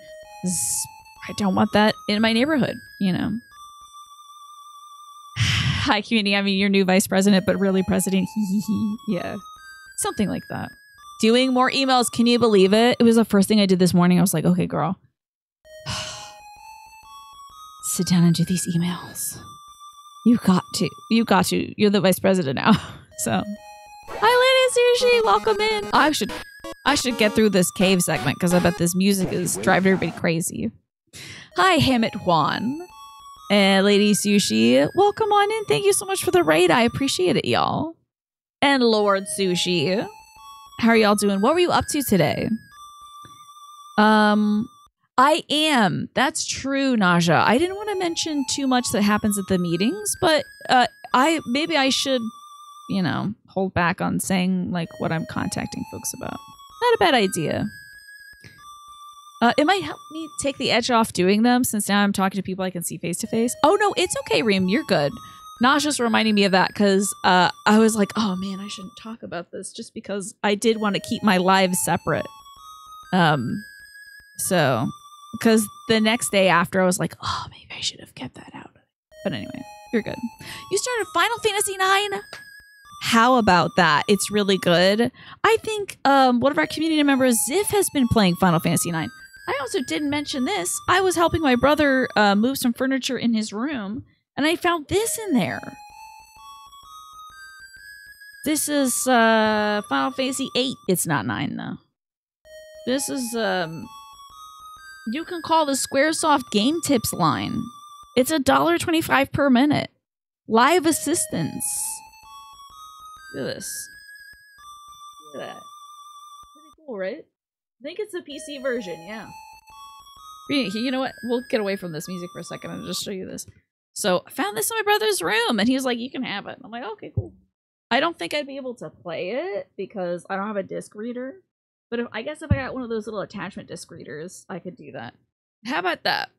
I don't want that in my neighborhood, you know. Hi, community. I mean, your new vice president, but really president. Yeah. Something like that. Doing more emails. Can you believe it? It was the first thing I did this morning. I was like, okay, girl. Sit down and do these emails. You got to. You got to. You're the vice president now. So. Hi, Lady Sushi. Welcome in. I should get through this cave segment because I bet this music is driving everybody crazy. Hi, Hammett Juan. And Lady Sushi. Welcome on in. Thank you so much for the raid. I appreciate it, y'all. And Lord Sushi. How are y'all doing? What were you up to today? I am. That's true, Naja. I didn't want to mention too much that happens at the meetings, but maybe I should, you know, hold back on saying like what I'm contacting folks about. Not a bad idea. It might help me take the edge off doing them since now I'm talking to people I can see face to face. Oh no, it's okay, Reem. You're good. Naja's reminding me of that because I was like, oh man, I shouldn't talk about this just because I did want to keep my lives separate. So, because the next day after I was like, oh, maybe I should have kept that out. But anyway, you're good. You started Final Fantasy IX? How about that? It's really good. I think one of our community members, Ziff, has been playing Final Fantasy IX. I also didn't mention this. I was helping my brother move some furniture in his room, and I found this in there. This is Final Fantasy VIII. It's not 9, though. This is, you can call the Squaresoft Game Tips line. It's $1.25 per minute. Live assistance. Look at this. Look at that. Pretty cool, right? I think it's the PC version, yeah. You know what? We'll get away from this music for a second and just show you this. So, I found this in my brother's room, and he was like, you can have it. I'm like, okay, cool. I don't think I'd be able to play it because I don't have a disc reader. But I guess if I got one of those little attachment disc readers, I could do that. How about that?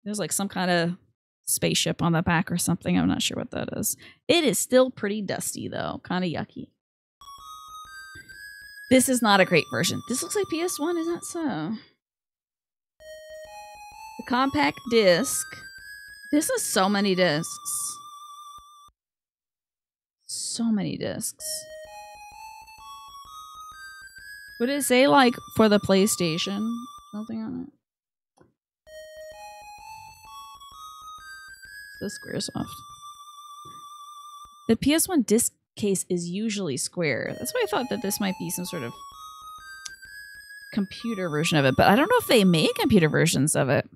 There's like some kind of spaceship on the back or something. I'm not sure what that is. It is still pretty dusty, though. Kind of yucky. This is not a great version. This looks like PS1, is that so? The compact disc. This is so many discs. So many discs. Would it say, like, for the PlayStation? Something on it? The Squaresoft. The PS1 disc case is usually square. That's why I thought that this might be some sort of computer version of it. But I don't know if they make computer versions of it.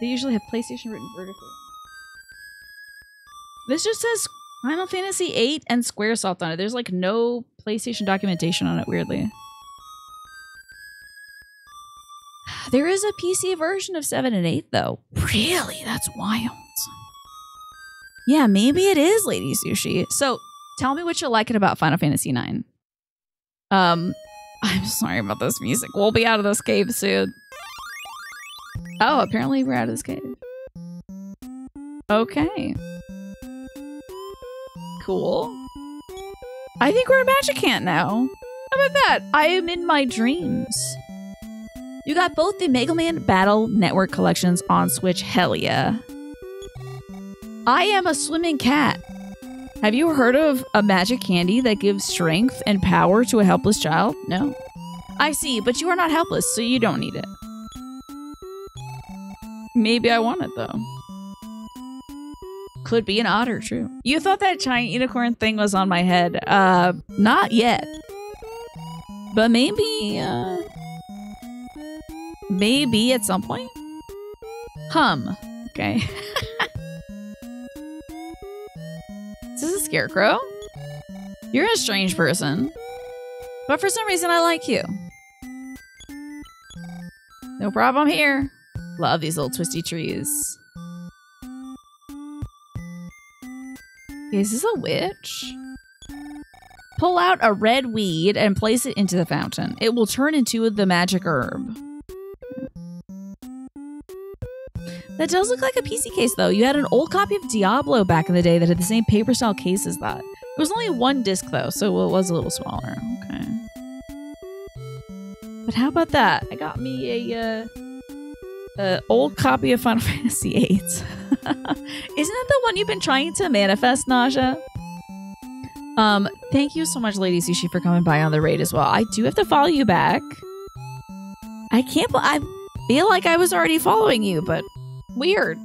They usually have PlayStation written vertically. This just says Final Fantasy VIII and Squaresoft on it. There's like no PlayStation documentation on it, weirdly. There is a PC version of 7 and 8, though. Really? That's wild. Yeah, maybe it is Lady Sushi. So, tell me what you're liking about Final Fantasy IX. I'm sorry about this music. We'll be out of this cave soon. Oh, apparently we're out of this cave. Okay. Cool. I think we're a Magicant now. How about that? I am in my dreams. You got both the Mega Man Battle Network collections on Switch. Hell yeah. I am a swimming cat. Have you heard of a magic candy that gives strength and power to a helpless child? No. I see, but you are not helpless, so you don't need it. Maybe I want it, though. Could be an otter, true. You thought that giant unicorn thing was on my head. Not yet. But maybe, maybe at some point? Hum. Okay. Is this a scarecrow? You're a strange person. But for some reason, I like you. No problem here. Love these little twisty trees. Is this a witch? Pull out a red weed and place it into the fountain. It will turn into the magic herb. That does look like a PC case, though. You had an old copy of Diablo back in the day that had the same paper style case as that. It was only one disc, though, so it was a little smaller. Okay. But how about that? I got me a old copy of Final Fantasy VIII. Isn't that the one you've been trying to manifest, Naja? Thank you so much, Lady Sushi, for coming by on the raid as well. I do have to follow you back. I feel like I was already following you, but weird.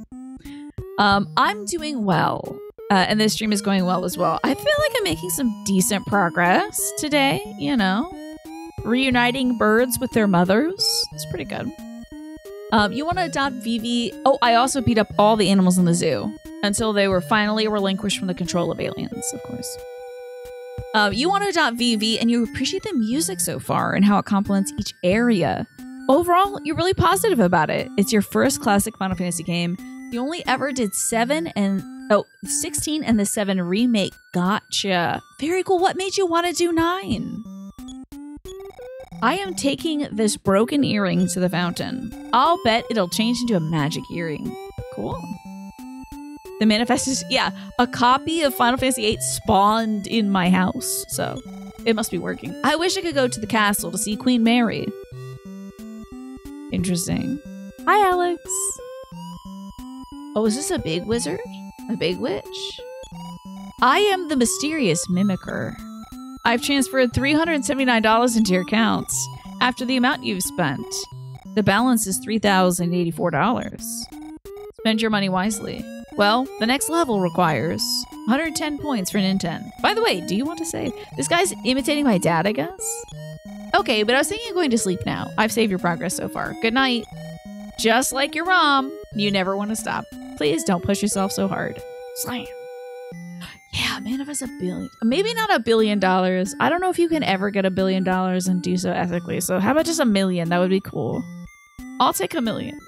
I'm doing well. And this stream is going well as well. I feel like I'm making some decent progress today, you know. Reuniting birds with their mothers. It's pretty good. You want to adopt Vivi. Oh, I also beat up all the animals in the zoo until they were finally relinquished from the control of aliens, of course. You want to adopt Vivi, and you appreciate the music so far and how it complements each area. Overall, you're really positive about it. It's your first classic Final Fantasy game. You only ever did 16 and the 7 remake. Gotcha. Very cool. What made you want to do 9? I am taking this broken earring to the fountain. I'll bet it'll change into a magic earring. Cool. The manifest is, yeah, a copy of Final Fantasy VIII spawned in my house, so it must be working. I wish I could go to the castle to see Queen Mary. Interesting. Hi, Alex. Oh, is this a big wizard? A big witch? I am the mysterious mimicker. I've transferred $379 into your accounts after the amount you've spent. The balance is $3,084. Spend your money wisely. Well, the next level requires 110 points for Nintendo. By the way, do you want to save? This guy's imitating my dad, I guess? Okay, but I was thinking of going to sleep now. I've saved your progress so far. Good night. Just like your mom, you never want to stop. Please don't push yourself so hard. Slam. Yeah, man, if it's $1 billion. Maybe not $1 billion. I don't know if you can ever get $1 billion and do so ethically. So how about just $1 million? That would be cool. I'll take $1 million.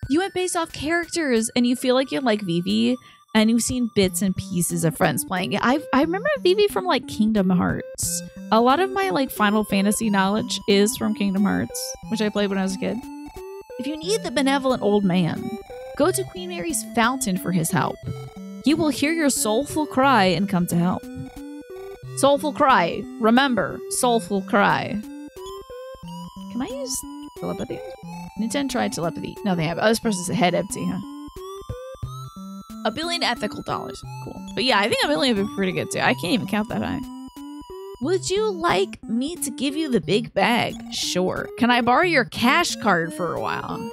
You went based off characters and you feel like you like Vivi and you've seen bits and pieces of friends playing it. I remember Vivi from like Kingdom Hearts. A lot of my like Final Fantasy knowledge is from Kingdom Hearts, which I played when I was a kid. If you need the benevolent old man, go to Queen Mary's fountain for his help. He will hear your soulful cry and come to help. Soulful cry. Remember, soulful cry. Can I use telepathy? Nintendo tried telepathy. No, they have. Oh, this person's head empty, huh? $1 billion ethical dollars. Cool. But yeah, I think $1 billion would be pretty good too. I can't even count that high. Would you like me to give you the big bag? Sure. Can I borrow your cash card for a while?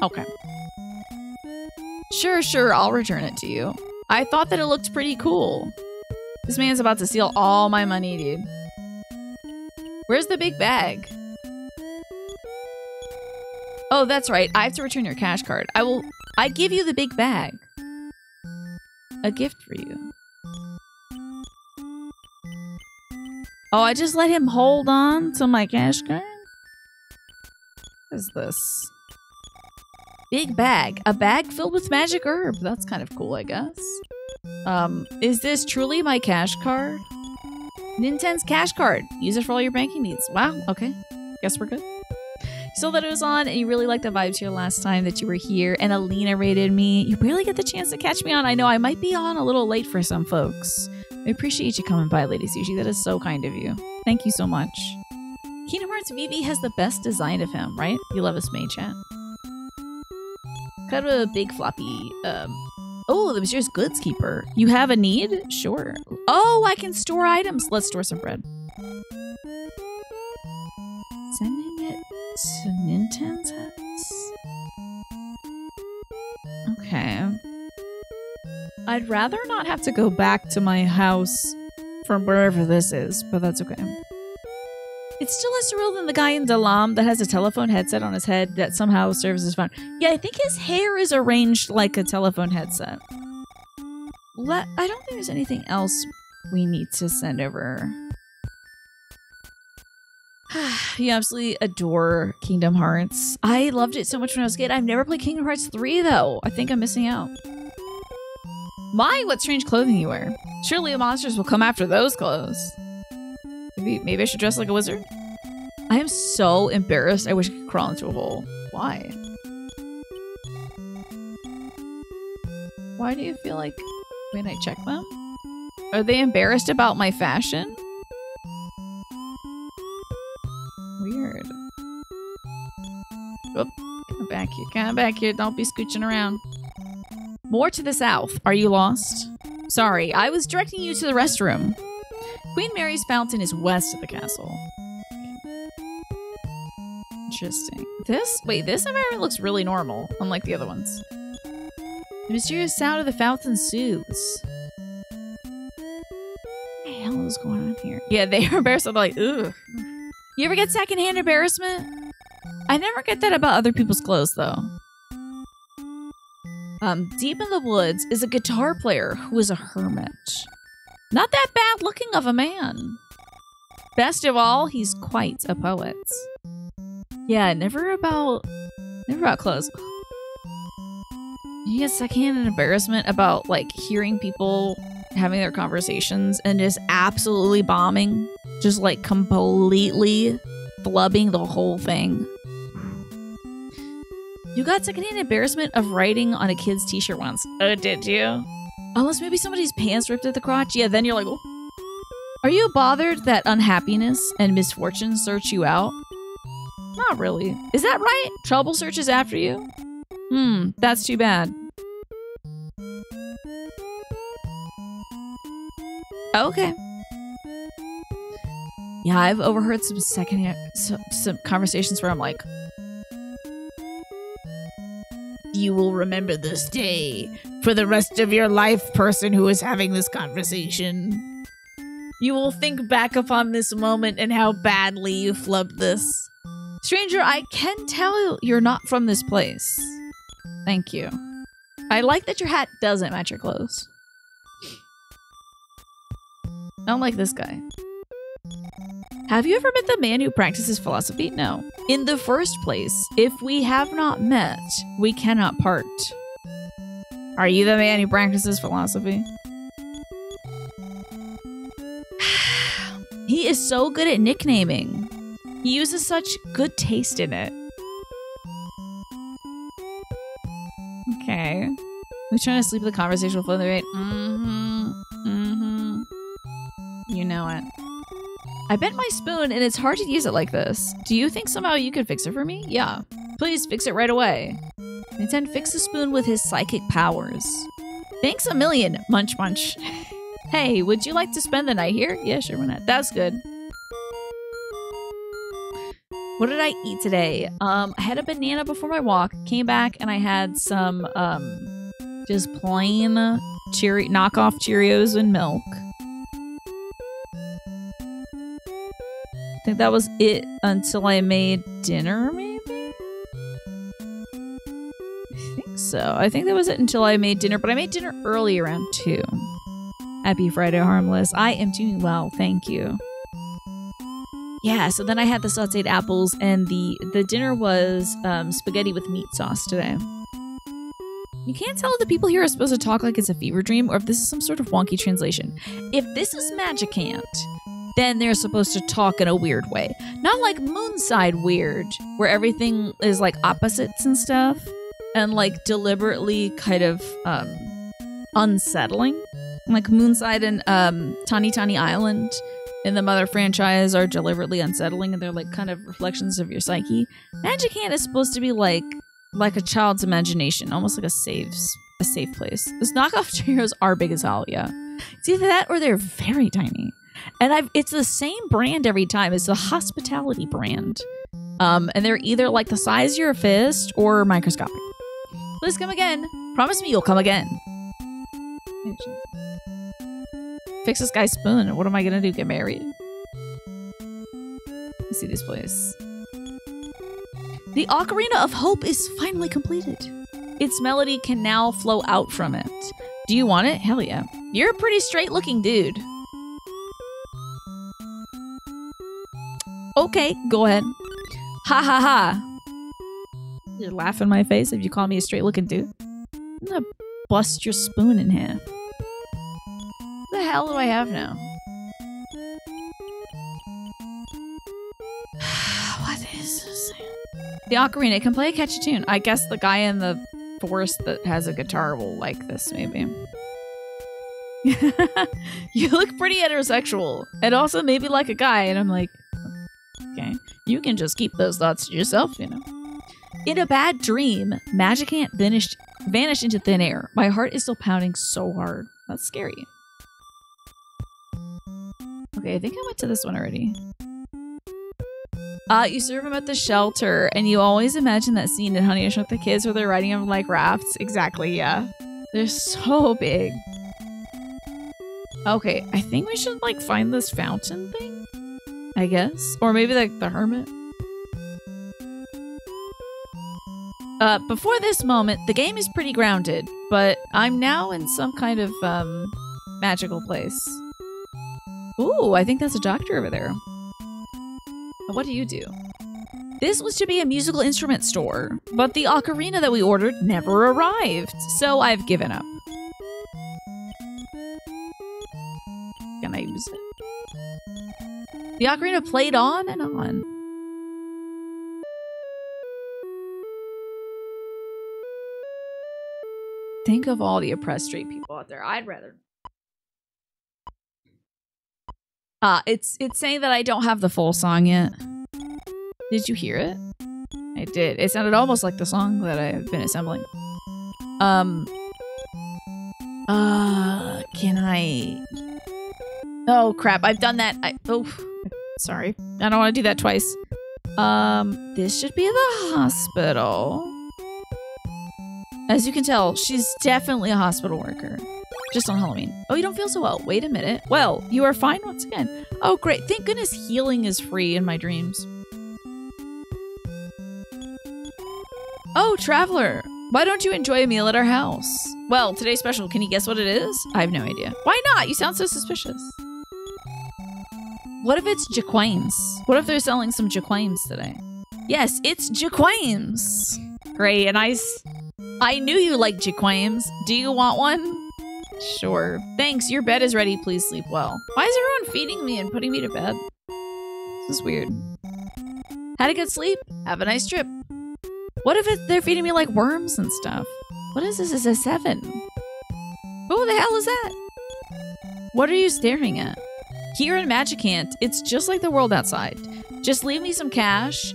Okay. Sure, I'll return it to you. I thought that it looked pretty cool. This man's about to steal all my money, dude. Where's the big bag? Oh, that's right. I have to return your cash card. I give you the big bag. A gift for you. Oh, I just let him hold on to my cash card? What is this? Big bag. A bag filled with magic herb. That's kind of cool, I guess. Is this truly my cash card? Nintendo's cash card. Use it for all your banking needs. Wow, okay. Guess we're good. So that it was on, and you really liked the vibes here last time that you were here, and Alina rated me. You barely get the chance to catch me on. I know I might be on a little late for some folks. I appreciate you coming by, Lady Sushi. That is so kind of you. Thank you so much. Kingdom Hearts Vivi has the best design of him, right? You love his main chat. Kind of a big floppy, oh, the mysterious goods keeper. You have a need? Sure. Oh, I can store items. Let's store some bread. Sending it to Nintendo's house? Okay. I'd rather not have to go back to my house from wherever this is, but that's okay. It's still less surreal than the guy in Dalam that has a telephone headset on his head that somehow serves as phone. Yeah, I think his hair is arranged like a telephone headset. I don't think there's anything else we need to send over. You absolutely adore Kingdom Hearts. I loved it so much when I was a kid. I've never played Kingdom Hearts 3 though. I think I'm missing out. My, what strange clothing you wear. Surely the monsters will come after those clothes. Maybe I should dress like a wizard? I am so embarrassed. I wish I could crawl into a hole. Why? Why do you feel like... Wait, I check them? Are they embarrassed about my fashion? Weird. Oop. Come back here. Come back here. Don't be scooching around. More to the south. Are you lost? Sorry, I was directing you to the restroom. Queen Mary's fountain is west of the castle. Interesting. This environment looks really normal, unlike the other ones. The mysterious sound of the fountain soothes. What the hell is going on here? Yeah, they are embarrassed. I'm like, ugh. You ever get secondhand embarrassment? I never get that about other people's clothes, though. Deep in the woods is a guitar player who is a hermit. Not that bad looking of a man. Best of all, he's quite a poet. Yeah, never about clothes. You get secondhand embarrassment about like hearing people having their conversations and just absolutely bombing. Just like completely flubbing the whole thing. You got secondhand embarrassment of writing on a kid's t-shirt once. Oh, did you? Unless maybe somebody's pants ripped at the crotch. Yeah, then you're like, oh. Are you bothered that unhappiness and misfortune search you out? Not really. Is that right? Trouble searches after you? That's too bad. Okay. Yeah, I've overheard some conversations where I'm like, you will remember this day for the rest of your life, person who is having this conversation. You will think back upon this moment and how badly you flubbed this. Stranger, I can tell you're not from this place. Thank you. I like that your hat doesn't match your clothes. Not like this guy. Have you ever met the man who practices philosophy? No. In the first place, if we have not met, we cannot part. Are you the man who practices philosophy? He is so good at nicknaming. He uses such good taste in it. Okay. We're trying to sleep the conversation will flow the rate. You know it. I bent my spoon and it's hard to use it like this. Do you think somehow you could fix it for me? Yeah. Please fix it right away. Nintendo fix the spoon with his psychic powers. Thanks a million, Munch Munch. Hey, would you like to spend the night here? Yeah, sure, why not? That's good. What did I eat today? I had a banana before my walk, came back, and I had some just plain knockoff Cheerios and milk. I think that was it until I made dinner, maybe? I think so. I think that was it until I made dinner, but I made dinner early around 2. Happy Friday, Harmless. I am doing well, thank you. Yeah, so then I had the sauteed apples, and the dinner was spaghetti with meat sauce today. You can't tell if the people here are supposed to talk like it's a fever dream, or if this is some sort of wonky translation. If this is Magicant, then they're supposed to talk in a weird way. Not like Moonside weird, where everything is like opposites and stuff, and like deliberately kind of unsettling. Like Moonside and Tiny Tiny Island in the Mother franchise are deliberately unsettling, and they're like kind of reflections of your psyche. Magicant is supposed to be like a child's imagination, almost like a safe place. Those knockoff Cheerios are big as hell, yeah. It's either that or they're very tiny. And it's the same brand every time. It's the hospitality brand. And they're either like the size of your fist or microscopic. Please come again. Promise me you'll come again. Fix this guy's spoon. What am I gonna do? Get married? Let's see this place. The Ocarina of Hope is finally completed. Its melody can now flow out from it. Do you want it? Hell yeah. You're a pretty straight looking dude. Okay, go ahead. Ha ha ha. You laugh in my face if you call me a straight looking dude. I'm gonna bust your spoon in half. What the hell do I have now? What is this? The ocarina can play a catchy tune. I guess the guy in the forest that has a guitar will like this, maybe. You look pretty heterosexual. And also maybe like a guy. And I'm like, okay. You can just keep those thoughts to yourself, you know. In a bad dream, Magicant vanished into thin air. My heart is still pounding so hard. That's scary. Okay, I think I went to this one already. You serve him at the shelter, and you always imagine that scene in Honey, I Shrunk the Kids where they're riding them like rafts. Exactly, yeah. They're so big. Okay, I think we should, like, find this fountain thing? I guess? Or maybe, like, the hermit? Before this moment, the game is pretty grounded, but I'm now in some kind of, magical place. Ooh, I think that's a doctor over there. What do you do? This was to be a musical instrument store, but the ocarina that we ordered never arrived, so I've given up. Can I use it? The ocarina played on and on. Think of all the oppressed straight people out there. I'd rather. It's saying that I don't have the full song yet. Did you hear it? I did. It sounded almost like the song that I've been assembling. Can I... Oh, crap. I've done that. Oh, sorry. I don't want to do that twice. This should be the hospital. As you can tell, she's definitely a hospital worker. Just on Halloween. Oh, you don't feel so well. Wait a minute. Well, you are fine once again. Oh, great. Thank goodness healing is free in my dreams. Oh, traveler. Why don't you enjoy a meal at our house? Well, today's special. Can you guess what it is? I have no idea. Why not? You sound so suspicious. What if it's Jaquames? What if they're selling some Jaquames today? Yes, it's Jaquames. Great, and I knew you liked Jaquames. Do you want one? Sure. Thanks, your bed is ready. Please sleep well. Why is everyone feeding me and putting me to bed? This is weird. Had a good sleep? Have a nice trip. What if they're feeding me like worms and stuff? What is this? Is a 7? Who the hell is that? What are you staring at? Here in Magicant, it's just like the world outside. Just leave me some cash,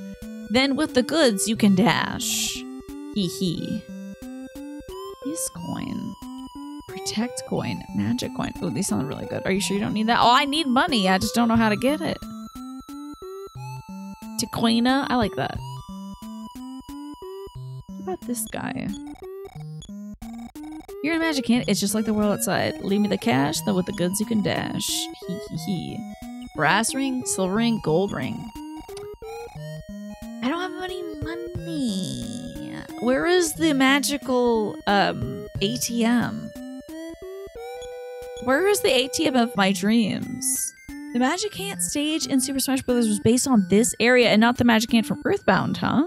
then with the goods you can dash. Hee hee. This coin. Protect coin. Magic coin. Oh, these sound really good. Are you sure you don't need that? Oh, I need money. I just don't know how to get it. Tequina. I like that. What about this guy? You're in Magicant. It's just like the world outside. Leave me the cash, then with the goods you can dash. Hee hee hee. Brass ring, silver ring, gold ring. I don't have any money. Where is the magical ATM? Where is the ATM of my dreams? The Magicant stage in Super Smash Bros. Was based on this area and not the Magicant from Earthbound, huh?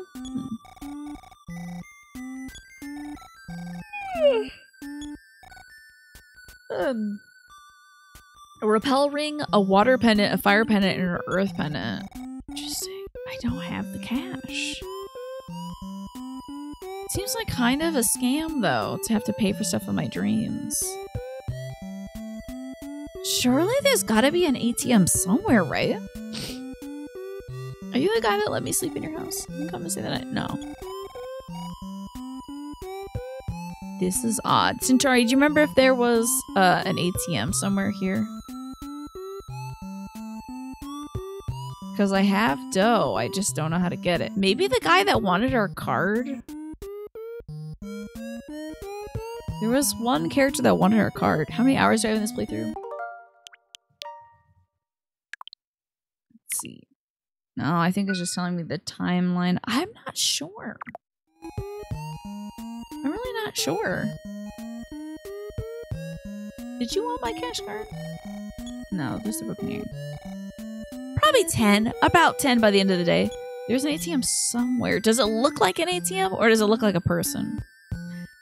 A repel ring, a water pendant, a fire pendant, and an earth pendant. Interesting. I don't have the cash. Seems like kind of a scam, though, to have to pay for stuff in my dreams. Surely there's gotta be an ATM somewhere, right? Are you the guy that let me sleep in your house? You come and say that no. This is odd. Centauri, do you remember if there was an ATM somewhere here? Because I have dough. I just don't know how to get it. Maybe the guy that wanted our card? There was one character that wanted our card. How many hours do I have in this playthrough? Let's see. No, I think it's just telling me the timeline. I'm not sure. I'm really not sure. Did you want my cash card? No, there's the broken ear. Probably 10. About 10 by the end of the day. There's an ATM somewhere. Does it look like an ATM or does it look like a person?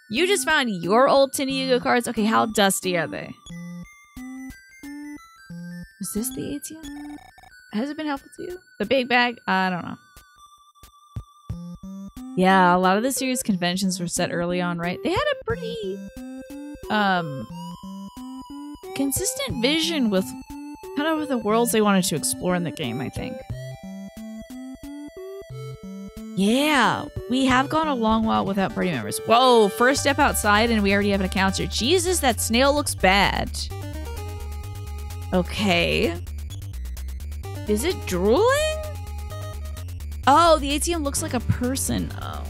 You just found your old Tinny Yugo cards? Okay, how dusty are they? Is this the ATM? Has it been helpful to you? The big bag? I don't know. Yeah, a lot of the series conventions were set early on, right? They had a pretty consistent vision with kind of the worlds they wanted to explore in the game, I think. Yeah, we have gone a long while without party members. Whoa, first step outside and we already have an encounter. Jesus, that snail looks bad. Okay. Is it drooling? Oh, the ATM looks like a person. Oh.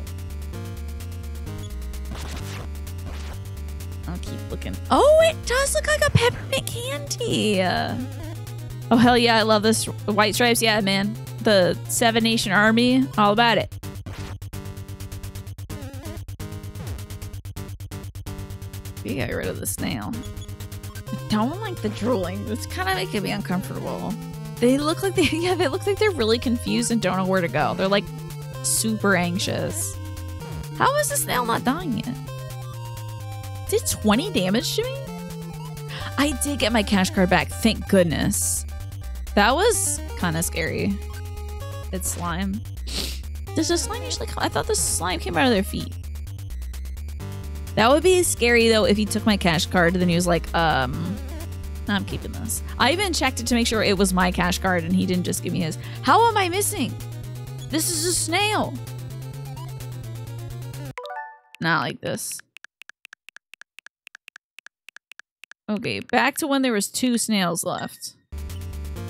I'll keep looking. Oh, it does look like a peppermint candy. Oh, hell yeah. I love this. White stripes. Yeah, man. The 7 Nation Army. All about it. We got rid of the snail. I don't like the drooling. It's kind of making me uncomfortable. They look like they look like they're really confused and don't know where to go. They're like super anxious. How is the snail not dying yet? Did 20 damage to me? I did get my cash card back, thank goodness. That was kind of scary. It's slime. Does the slime usually come? I thought the slime came out of their feet. That would be scary though if he took my cash card and then he was like, I'm keeping this. I even checked it to make sure it was my cash card and he didn't just give me his. How am I missing? This is a snail. Not like this. Okay, back to when there was 2 snails left.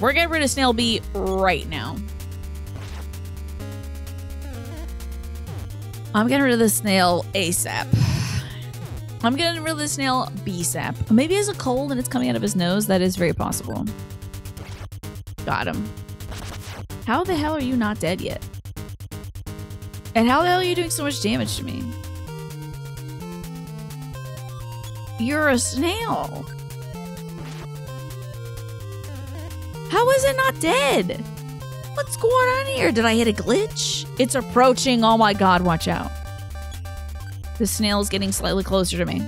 We're getting rid of Snail B right now. I'm getting rid of the snail ASAP. I'm getting rid of the snail BSAP. Maybe he has a cold and it's coming out of his nose. That is very possible. Got him. How the hell are you not dead yet? And how the hell are you doing so much damage to me? You're a snail. How is it not dead? What's going on here? Did I hit a glitch? It's approaching. Oh my god, watch out. The snail is getting slightly closer to me.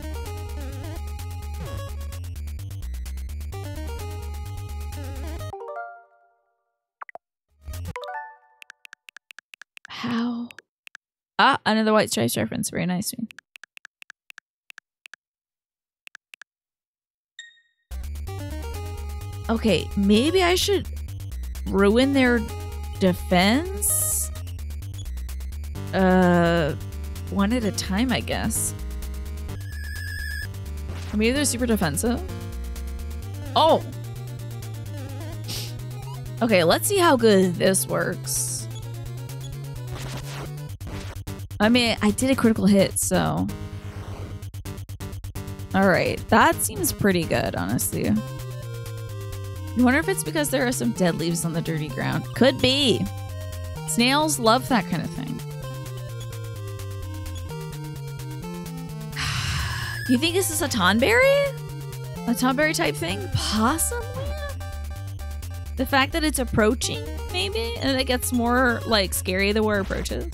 How? Ah, another White Stripes reference. Very nice. Okay, maybe I should ruin their defense? One at a time, I guess. Or maybe they're super defensive. Oh! Okay, let's see how good this works. I mean, I did a critical hit, so... Alright, that seems pretty good, honestly. I wonder if it's because there are some dead leaves on the dirty ground. Could be. Snails love that kind of thing. You think this is a tonberry? A tonberry type thing? Possibly? The fact that it's approaching, maybe? And it gets more, like, scary the more it approaches.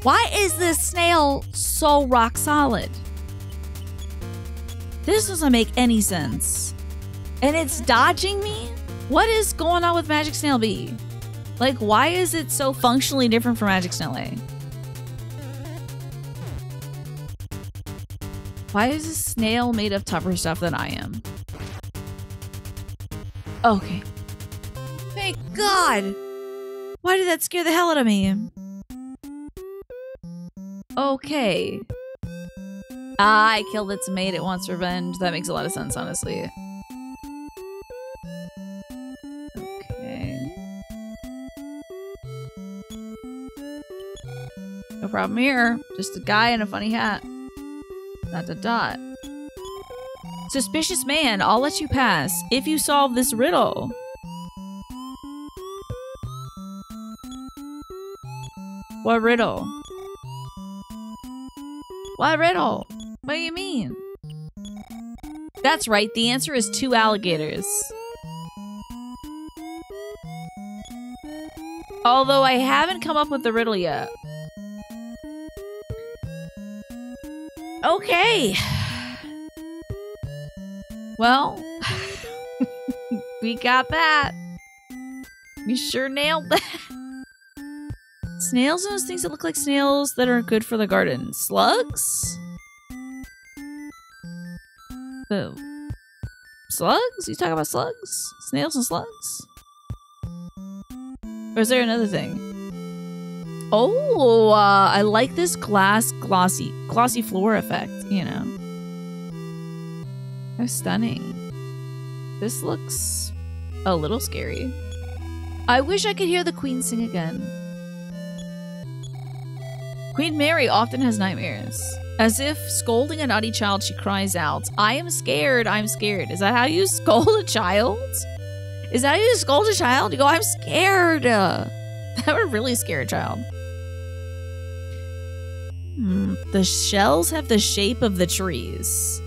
Why is this snail so rock solid? This doesn't make any sense. And it's dodging me? What is going on with Magic Snail B? Like, why is it so functionally different from Magic Snail A? Why is this snail made of tougher stuff than I am? Okay. Thank God! Why did that scare the hell out of me? Okay. I killed its mate, it wants revenge. That makes a lot of sense, honestly. No problem here. Just a guy in a funny hat. Dot dot dot. Suspicious man, I'll let you pass if you solve this riddle. What riddle? What riddle? What do you mean? That's right, the answer is 2 alligators. Although I haven't come up with the riddle yet. Okay. Well, we got that. We sure nailed that. Snails and those things that look like snails that are good for the garden. Slugs? The slugs? You talking about slugs? Snails and slugs? Or is there another thing? Oh, I like this glossy floor effect, you know. How stunning. This looks a little scary. I wish I could hear the queen sing again. Queen Mary often has nightmares. As if scolding a naughty child, she cries out, I am scared, I'm scared. Is that how you scold a child? Is that how you scold a child? You go, I'm scared. That would really scare a child. The shells have the shape of the trees.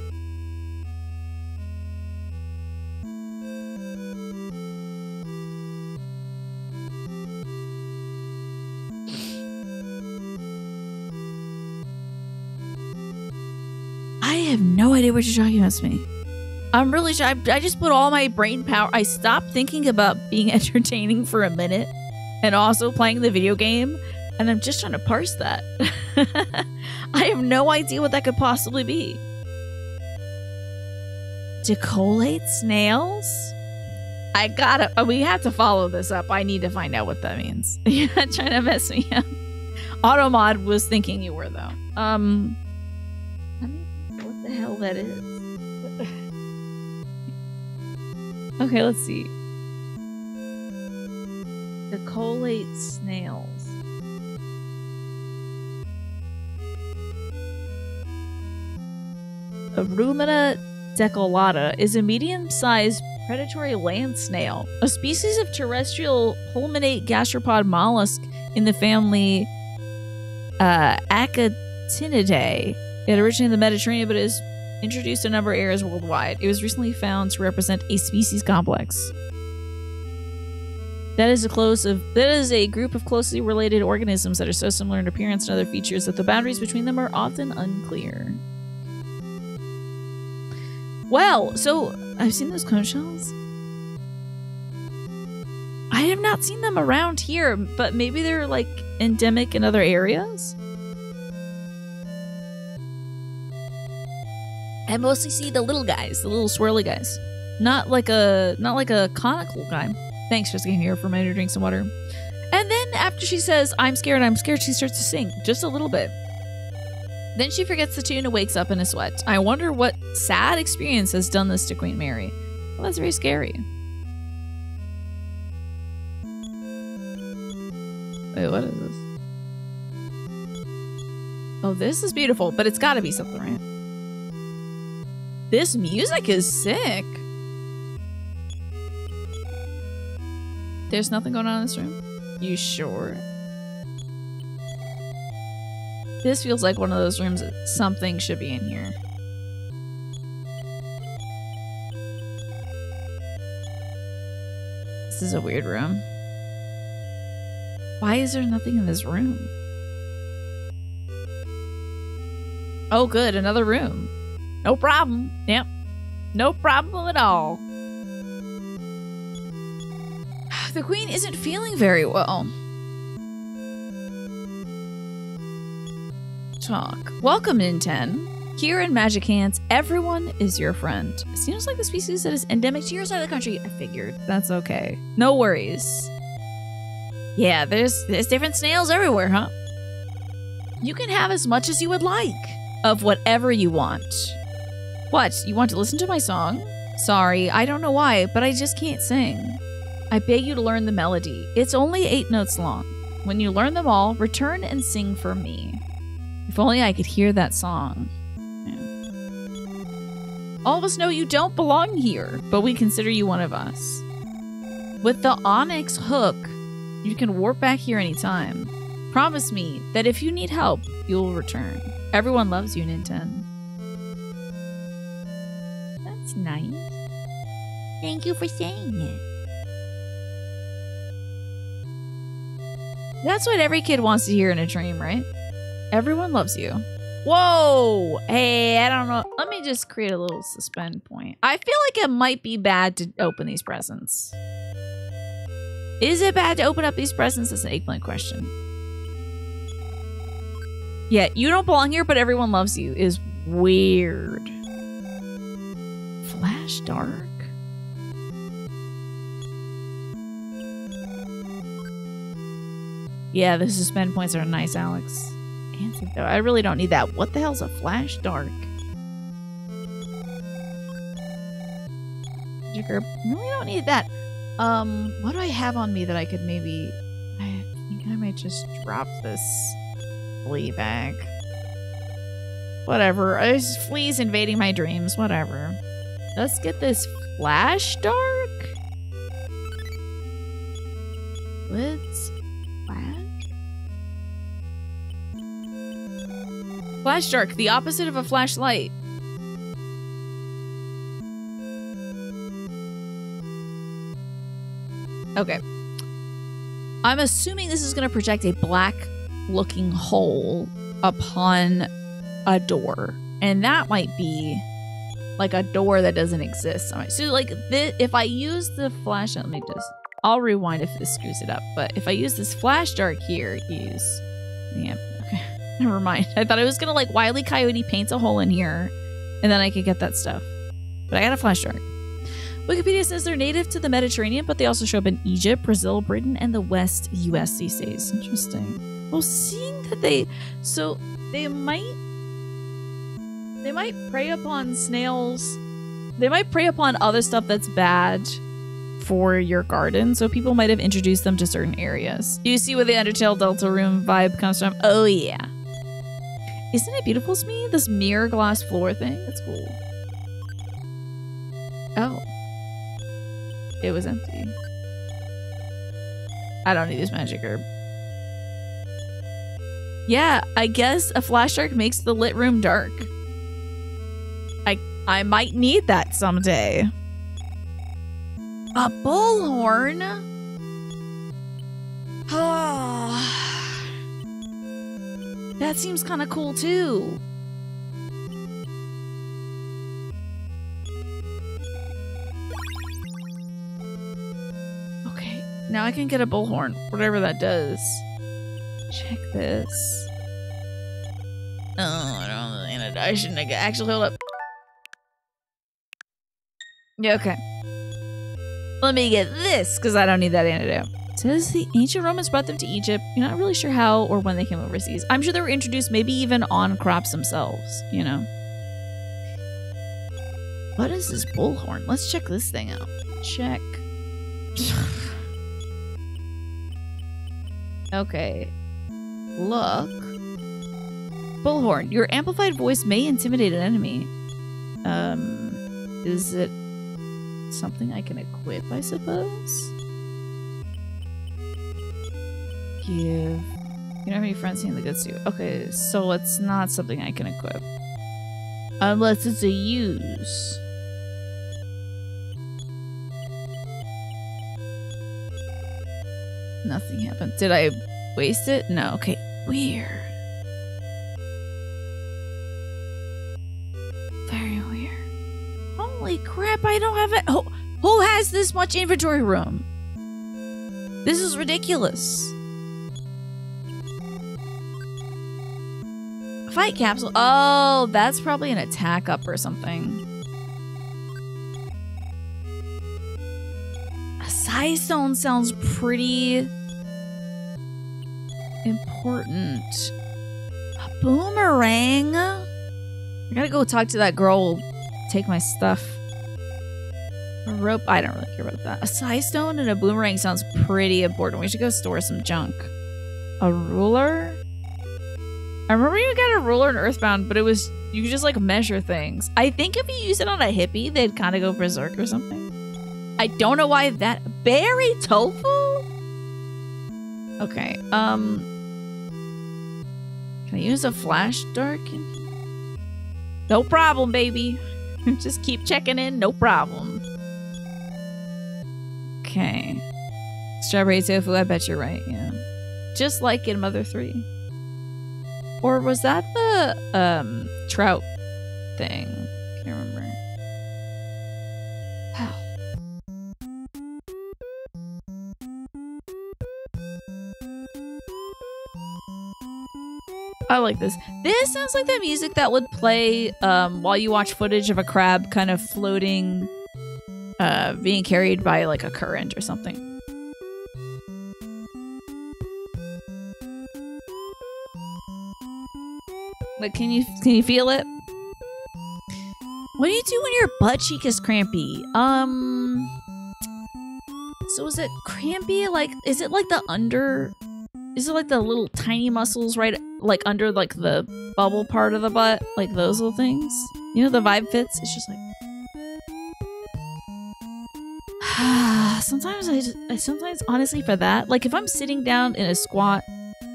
I have no idea what you're talking about, to me. I'm really shy. I just put all my brain power. I stopped thinking about being entertaining for a minute and also playing the video game. And I'm just trying to parse that. I have no idea what that could possibly be. Decollate snails? I gotta... we have to follow this up. I need to find out what that means. You're not trying to mess me up. Automod was thinking you were, though. I mean, what the hell that is. Okay, let's see. The collate snails. Arumina decolata is a medium-sized predatory land snail, a species of terrestrial pulmonate gastropod mollusk in the family Acatinidae. It originated in the Mediterranean, but is introduced in a number of areas worldwide. It was recently found to represent a species complex. That is a group of closely related organisms that are so similar in appearance and other features that the boundaries between them are often unclear. Well, so I've seen those cone shells. I have not seen them around here, but maybe they're like endemic in other areas. I mostly see the little guys, the little swirly guys. Not like a conical guy. Thanks for staying here for a minute to drink some water. And then after she says, I'm scared, she starts to sing. Just a little bit. Then she forgets the tune and wakes up in a sweat. I wonder what sad experience has done this to Queen Mary. Well, that's very scary. Wait, what is this? Oh, this is beautiful, but it's gotta be something, right? This music is sick. There's nothing going on in this room? You sure? This feels like one of those rooms that something should be in here. This is a weird room. Why is there nothing in this room? Oh good, another room. No problem. Yep. No problem at all. The queen isn't feeling very well. Talk. Welcome, Ninten. Here in Magicant, everyone is your friend. It seems like the species that is endemic to your side of the country. I figured. That's okay. No worries. Yeah, there's different snails everywhere, huh? You can have as much as you would like of whatever you want. What? You want to listen to my song? Sorry, I don't know why, but I just can't sing. I beg you to learn the melody. It's only 8 notes long. When you learn them all, return and sing for me. If only I could hear that song. Yeah. All of us know you don't belong here, but we consider you one of us. With the onyx hook, you can warp back here anytime. Promise me that if you need help, you'll return. Everyone loves you, Ninten. That's nice. Thank you for saying it. That's what every kid wants to hear in a dream, right? Everyone loves you. Whoa! Hey, I don't know. Let me just create a little suspend point. I feel like it might be bad to open these presents. Is it bad to open up these presents? That's an eggplant question. Yeah, you don't belong here, but everyone loves you is weird. Flash dark? Yeah, the suspend points are nice, Alex. I really don't need that. What the hell's a flash dark? I really don't need that. What do I have on me that I could maybe... I think I might just drop this flea bag. Whatever. There's fleas invading my dreams. Whatever. Let's get this flash dark. Let's... Flash dark, the opposite of a flashlight. Okay. I'm assuming this is going to project a black looking hole upon a door. And that might be like a door that doesn't exist. So like this, if I use the flash, let me just, I'll rewind if this screws it up. But if I use this flash dark here, yeah, okay. Never mind. I thought I was gonna like Wile E. Coyote paints a hole in here and then I could get that stuff. But I got a flash dark. Wikipedia says they're native to the Mediterranean, but they also show up in Egypt, Brazil, Britain, and the West US these days. Interesting. Well, seeing that they might prey upon snails. They might prey upon other stuff that's bad for your garden, so people might have introduced them to certain areas. Do you see where the Undertale Delta Room vibe comes from? Oh yeah. Isn't it beautiful, Smee? This mirror glass floor thing? That's cool. Oh. It was empty. I don't need this magic herb. Yeah, I guess a flash dark makes the lit room dark. I might need that someday. A bullhorn? That seems kind of cool too. Okay, now I can get a bullhorn, whatever that does. Check this. Oh, I don't know. I shouldn't have actually hold up. Yeah, okay. Let me get this, because I don't need that antidote. It says the ancient Romans brought them to Egypt. You're not really sure how or when they came overseas. I'm sure they were introduced maybe even on crops themselves, you know. What is this bullhorn? Let's check this thing out. Check. Okay. Look. Bullhorn. Your amplified voice may intimidate an enemy. Is it something I can equip, I suppose? Give. You don't have any friends seeing the good suit. Okay, so it's not something I can equip. Unless it's a use. Nothing happened. Did I waste it? No. Okay. Weird. Very weird. Holy crap, I don't have it. Who has this much inventory room? This is ridiculous. Fight capsule. Oh, that's probably an attack up or something. A size stone sounds pretty important. A boomerang? I gotta go talk to that girl. Take my stuff. A rope. I don't really care about that. A size stone and a boomerang sounds pretty important. We should go store some junk. A ruler? I remember you got a ruler in Earthbound, but it was, you could just like measure things. I think if you use it on a hippie, they'd kind of go berserk or something. I don't know why that. Berry tofu? Okay, can I use a flash dark? No problem, baby. Just keep checking in, no problem. Okay. Strawberry tofu, I bet you're right, yeah. Just like in Mother 3. Or was that the trout thing? Can't remember. I like this. This sounds like the music that would play while you watch footage of a crab kind of floating, being carried by like a current or something. Like, can you feel it? What do you do when your butt cheek is crampy? So is it crampy? Like, is it like the under? Is it like the little tiny muscles right, like under like the bubble part of the butt, like those little things? You know, the vibe fits. It's just like. Sometimes I sometimes honestly for that, like if I'm sitting down in a squat,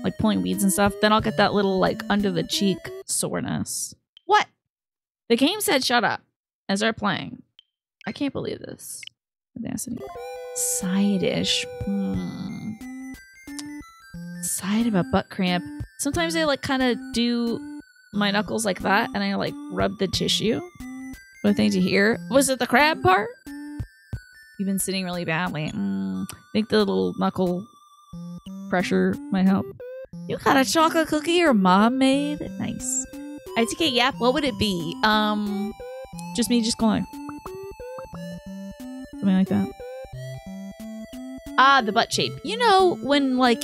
like pulling weeds and stuff, then I'll get that little like under the cheek soreness. What? The game said shut up and start playing. I can't believe this. Audacity. Side dish. Side of a butt cramp. Sometimes I like kind of do my knuckles like that and I like rub the tissue. What thing to hear? Was it the crab part? You've been sitting really badly. I think the little knuckle pressure might help. You got a chocolate cookie your mom made? Nice. I take a yap. What would it be? Just me just going. Something like that. Ah, the butt shape. You know, when like,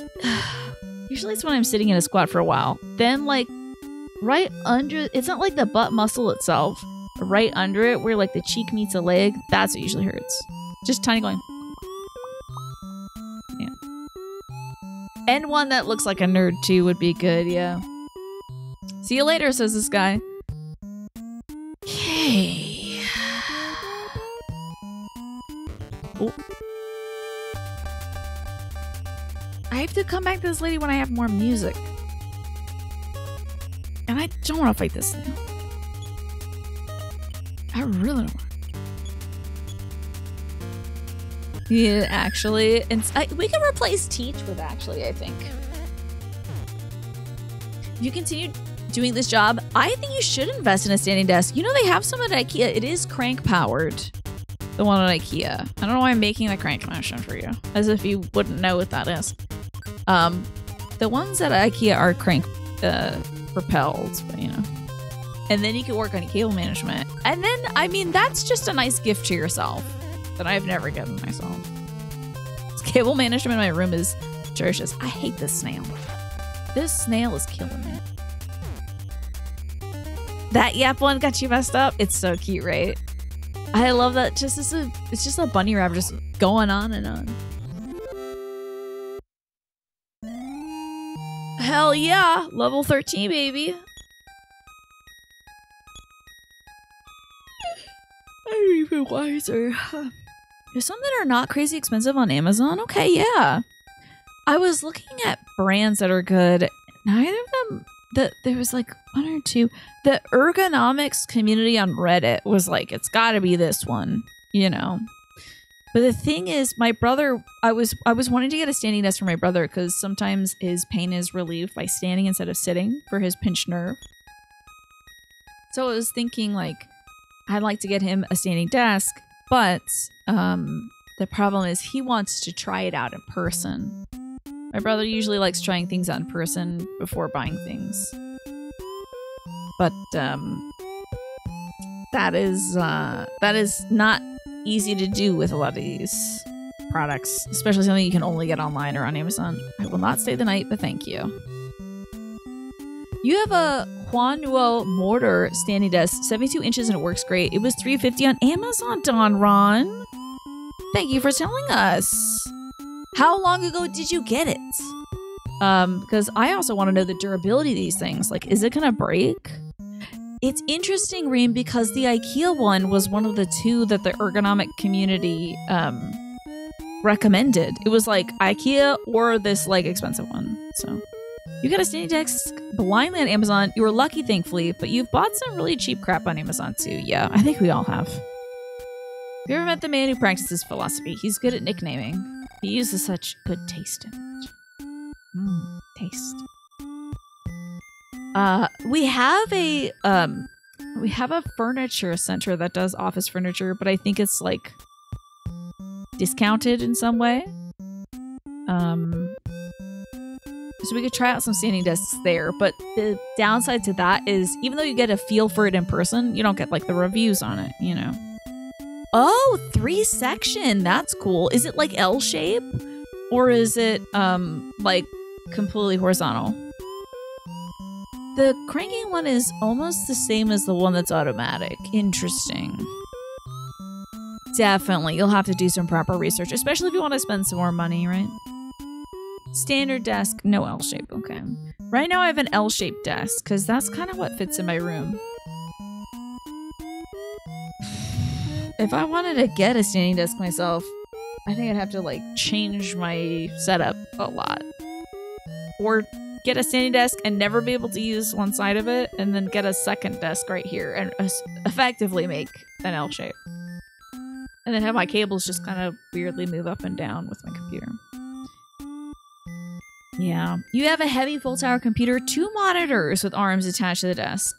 usually it's when I'm sitting in a squat for a while. Then like, right under, it's not like the butt muscle itself. Right under it, where like the cheek meets a leg, that's what usually hurts. Just tiny going. And one that looks like a nerd too would be good, yeah. See you later, says this guy. Okay. Oh. I have to come back to this lady when I have more music. And I don't want to fight this thing. I really don't want. Yeah, actually. And we can replace teach with actually, I think. If you continue doing this job, I think you should invest in a standing desk. You know, they have some at IKEA. It is crank powered. The one at IKEA. I don't know why I'm making the crank motion for you. As if you wouldn't know what that is. The ones at IKEA are crank propelled, but you know. And then you can work on cable management. And then, I mean, that's just a nice gift to yourself that I've never given myself. Cable management in my room is atrocious. I hate this snail. This snail is killing me. That yap one got you messed up. It's so cute, right? I love that. It's just a bunny rabbit just going on and on. Hell yeah. Level 13, baby. I'm even wiser. There's some that are not crazy expensive on Amazon. Okay, yeah. I was looking at brands that are good. Neither of them. There was like one or two. The ergonomics community on Reddit was like, it's got to be this one, you know. But the thing is, my brother, I was wanting to get a standing desk for my brother because sometimes his pain is relieved by standing instead of sitting for his pinched nerve. So I was thinking like, I'd like to get him a standing desk, but the problem is he wants to try it out in person. My brother usually likes trying things out in person before buying things. But that is not easy to do with a lot of these products, especially something you can only get online or on Amazon. I will not stay the night, but thank you. You have a Huanuo mortar standing desk, 72 inches, and it works great. It was $350 on Amazon, Don Ron. Thank you for telling us. How long ago did you get it? Because I also want to know the durability of these things. Like, is it gonna break? It's interesting, Reem, because the IKEA one was one of the two that the ergonomic community recommended. It was like IKEA or this like expensive one. So you got a standing desk blindly on Amazon. You were lucky, thankfully, but you've bought some really cheap crap on Amazon too. Yeah, I think we all have. Have you ever met the man who practices philosophy? He's good at nicknaming. He uses such good taste in it. Taste. We have a furniture center that does office furniture, but I think it's like discounted in some way. So we could try out some standing desks there, but the downside to that is even though you get a feel for it in person, you don't get like the reviews on it, you know. Oh, 3-section. That's cool. Is it like L shape or is it like completely horizontal? The cranking one is almost the same as the one that's automatic. Interesting. Definitely. You'll have to do some proper research, especially if you want to spend some more money, right? Standard desk, no L shape. Okay. Right now I have an L-shaped desk because that's kind of what fits in my room. If I wanted to get a standing desk myself, I think I'd have to like change my setup a lot. Or get a standing desk and never be able to use one side of it, and then get a second desk right here and effectively make an L shape. And then have my cables just kind of weirdly move up and down with my computer. Yeah. You have a heavy full tower computer, 2 monitors with arms attached to the desk.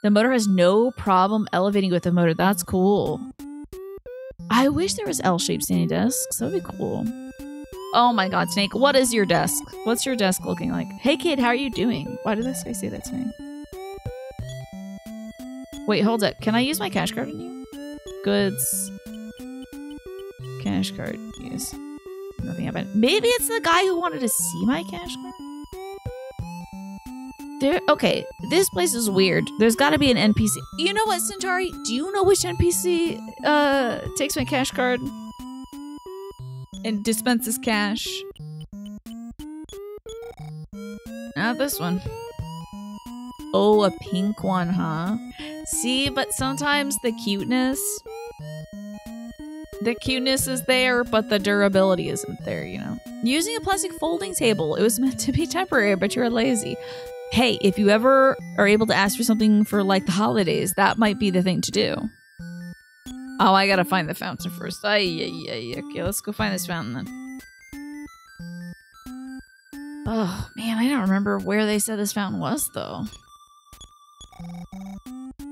The motor has no problem elevating with the motor. That's cool. I wish there was L-shaped standing desks. That would be cool. Oh my god, Snake. What is your desk? What's your desk looking like? Hey kid, how are you doing? Why did this guy say that to me? Wait, hold it. Can I use my cash card on you? Goods. Cash card. Use. Nothing happened. Maybe it's the guy who wanted to see my cash card? Okay, this place is weird. There's got to be an NPC. You know what, Centauri? Do you know which NPC takes my cash card and dispenses cash? Not this one. Oh, a pink one, huh? See, but sometimes the cuteness is there, but the durability isn't there, you know? Using a plastic folding table. It was meant to be temporary, but you're lazy. Hey, if you ever are able to ask for something for, like, the holidays, that might be the thing to do. Oh, I gotta find the fountain first. Okay, let's go find this fountain then. Oh, man, I don't remember where they said this fountain was, though.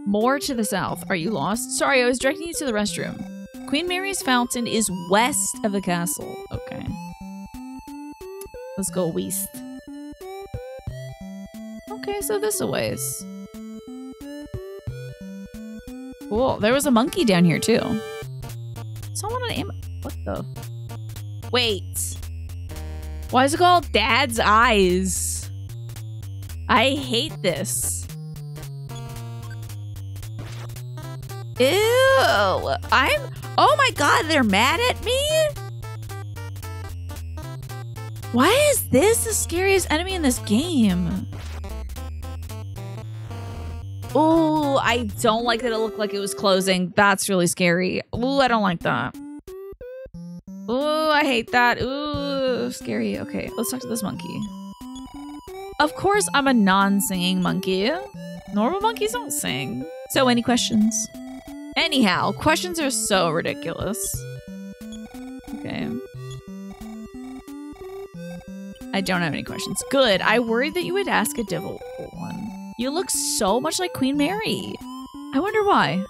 More to the south. Are you lost? Sorry, I was directing you to the restroom. Queen Mary's fountain is west of the castle. Okay. Let's go west. Okay, so this a ways. Cool. There was a monkey down here, too. Someone on aim. What the? Wait. Why is it called Dad's Eyes? I hate this. Ew. Oh my god, they're mad at me? Why is this the scariest enemy in this game? Oh, I don't like that it looked like it was closing. That's really scary. Oh, I don't like that. Oh, I hate that. Ooh, scary. Okay, let's talk to this monkey. Of course, I'm a non-singing monkey. Normal monkeys don't sing. So, any questions? Anyhow, questions are so ridiculous. Okay. I don't have any questions. Good. I worried that you would ask a difficult one. You look so much like Queen Mary. I wonder why.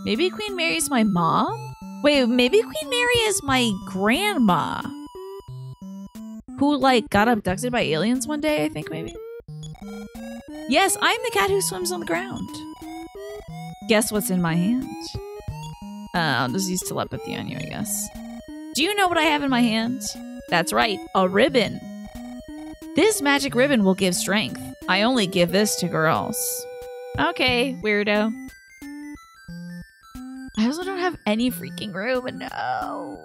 Maybe Queen Mary's my mom? Wait, maybe Queen Mary is my grandma. Who, like, got abducted by aliens one day, I think, maybe? Yes, I'm the cat who swims on the ground. Guess what's in my hand? I'll just use telepathy on you, I guess. Do you know what I have in my hand? That's right, a ribbon. This magic ribbon will give strength. I only give this to girls. Okay, weirdo. I also don't have any freaking room. No.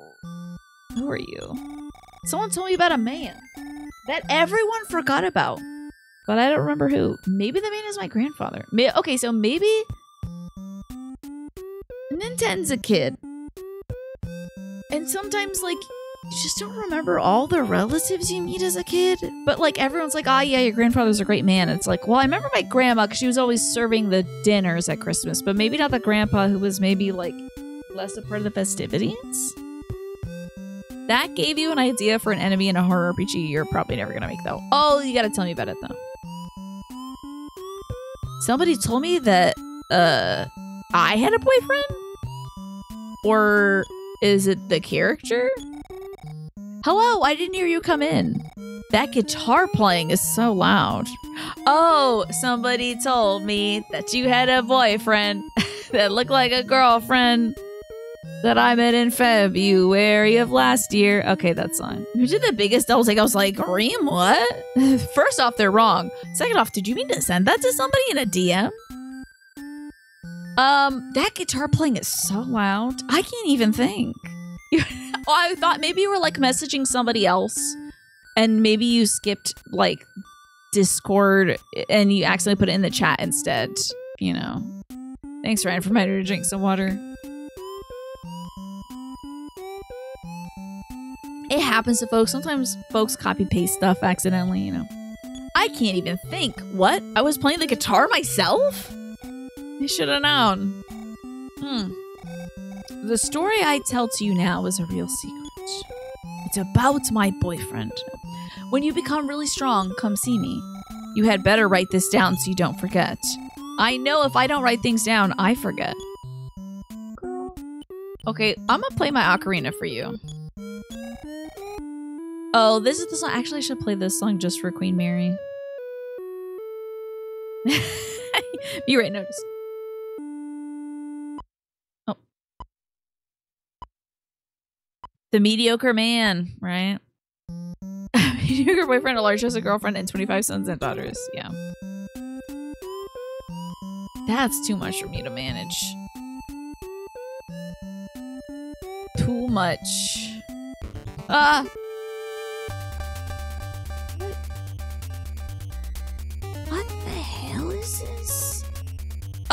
Who are you? Someone told me about a man that everyone forgot about, but I don't remember who. Maybe the man is my grandfather. Okay, so maybe Ninten's a kid. And sometimes, like, you just don't remember all the relatives you meet as a kid. But, like, everyone's like, ah, yeah, your grandfather's a great man. It's like, well, I remember my grandma because she was always serving the dinners at Christmas. But maybe not the grandpa who was maybe, like, less a part of the festivities. That gave you an idea for an enemy in a horror RPG you're probably never going to make, though. Oh, you got to tell me about it, though. Somebody told me that I had a boyfriend? Or is it the character? Hello, I didn't hear you come in. That guitar playing is so loud. Oh, somebody told me that you had a boyfriend that looked like a girlfriend that I met in February of last year. Okay, that's fine. Who did the biggest double take? I was like, Reem, what? First off, they're wrong. Second off, did you mean to send that to somebody in a DM? That guitar playing is so loud. I can't even think. Oh, I thought maybe you were like messaging somebody else and maybe you skipped like Discord and you accidentally put it in the chat instead, you know. Thanks, Ryan, for reminding me to drink some water. It happens to folks. Sometimes folks copy paste stuff accidentally, you know. I can't even think. What? I was playing the guitar myself? I should have known. The story I tell to you now is a real secret. It's about my boyfriend. When you become really strong, come see me. You had better write this down so you don't forget. I know if I don't write things down, I forget. Girl. Okay, I'm gonna play my ocarina for you. Oh, this is the song. Actually, I should play this song just for Queen Mary. You're right, notice. Oh. The mediocre man, right? Mediocre boyfriend, a large house, a girlfriend, and 25 sons and daughters. Yeah. That's too much for me to manage. Too much. Ah!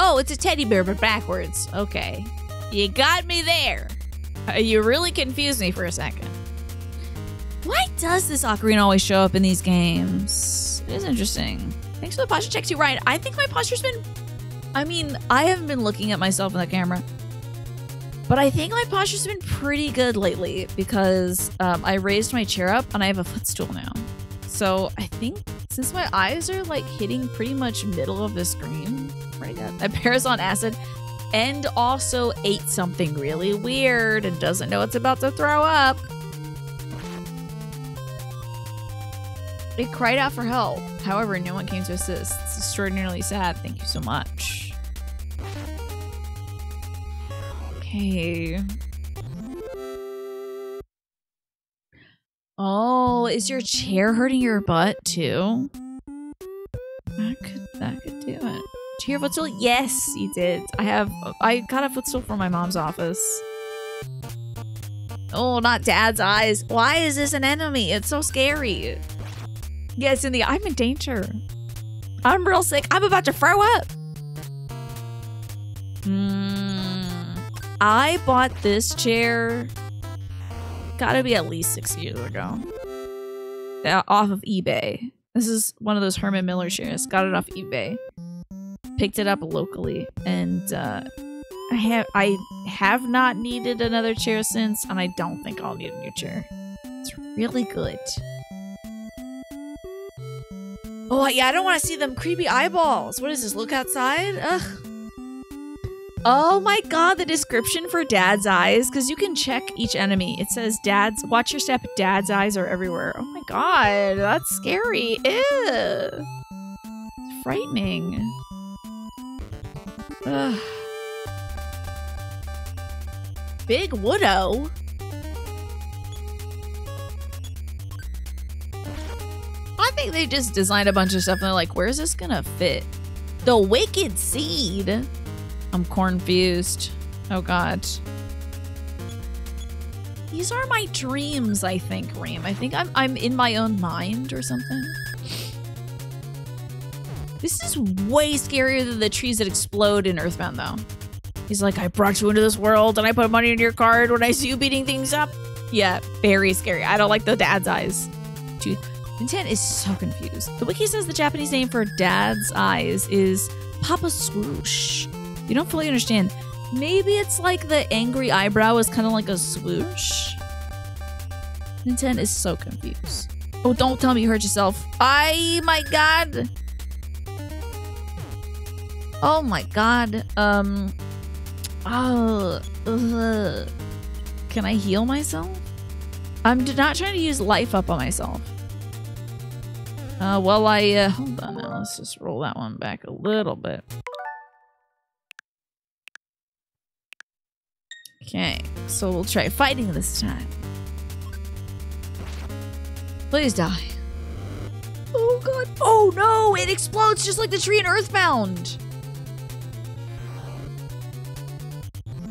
Oh, it's a teddy bear, but backwards. Okay. You got me there. You really confused me for a second. Why does this ocarina always show up in these games? It is interesting. Thanks for the posture check too, Ryan. I think my posture's been... I mean, I haven't been looking at myself in the camera, but I think my posture's been pretty good lately because I raised my chair up and I have a footstool now. So I think since my eyes are like hitting pretty much middle of the screen right now, my bear's on acid and also ate something really weird and doesn't know it's about to throw up. It cried out for help. However, no one came to assist. It's extraordinarily sad. Thank you so much. Okay. Oh, is your chair hurting your butt too? That could do it. Did you hear footstool? Yes, you did. I got a footstool from my mom's office. Oh, not Dad's eyes. Why is this an enemy? It's so scary. Yes, I'm in danger. I'm real sick. I'm about to throw up. I bought this chair, gotta be at least 6 years ago, off of eBay. This is one of those Herman Miller chairs. Got it off eBay. Picked it up locally, and I have not needed another chair since, and I don't think I'll need a new chair. It's really good. Oh, yeah, I don't want to see them creepy eyeballs. What is this? Look outside? Ugh. Oh my god, the description for Dad's eyes, because you can check each enemy. It says, watch your step, Dad's eyes are everywhere. Oh my god, that's scary. Ew. It's frightening. Ugh. Big Woodo. I think they just designed a bunch of stuff and they're like, where's this gonna fit? The Wicked Seed. I'm confused. Oh god. These are my dreams, I think, Reem. I think I'm in my own mind or something. This is way scarier than the trees that explode in Earthbound, though. He's like, I brought you into this world and I put money in your card when I see you beating things up. Yeah, very scary. I don't like the Dad's eyes. Dude, Intent is so confused. The wiki says the Japanese name for Dad's eyes is Papa Swoosh. You don't fully understand. Maybe it's like the angry eyebrow is kind of like a swoosh. Intent is so confused. Oh, don't tell me you hurt yourself. My god. Oh my god. Can I heal myself? I'm not trying to use life up on myself. Hold on now. Let's just roll that one back a little bit. Okay, so we'll try fighting this time. Please die. Oh god. Oh no, it explodes just like the tree in Earthbound.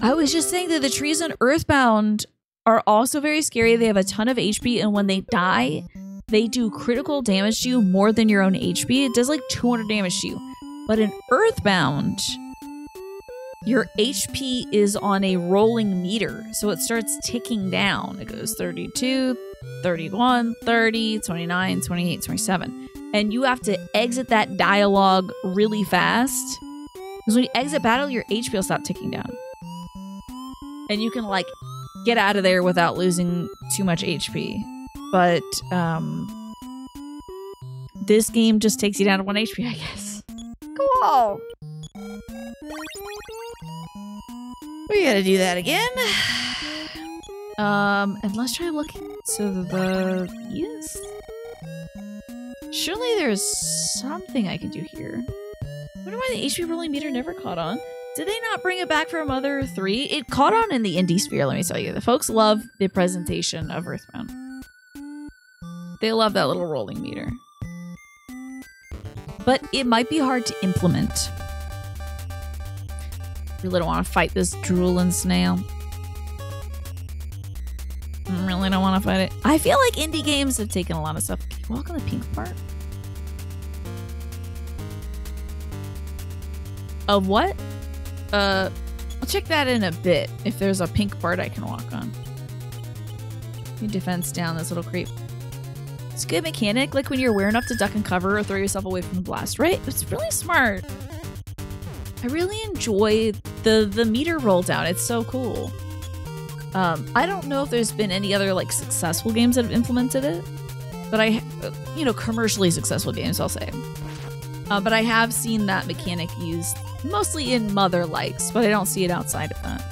I was just saying that the trees in Earthbound are also very scary. They have a ton of HP, and when they die, they do critical damage to you more than your own HP. It does like 200 damage to you. But in Earthbound, your HP is on a rolling meter, so it starts ticking down. It goes 32, 31, 30, 29, 28, 27. And you have to exit that dialogue really fast. Because when you exit battle, your HP will stop ticking down. And you can, like, get out of there without losing too much HP. But, this game just takes you down to 1 HP, I guess. Cool! We gotta do that again. And let's try looking to the east. Surely there's something I can do here. I wonder why the HP rolling meter never caught on. Did they not bring it back for Mother 3? It caught on in the indie sphere, let me tell you. The folks love the presentation of Earthbound. They love that little rolling meter. But it might be hard to implement. Really don't want to fight this drooling snail. I really don't want to fight it. I feel like indie games have taken a lot of stuff. Can you walk on the pink part? Of what? I'll check that in a bit. If there's a pink part I can walk on. You defense down this little creep. It's a good mechanic, like when you're aware enough to duck and cover or throw yourself away from the blast, right? It's really smart. I really enjoy the meter roll down. It's so cool. I don't know if there's been any other like successful games that have implemented it, but commercially successful games, I'll say. But I have seen that mechanic used mostly in Mother likes, but I don't see it outside of that.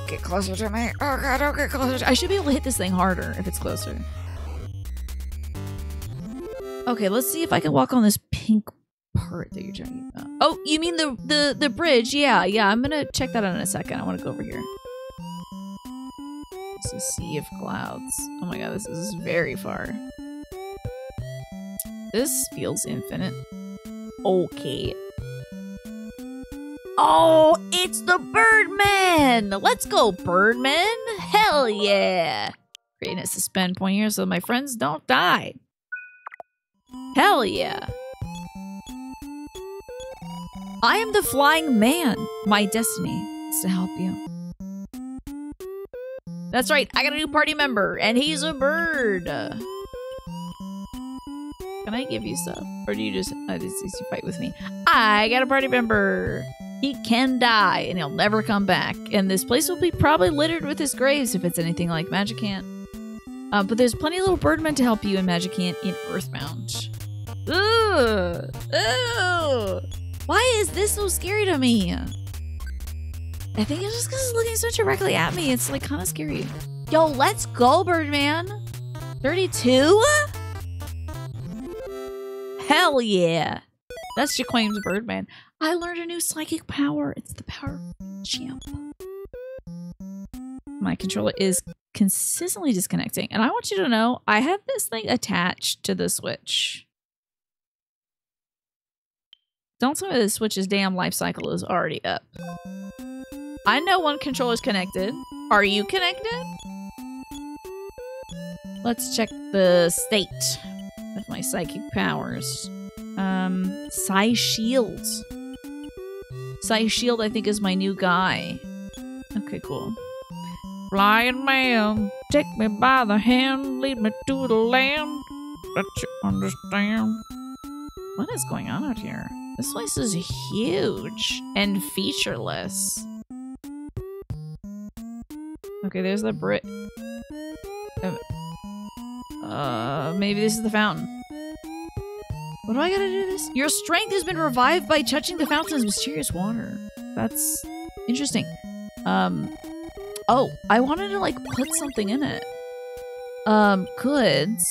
Get closer to me. Oh god, don't get closer. I should be able to hit this thing harder if it's closer. Okay, let's see if I can walk on this pink part that you're talking about. Oh, you mean the bridge? Yeah, I'm gonna check that out in a second. I want to go over here. It's a sea of clouds. Oh my god, this is very far. This feels infinite. Okay. Oh, it's the Birdman! Let's go, Birdman! Hell yeah! Creating a suspend point here so my friends don't die. Hell yeah! I am the flying man. My destiny is to help you. That's right, I got a new party member, and he's a bird. Can I give you stuff? Or do you just fight with me? I got a party member. He can die, and he'll never come back. And this place will be probably littered with his graves if it's anything like Magicant. But there's plenty of little birdmen to help you in Magicant in Earthbound. Ooh! Ooh! Why is this so scary to me? I think it's just because it's looking so directly at me. It's like kind of scary. Yo, let's go, Birdman! 32? Hell yeah! That's Jaquame's Birdman. I learned a new psychic power. It's the power of champ. My controller is consistently disconnecting. And I want you to know, I have this thing attached to the Switch. Don't tell me the Switch's damn life cycle is already up. I know one controller's connected. Are you connected? Let's check the state of my psychic powers. Psy Shield. Psy Shield, I think, is my new guy. Okay, cool. Flying man, take me by the hand, lead me to the land. Let you understand. What is going on out here? This place is huge and featureless. Okay, there's the Brit. Maybe this is the fountain. What do I gotta do this? Your strength has been revived by touching the fountain's mysterious water. That's interesting. Oh, I wanted to like put something in it. Goods.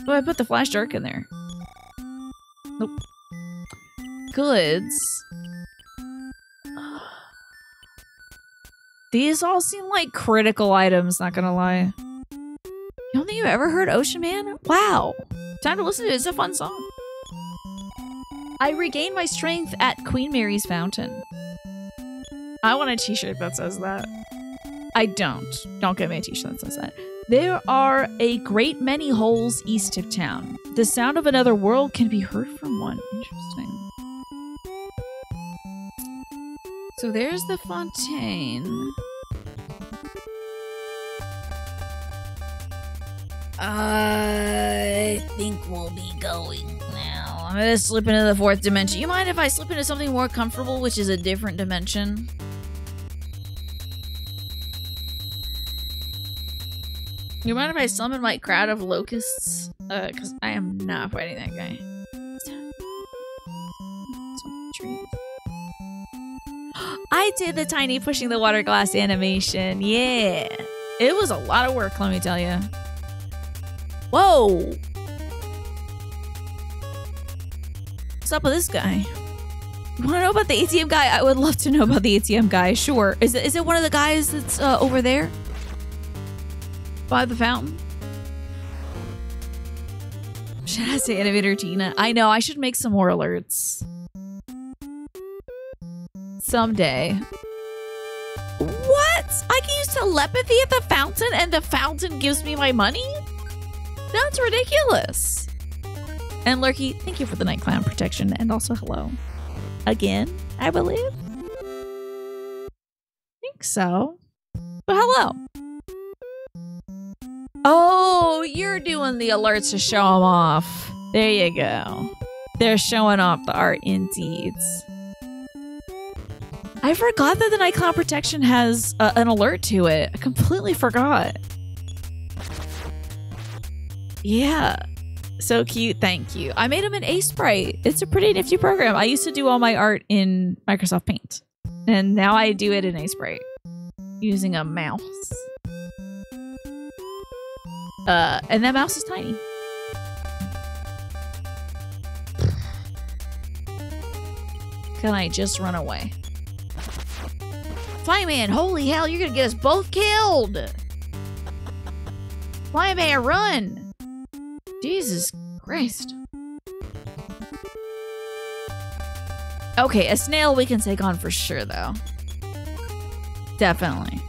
Oh, I put the flash dark in there. Nope. Goods. These all seem like critical items, not gonna lie. You don't think you've ever heard Ocean Man? Wow. Time to listen to it. It's a fun song. I regained my strength at Queen Mary's Fountain. I want a t-shirt that says that. I don't. Don't get me a t-shirt that says that. There are a great many holes east of town. The sound of another world can be heard from one. Interesting. So there's the fontaine. I think we'll be going now. I'm gonna slip into the fourth dimension. You mind if I slip into something more comfortable, which is a different dimension? You mind if I summon my crowd of locusts? Because I am not fighting that guy. I did the tiny pushing the water glass animation. Yeah. It was a lot of work, let me tell you. Whoa! What's up with this guy? You want to know about the ATM guy? I would love to know about the ATM guy. Sure. Is it one of the guys that's over there? By the fountain? Should I say Animator Tina? I know, I should make some more alerts. Someday. What? What? I can use telepathy at the fountain and the fountain gives me my money? That's ridiculous. And Lurky, thank you for the night clown protection and also hello. Again, I believe. Think so. But hello. Oh, you're doing the alerts to show them off. There you go. They're showing off the art indeed. I forgot that the night cloud protection has an alert to it. I completely forgot. Yeah. So cute. Thank you. I made him an A-Sprite. It's a pretty nifty program. I used to do all my art in Microsoft Paint. And now I do it in A-Sprite. Using a mouse. And that mouse is tiny. Can I just run away? Flyman, holy hell, you're gonna get us both killed! Flyman, run! Jesus Christ. Okay, a snail we can take on for sure, though. Definitely.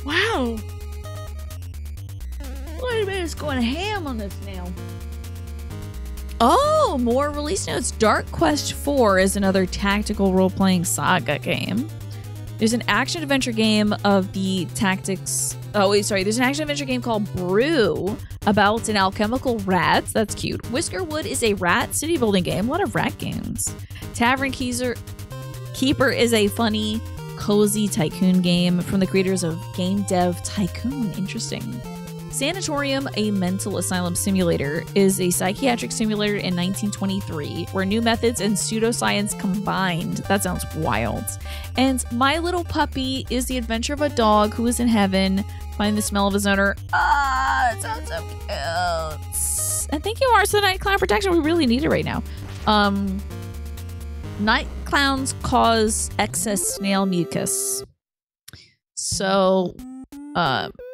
Wow! Flyman is going ham on this snail. Oh, more release notes. Dark Quest 4 is another tactical role-playing saga game. There's an action-adventure game of the tactics... Oh, wait, sorry. There's an action-adventure game called Brew about an alchemical rat. That's cute. Whiskerwood is a rat city-building game. A lot of rat games. Tavern Keeper is a funny, cozy tycoon game from the creators of Game Dev Tycoon. Interesting. Sanatorium, a mental asylum simulator, is a psychiatric simulator in 1923 where new methods and pseudoscience combined. That sounds wild. And My Little Puppy is the adventure of a dog who is in heaven, finding the smell of his owner. Ah, it sounds so cute. And thank you, Mars, for the night clown protection. We really need it right now. Night clowns cause excess snail mucus. So,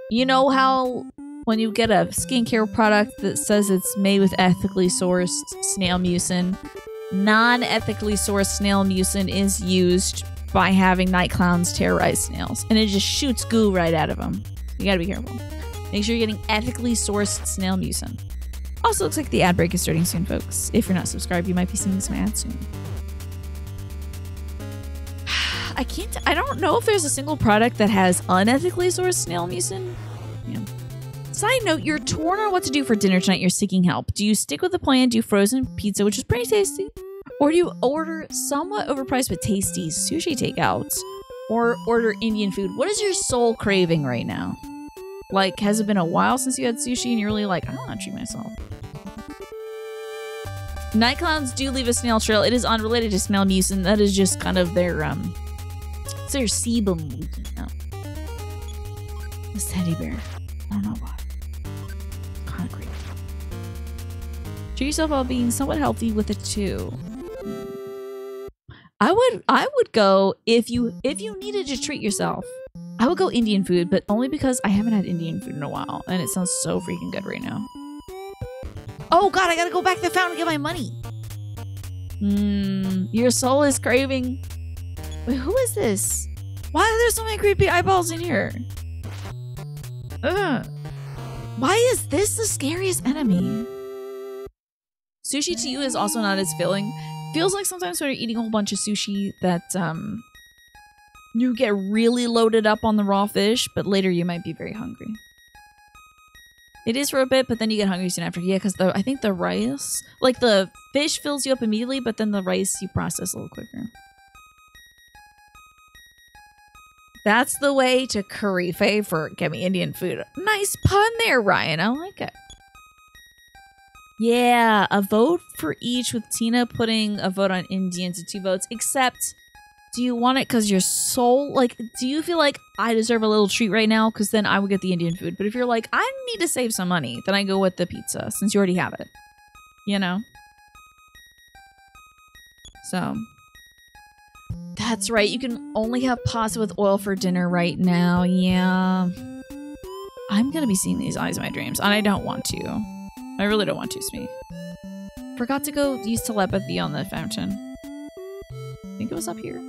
you know how when you get a skincare product that says it's made with ethically sourced snail mucin, non-ethically sourced snail mucin is used by having night clowns terrorize snails, and it just shoots goo right out of them. You gotta be careful. Make sure you're getting ethically sourced snail mucin. Also, looks like the ad break is starting soon, folks. If you're not subscribed, you might be seeing some ads soon. I don't know if there's a single product that has unethically sourced snail mucin. Yeah. Side note, you're torn on what to do for dinner tonight. You're seeking help. Do you stick with the plan, do frozen pizza, which is pretty tasty? Or do you order somewhat overpriced but tasty sushi takeouts? Or order Indian food? What is your soul craving right now? Like, has it been a while since you had sushi and you're really like, I don't want to treat myself? Night clowns do leave a snail trail. It is unrelated to snail mucin. That is just kind of their, it's their sebum leaking out. This teddy bear. I don't know why. Kind of creepy. Treat yourself while being somewhat healthy with it too. I would go if you needed to treat yourself. I would go Indian food, but only because I haven't had Indian food in a while, and it sounds so freaking good right now. Oh God, I gotta go back to the fountain and get my money. Your soul is craving. Wait, who is this? Why are there so many creepy eyeballs in here? Ugh. Why is this the scariest enemy? Sushi to you is also not as filling. Feels like sometimes when you're eating a whole bunch of sushi that you get really loaded up on the raw fish, but later you might be very hungry. It is for a bit, but then you get hungry soon after. Yeah, because I think the rice, like the fish fills you up immediately, but then the rice you process a little quicker. That's the way to curry favor. Get me Indian food. Nice pun there, Ryan. I like it. Yeah, a vote for each with Tina putting a vote on Indian to 2 votes. Except, do you want it because your soul, like, do you feel like I deserve a little treat right now? Because then I would get the Indian food. But if you're like, I need to save some money, then I go with the pizza since you already have it. You know? So... That's right, you can only have pasta with oil for dinner right now. Yeah. I'm gonna be seeing these eyes in my dreams, and I don't want to. I really don't want to, Smee. Forgot to go use telepathy on the fountain. I think it was up here.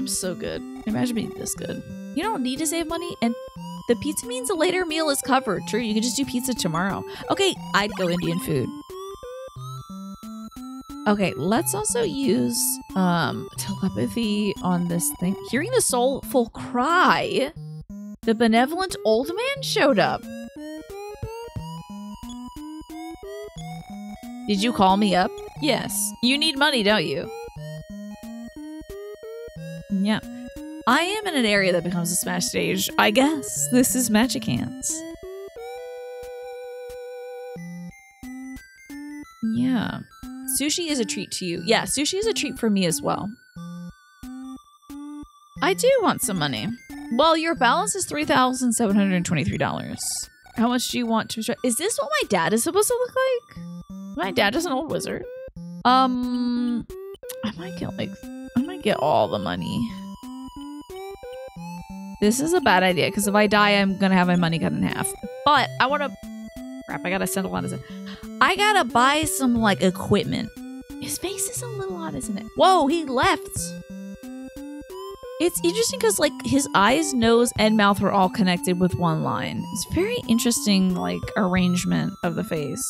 so good. Imagine being this good. You don't need to save money, and the pizza means a later meal is covered. True, you can just do pizza tomorrow. Okay, I'd go Indian food. Okay, let's also use telepathy on this thing. Hearing the soulful cry. The benevolent old man showed up. Did you call me up? Yes. You need money, don't you? Yeah. I am in an area that becomes a smash stage. I guess this is Magicant. Yeah. Sushi is a treat to you. Yeah, sushi is a treat for me as well. I do want some money. Well, your balance is $3,723. How much do you want to... Is this what my dad is supposed to look like? My dad is an old wizard. I might get all the money. This is a bad idea, because if I die, I'm gonna have my money cut in half. But I want to... Crap, I gotta send a lot of... I gotta buy some, like, equipment. His face is a little odd, isn't it? Whoa, he left! It's interesting because, like, his eyes, nose, and mouth are all connected with one line. It's very interesting, like, arrangement of the face.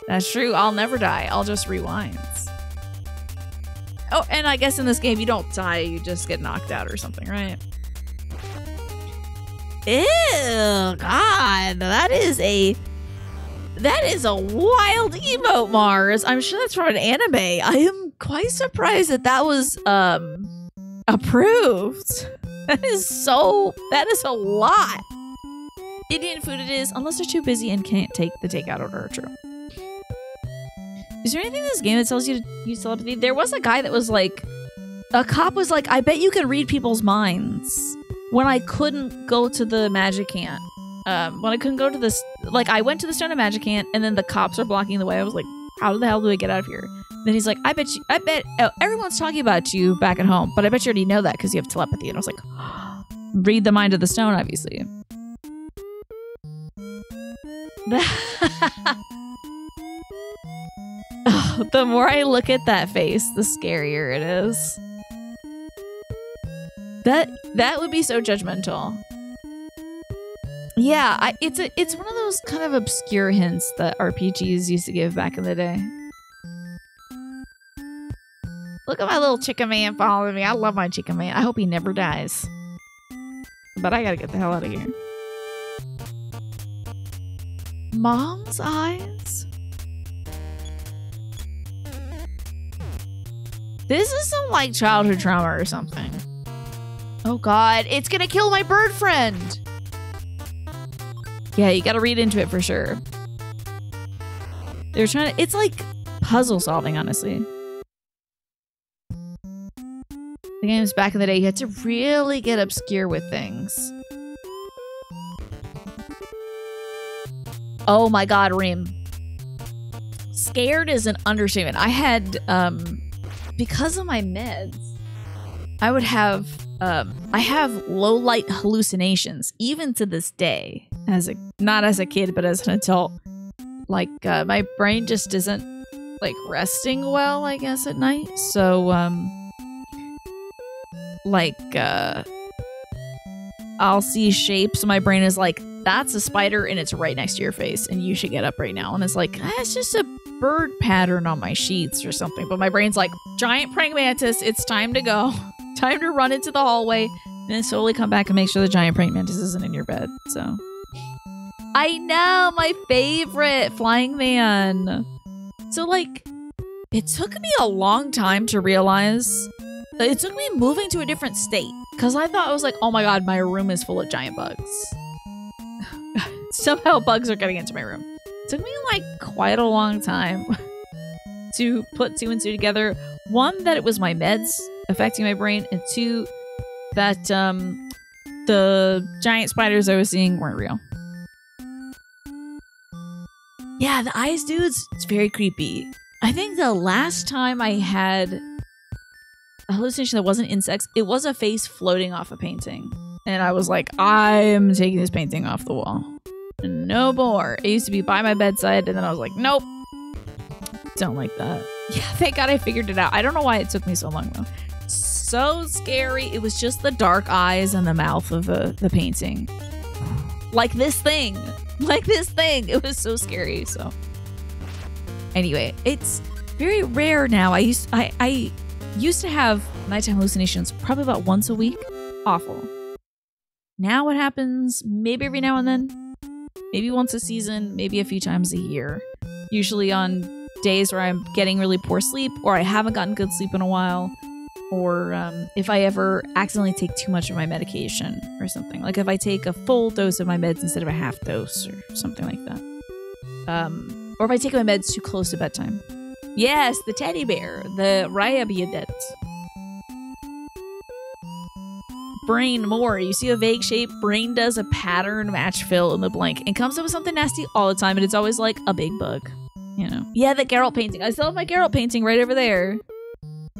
That's true. I'll never die. I'll just rewind. Oh, and I guess in this game, you don't die. You just get knocked out or something, right? Ew, God. That is a wild emote, Mars. I'm sure that's from an anime. I am quite surprised that that was, approved. That is a lot. Indian food it is, unless they're too busy and can't take the takeout order. True. Is there anything in this game that tells you to use telepathy? There was a guy that was like, a cop was like, I bet you can read people's minds. When I couldn't go to the Magicant. When I couldn't go to this, like, I went to the Stone of Magicant and then the cops are blocking the way. I was like, how the hell do I get out of here? Then he's like, I bet everyone's talking about you back at home, but I bet you already know that because you have telepathy. And I was like, read the mind of the stone, obviously. Oh, the more I look at that face, the scarier it is. That would be so judgmental. Yeah, it's one of those kind of obscure hints that RPGs used to give back in the day. Look at my little chicken man following me. I love my chicken man. I hope he never dies. But I gotta get the hell out of here. Mom's eyes? This is some, like, childhood trauma or something. Oh God, it's gonna kill my bird friend! Yeah, you gotta read into it for sure. They're trying to... It's like puzzle solving, honestly. The games back in the day, you had to really get obscure with things. Oh my God, Reem. Scared is an understatement. I had, because of my meds, I would have, I have low light hallucinations, even to this day. Not as a kid, but as an adult. Like, my brain just isn't, like, resting well, I guess, at night. So, I'll see shapes, and my brain is like, that's a spider, and it's right next to your face, and you should get up right now. And it's like, it's just a bird pattern on my sheets or something. But my brain's like, giant praying mantis, it's time to go. Time to run into the hallway, and then slowly come back and make sure the giant praying mantis isn't in your bed. So, I know, my favorite, Flying Man. So, like, it took me a long time to realize. It took me moving to a different state, because I thought I was like, oh my God, my room is full of giant bugs. Somehow bugs are getting into my room. It took me, like, quite a long time to put two and two together. One, that it was my meds affecting my brain, and two, that the giant spiders I was seeing weren't real. Yeah, the eyes, dudes, it's very creepy. I think the last time I had a hallucination that wasn't insects, it was a face floating off a painting. And I was like, I'm taking this painting off the wall. No more. It used to be by my bedside, and then I was like, nope. Don't like that. Yeah, thank God I figured it out. I don't know why it took me so long, though. so scary. It was just the dark eyes and the mouth of the painting. Like this thing. Like this thing. It was so scary. So anyway, it's very rare now. I used to have nighttime hallucinations probably about once a week. Awful. Now it happens maybe every now and then. Maybe once a season, maybe a few times a year. Usually on days where I'm getting really poor sleep, or I haven't gotten good sleep in a while, or if I ever accidentally take too much of my medication or something. Like if I take a full dose of my meds instead of a half dose or something like that. Or if I take my meds too close to bedtime. Yes, the teddy bear, the reunite. Brain more. You see a vague shape, brain does a pattern match fill in the blank and comes up with something nasty all the time, and it's always like a big bug. You know. Yeah, the Geralt painting. I still have my Geralt painting right over there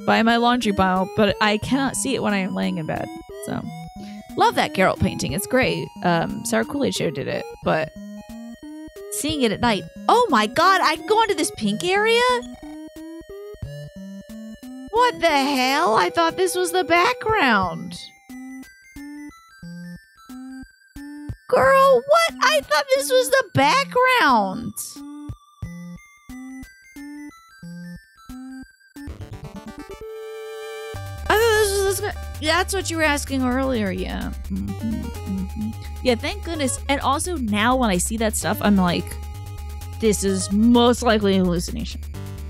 by my laundry pile, but I cannot see it when I am laying in bed. So love that Geralt painting. It's great. Sarah Kool-Aid Show did it, but seeing it at night. Oh my god, I can go into this pink area? What the hell? I thought this was the background. Girl, what? I thought this was the background. I thought this was that's what you were asking earlier, yeah. Yeah, thank goodness. And also now when I see that stuff, I'm like, this is most likely a hallucination.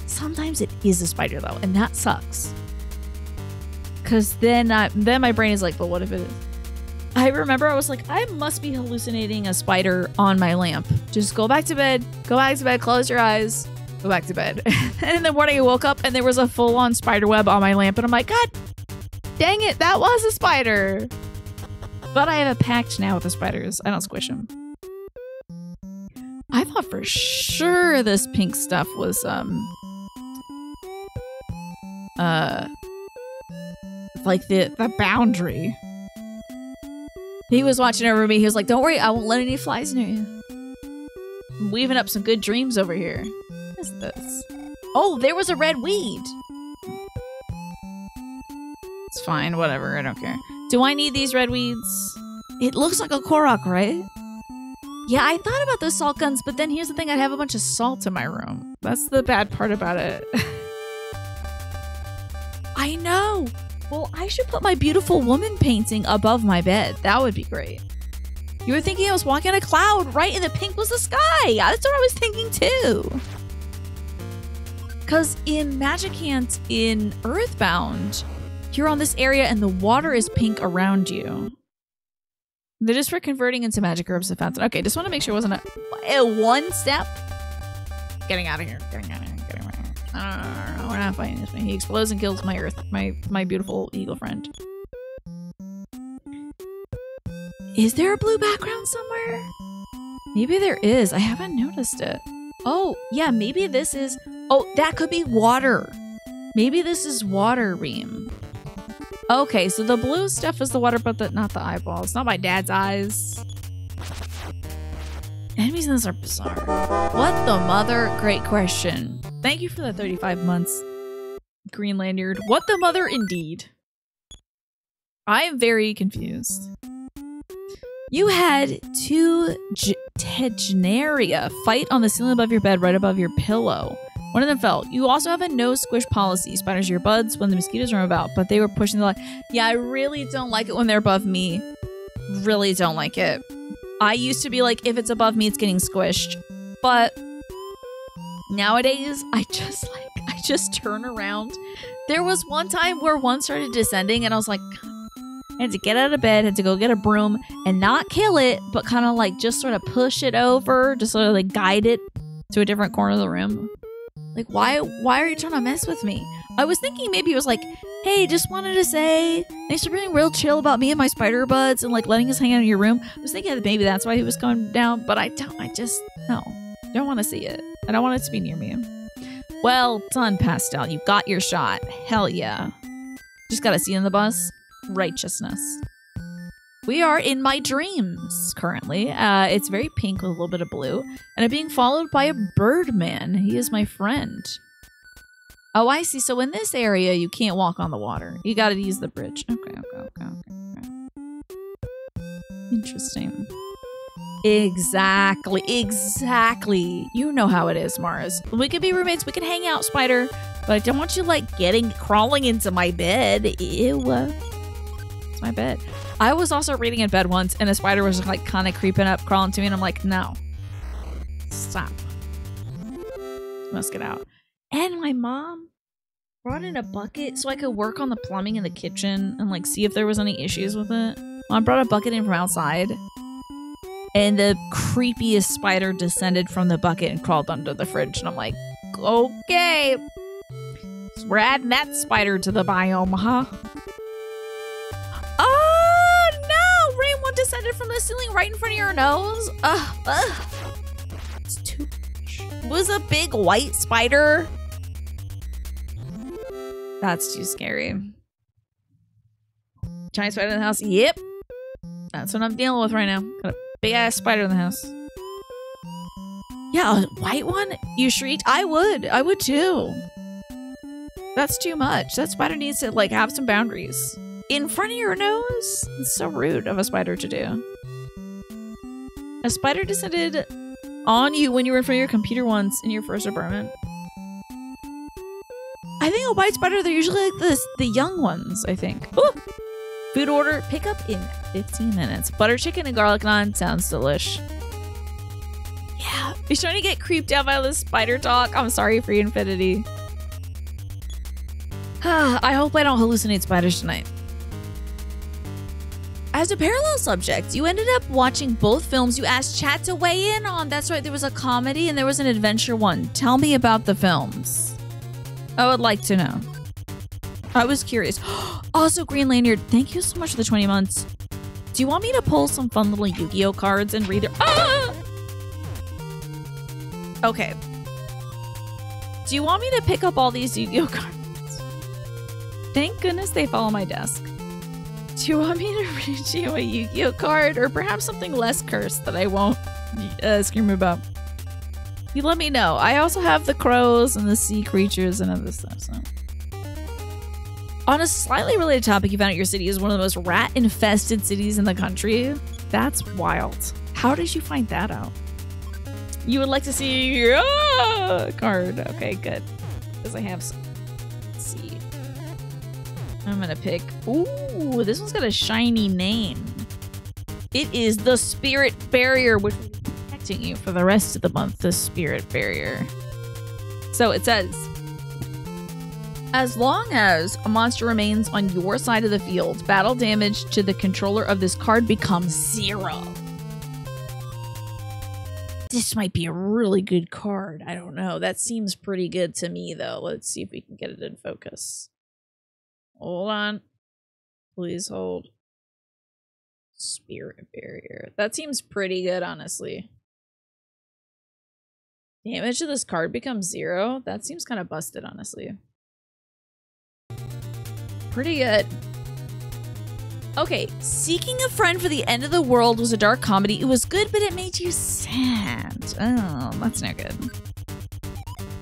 Sometimes it is a spider though, and that sucks. Cause then my brain is like, but what if it is? I remember I was like, I must be hallucinating a spider on my lamp. Just go back to bed, close your eyes, go back to bed. And in the morning I woke up and there was a full-on spider web on my lamp and I'm like, God dang it, that was a spider. But I have a pact now with the spiders. I don't squish them. I thought for sure this pink stuff was like the boundary. He was watching over me. He was like, don't worry, I won't let any flies near you. I'm weaving up some good dreams over here. What is this? Oh, there was a red weed. It's fine, whatever, I don't care. Do I need these red weeds? It looks like a Korok, right? Yeah, I thought about those salt guns, but then here's the thing, I'd have a bunch of salt in my room. That's the bad part about it. I know. Well, I should put my beautiful woman painting above my bed. That would be great. You were thinking I was walking on a cloud, right? And the pink was the sky. That's what I was thinking too. Because in Magicant in Earthbound, you're on this area and the water is pink around you. They're just for converting into magic herbs to fountain. Okay, just want to make sure it wasn't a one step. Getting out of here. Getting out of here. Getting out of here. We're not fighting this one. He explodes and kills my my beautiful eagle friend. Is there a blue background somewhere? Maybe there is. I haven't noticed it. Oh, yeah, maybe this is... Oh, that could be water. Maybe this is water, Reem. Okay, so the blue stuff is the water, but not the eyeballs. Not my dad's eyes. Enemies in this are bizarre. What the mother? Great question. Thank you for the 35 months, Green Lanyard. What the mother, indeed. I am very confused. You had two Tegenaria fight on the ceiling above your bed, right above your pillow. One of them fell. You also have a no squish policy. Spiders are your buds when the mosquitoes roam about, but they were pushing the line. Yeah, I really don't like it when they're above me. Really don't like it. I used to be like, if it's above me, it's getting squished. But nowadays, I just turn around. There was one time where one started descending and I was like, I had to get out of bed, had to go get a broom and not kill it, but kind of like just sort of push it over, just sort of like guide it to a different corner of the room. Like, why are you trying to mess with me? I was thinking maybe it was like, hey, just wanted to say, thanks for being real chill about me and my spider buds and like letting us hang out in your room. I was thinking that maybe that's why he was going down, but I don't want to see it. I don't want it to be near me. Well done, Pastel. You got your shot. Hell yeah. Just gotta see in the bus. Righteousness. We are in my dreams currently. It's very pink with a little bit of blue. And I'm being followed by a bird man. He is my friend. Oh, I see. So in this area, you can't walk on the water. You got to use the bridge. Okay. Interesting. Exactly. You know how it is, Mars. We could be roommates. We could hang out, Spider. But I don't want you, like, crawling into my bed. Ew. It's my bed. I was also reading in bed once, and a spider was, like, kind of creeping up, crawling to me, and I'm like, no. Stop. You must get out. And my mom brought in a bucket so I could work on the plumbing in the kitchen and, like, see if there was any issues with it. I brought a bucket in from outside, and the creepiest spider descended from the bucket and crawled under the fridge. And I'm like, okay, so we're adding that spider to the biome, huh? Oh no! Rain descended from the ceiling right in front of your nose. It's too much. It was a big white spider. That's too scary. Giant spider in the house. Yep. That's what I'm dealing with right now. Got a big ass spider in the house. Yeah, a white one? You shrieked? I would too. That's too much. That spider needs to, like, have some boundaries. In front of your nose? It's so rude of a spider to do. A spider descended on you when you were in front of your computer once in your first apartment. I think a white spider, they're usually like this, the young ones, I think. Ooh! Food order, pick up in 15 minutes. Butter chicken and garlic naan sounds delish. Yeah, you're starting to get creeped out by this spider talk. I'm sorry for infinity. I hope I don't hallucinate spiders tonight. As a parallel subject, you ended up watching both films you asked chat to weigh in on. That's right, there was a comedy and there was an adventure one. Tell me about the films. I would like to know. I was curious. Also, Green Lanyard, thank you so much for the 20 months. Do you want me to pull some fun little Yu-Gi-Oh cards and read it? Ah! Okay. Do you want me to pick up all these Yu-Gi-Oh cards? Thank goodness they fall on my desk. Do you want me to read you a Yu-Gi-Oh card or perhaps something less cursed that I won't scream about? You let me know. I also have the crows and the sea creatures and other stuff, so. On a slightly related topic, you found out your city is one of the most rat-infested cities in the country. That's wild. How did you find that out? You would like to see your card. Okay, good. Because I have some. Let's see. I'm gonna pick. Ooh, this one's got a shiny name. It is the Spirit Barrier, which will be protecting you for the rest of the month. The Spirit Barrier. So it says, as long as a monster remains on your side of the field, battle damage to the controller of this card becomes 0. This might be a really good card. I don't know. That seems pretty good to me, though. Let's see if we can get it in focus. Hold on. Please hold. Spirit Barrier. That seems pretty good, honestly. Damage to this card becomes 0? That seems kind of busted, honestly. Pretty good. Okay, Seeking a Friend for the End of the World was a dark comedy. It was good, but it made you sad. Oh, that's no good.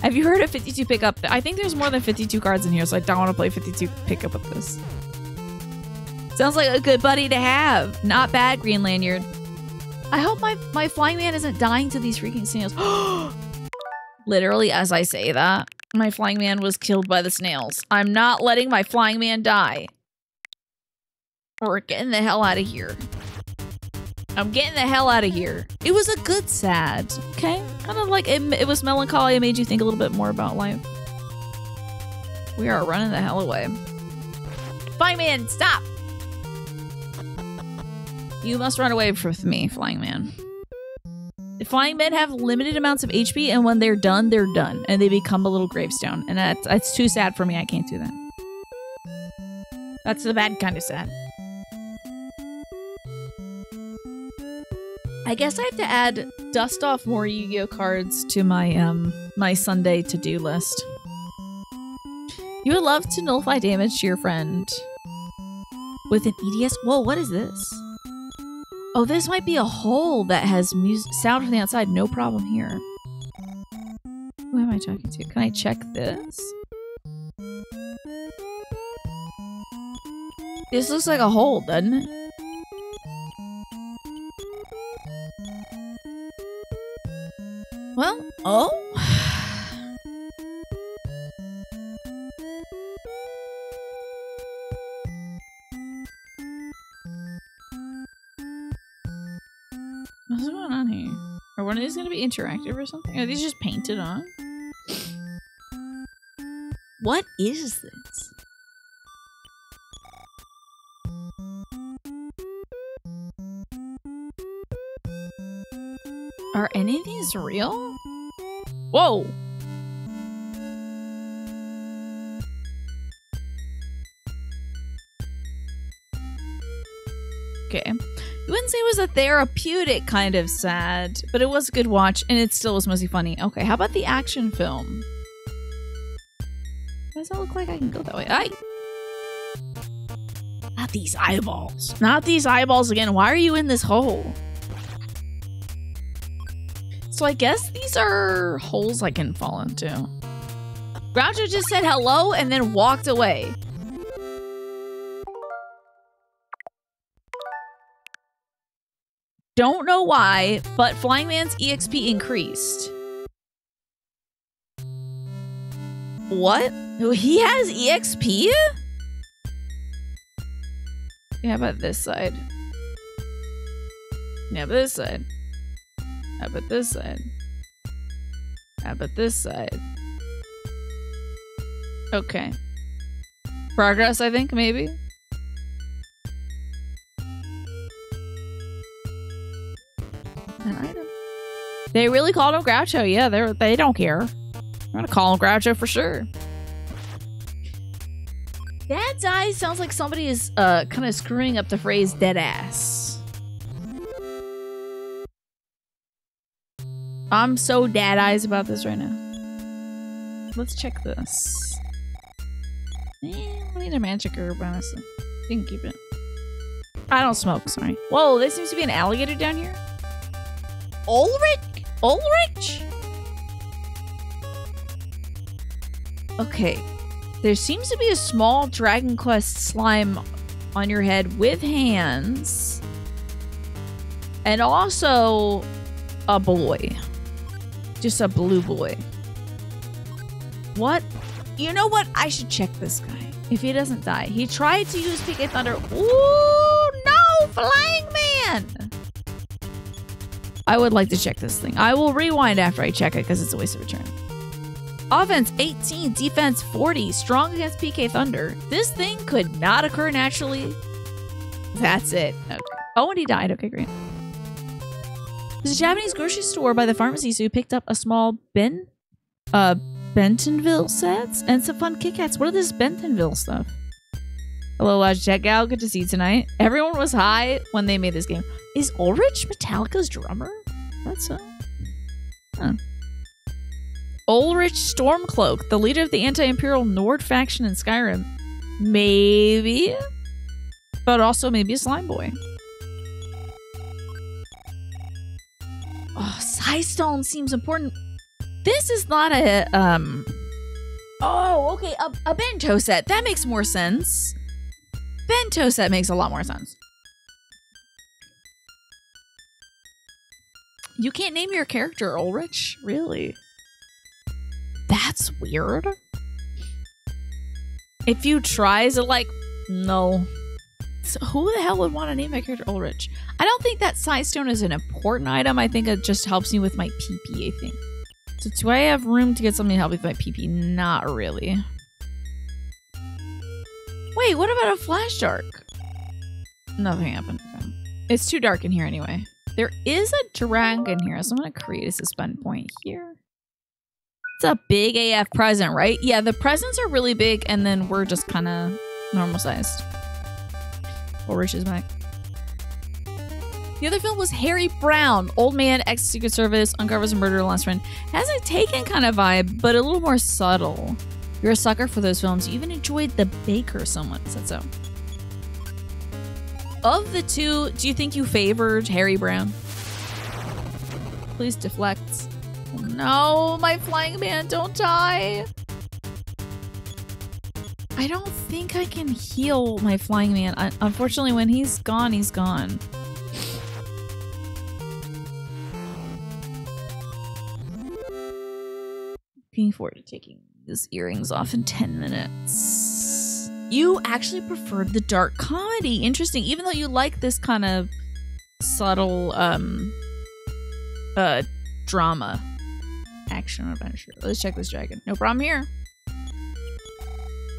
Have you heard of 52 Pickup? I think there's more than 52 cards in here, so I don't want to play 52 Pickup with this. Sounds like a good buddy to have. Not bad, Green Lanyard. I hope my flying man isn't dying to these freaking snails. Literally, as I say that, my flying man was killed by the snails. I'm not letting my flying man die. We're getting the hell out of here. I'm getting the hell out of here. It was a good sad, okay? Kind of like it was melancholy. It made you think a little bit more about life. We are running the hell away. Flying man, stop! You must run away from me, flying man. The flying men have limited amounts of HP, and when they're done, and they become a little gravestone. And that's too sad for me. I can't do that. That's the bad kind of sad. I guess I have to add dust off more Yu-Gi-Oh cards to my my Sunday to-do list. You would love to nullify damage to your friend with an EDS. Whoa, what is this? Oh, this might be a hole that has sound from the outside. No problem here. Who am I talking to? Can I check this? This looks like a hole, doesn't it? Well, oh. What's going on here? Are one of these going to be interactive or something? Are these just painted on? What is this? Are any of these real? Whoa! Okay. You wouldn't say it was a therapeutic kind of sad, but it was a good watch, and it still was mostly funny. Okay, how about the action film? Does that look like I can go that way? Aye! Not these eyeballs. Not these eyeballs again. Why are you in this hole? So I guess these are holes I can fall into. Groucho just said hello and then walked away. Don't know why, but Flying Man's EXP increased. What? He has EXP? Yeah, how about this side? Yeah, how about this side? How about this side? How about this side? Okay. Progress, I think, maybe? An item. They really called him Groucho. Yeah, they don't care. I'm gonna call him Groucho for sure. Dad's eyes sounds like somebody is kind of screwing up the phrase dead ass. I'm so dad eyes about this right now. Let's check this. We need a magic herb, honestly. You can keep it. I don't smoke, sorry. Whoa, there seems to be an alligator down here. Ulrich? Ulrich? Okay. There seems to be a small Dragon Quest slime on your head with hands. And also a boy. Just a blue boy. What? You know what? I should check this guy. If he doesn't die. He tried to use PK Thunder. Ooh, no! Flying Man! I would like to check this thing. I will rewind after I check it because it's a waste of a turn. Offense 18, defense 40, strong against PK Thunder. This thing could not occur naturally. That's it. Okay. Oh, and he died. Okay, great. There's a Japanese grocery store by the pharmacy, so you picked up a small Bentonville sets and some fun Kit Kats. What are this Bentonville stuff? Hello, Logitech Gal. Good to see you tonight. Everyone was high when they made this game. Is Ulrich Metallica's drummer? That's huh. Ulrich Stormcloak, the leader of the anti-imperial Nord faction in Skyrim. Maybe, but also maybe a slime boy. Oh, Sightstone seems important. This is not a oh, okay, a bento set. That makes more sense. Bento set makes a lot more sense. You can't name your character Ulrich? Really? That's weird. If you try, is it like, no. So who the hell would want to name my character Ulrich? I don't think that Sightstone is an important item. I think it just helps me with my PP, I think. So do I have room to get something to help me with my PP? Not really. Wait, what about a flash dark? Nothing happened. Okay. It's too dark in here anyway. There is a dragon here, so I'm going to create a suspend point here. It's a big AF present, right? Yeah, the presents are really big, and then we're just kind of normal sized. Ulrich is back. The other film was Harry Brown. Old man, ex-Secret Service, uncovers a murder last friend. Has a Taken kind of vibe, but a little more subtle. You're a sucker for those films. You even enjoyed The Baker, someone said so. Of the two, do you think you favored Harry Brown? Please deflect. Oh no, my flying man, don't die. I don't think I can heal my flying man. Unfortunately, when he's gone, he's gone. Looking forward to taking these earrings off in 10 minutes. You actually preferred the dark comedy. Interesting. Even though you like this kind of subtle drama. Action adventure. Let's check this dragon. No problem here.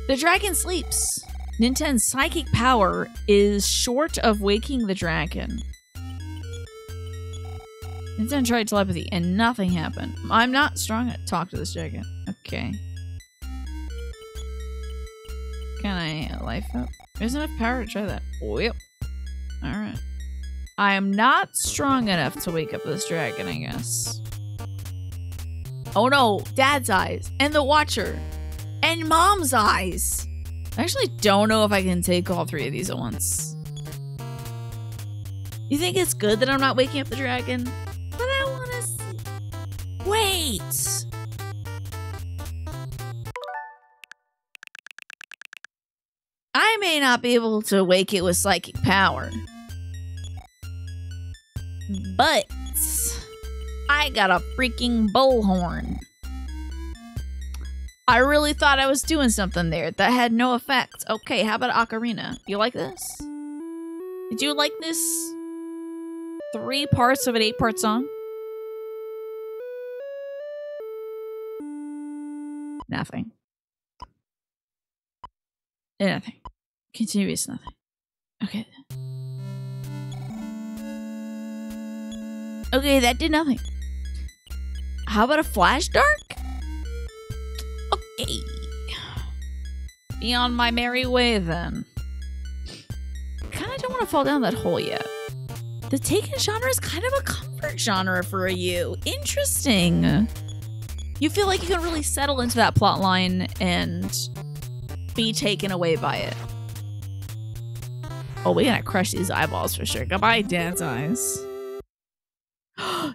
The dragon sleeps. Ninten's psychic power is short of waking the dragon. Ninten tried telepathy and nothing happened. I'm not strong enough to talk to this dragon. Okay. Can I life up? There's enough power to try that. Oh, yep. Alright. I am not strong enough to wake up this dragon, I guess. Oh no, Dad's eyes. And the Watcher. And Mom's eyes. I actually don't know if I can take all three of these at once. You think it's good that I'm not waking up the dragon? But I want to see. Wait. I may not be able to wake it with psychic power. But I got a freaking bullhorn. I really thought I was doing something there that had no effect. Okay, how about ocarina? You like this? Did you like this 3 parts of an 8-part song? Nothing. Nothing. Continuous nothing. Okay. Okay, that did nothing. How about a flash dark? Okay. Be on my merry way then. Kinda don't want to fall down that hole yet. The Taken genre is kind of a comfort genre for you. Interesting. You feel like you can really settle into that plot line and be taken away by it. Oh, we're gonna crush these eyeballs for sure. Goodbye, Dad's eyes.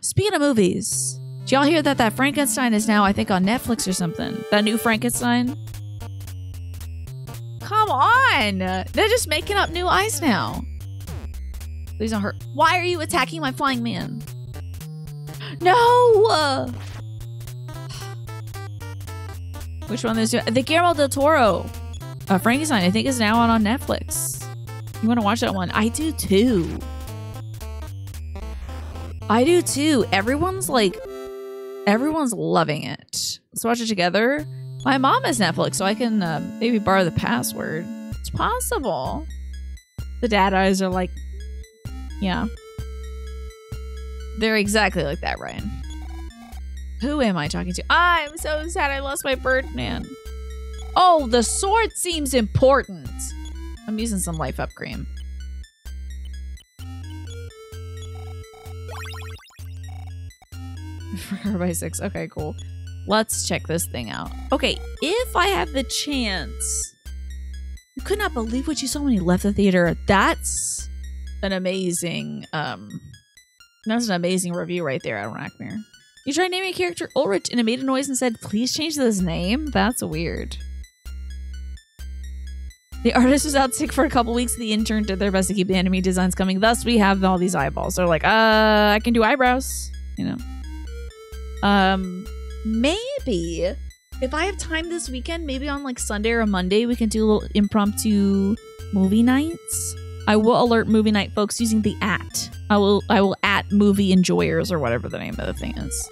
Speaking of movies, did y'all hear that Frankenstein is now, I think, on Netflix or something? That new Frankenstein? Come on! They're just making up new eyes now. Please don't hurt. Why are you attacking my flying man? No! Which one is the Guillermo del Toro? Frankenstein, I think, is now on Netflix. You want to watch that one? I do too. I do too. Everyone's loving it. Let's watch it together. My mom has Netflix, so I can maybe borrow the password. It's possible. The dad eyes are like, yeah. They're exactly like that, Ryan. Who am I talking to? I'm so sad I lost my Birdman. Oh, the sword seems important. I'm using some life up cream. For by 6. Okay, cool. Let's check this thing out. Okay, if I have the chance. You could not believe what you saw when you left the theater. That's an amazing review right there, Adam Rackmere. You tried naming a character Ulrich and it made a noise and said, please change this name? That's weird. The artist was out sick for a couple weeks. The intern did their best to keep the enemy designs coming. Thus, we have all these eyeballs. They're like, I can do eyebrows. You know. Maybe if I have time this weekend, maybe on like Sunday or Monday, we can do a little impromptu movie nights. I will alert movie night folks using the @ I will @ movie enjoyers or whatever the name of the thing is.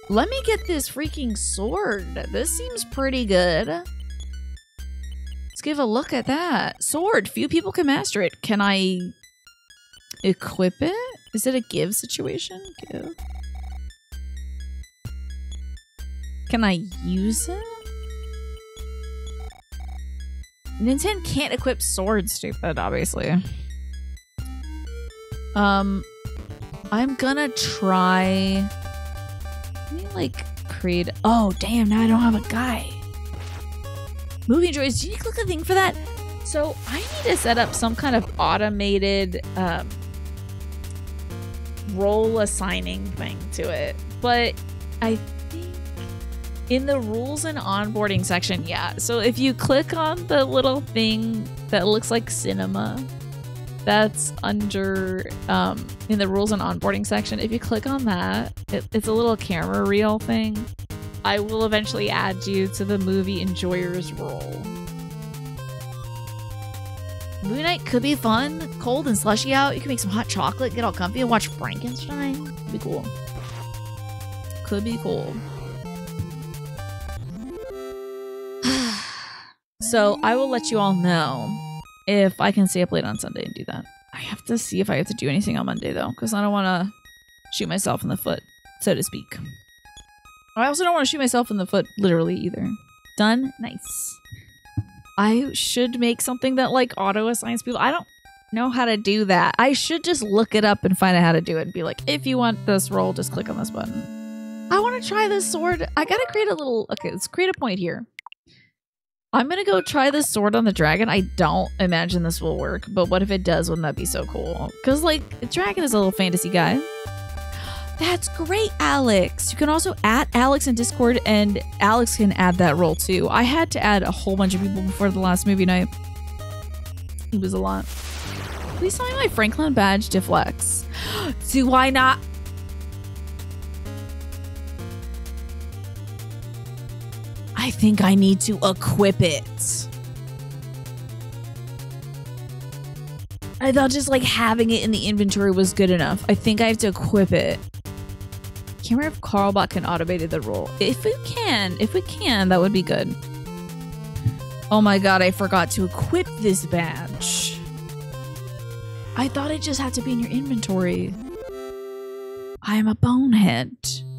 Let me get this freaking sword. This seems pretty good. Let's give a look at that. Sword. Few people can master it. Can I equip it? Is it a give situation? Give. Can I use it? Nintendo can't equip swords, stupid, obviously. I'm gonna try... Let me, like, create... Oh, damn, now I don't have a guy. Movie enjoys, do you click a thing for that? So, I need to set up some kind of automated role assigning thing to it. But I think In the rules and onboarding section, yeah. So if you click on the little thing that looks like cinema, that's under in the rules and onboarding section. If you click on that, it's a little camera reel thing. I will eventually add you to the movie enjoyers role. Movie night could be fun. Cold and slushy out. You can make some hot chocolate, get all comfy, and watch Frankenstein. Could be cool. Could be cool. So I will let you all know if I can stay up late on Sunday and do that. I have to see if I have to do anything on Monday though, because I don't want to shoot myself in the foot, so to speak. I also don't want to shoot myself in the foot literally either. Done? Nice. I should make something that like auto assigns people. I don't know how to do that. I should just look it up and find out how to do it and be like, if you want this role, just click on this button. I want to try this sword. I gotta create a little, okay, let's create a point here. I'm gonna go try this sword on the dragon. I don't imagine this will work, but what if it does? Wouldn't that be so cool? Because like, the dragon is a little fantasy guy. That's great, Alex. You can also add Alex in Discord, and Alex can add that role too. I had to add a whole bunch of people before the last movie night. It was a lot. Please tell me my Franklin badge deflects. Do I not? I think I need to equip it. I thought just like having it in the inventory was good enough. I think I have to equip it. Can't remember if Carlbot can automate the role. If we can, that would be good. Oh my god, I forgot to equip this badge. I thought it just had to be in your inventory. I am a bonehead.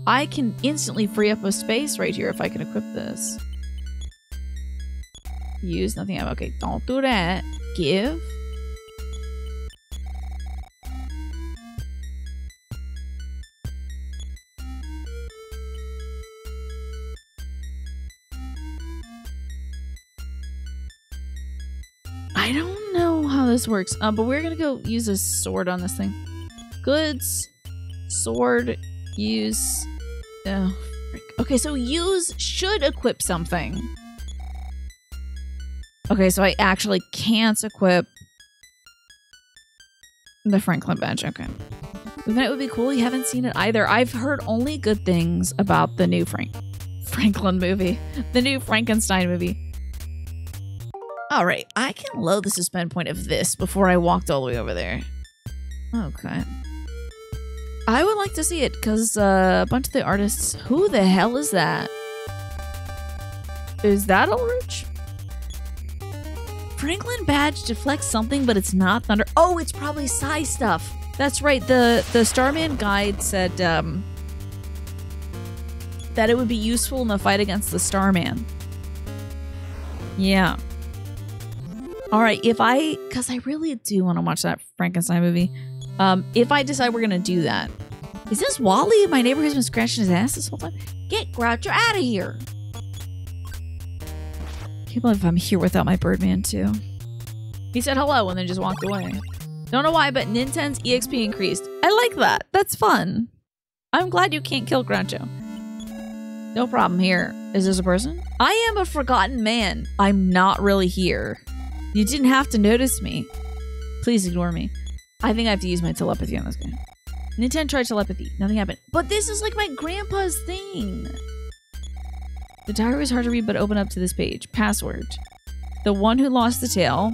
I can instantly free up a space right here if I can equip this. Use nothing. Okay, don't do that. Give. I don't know how this works, but we're gonna go use a sword on this thing. Goods, sword, use. Oh, frick. Okay, so use should equip something. Okay, so I actually can't equip the Franklin badge. Okay. It would be cool. You haven't seen it either. I've heard only good things about the new Franklin movie. The new Frankenstein movie. Alright, I can load the suspend point of this before I walked all the way over there. Okay. I would like to see it, because a bunch of the artists... Who the hell is that? Is that Ulrich? Franklin badge deflects something, but it's not thunder. Oh, it's probably Psy stuff. That's right, the Starman guide said that it would be useful in the fight against the Starman. Yeah. Alright, because I really do want to watch that Frankenstein movie. If I decide we're gonna do that. Is this Wally? My neighbor has been scratching his ass this whole time. Get Groucho out of here! Can't believe I'm here without my Birdman too. He said hello and then just walked away. Don't know why, but Nintendo's EXP increased. I like that. That's fun. I'm glad you can't kill Groucho. No problem here. Is this a person? I am a forgotten man. I'm not really here. You didn't have to notice me. Please ignore me. I think I have to use my telepathy on this guy. Nintendo tried telepathy. Nothing happened. But this is like my grandpa's thing. The diary was hard to read, but open up to this page. Password. The one who lost the tail.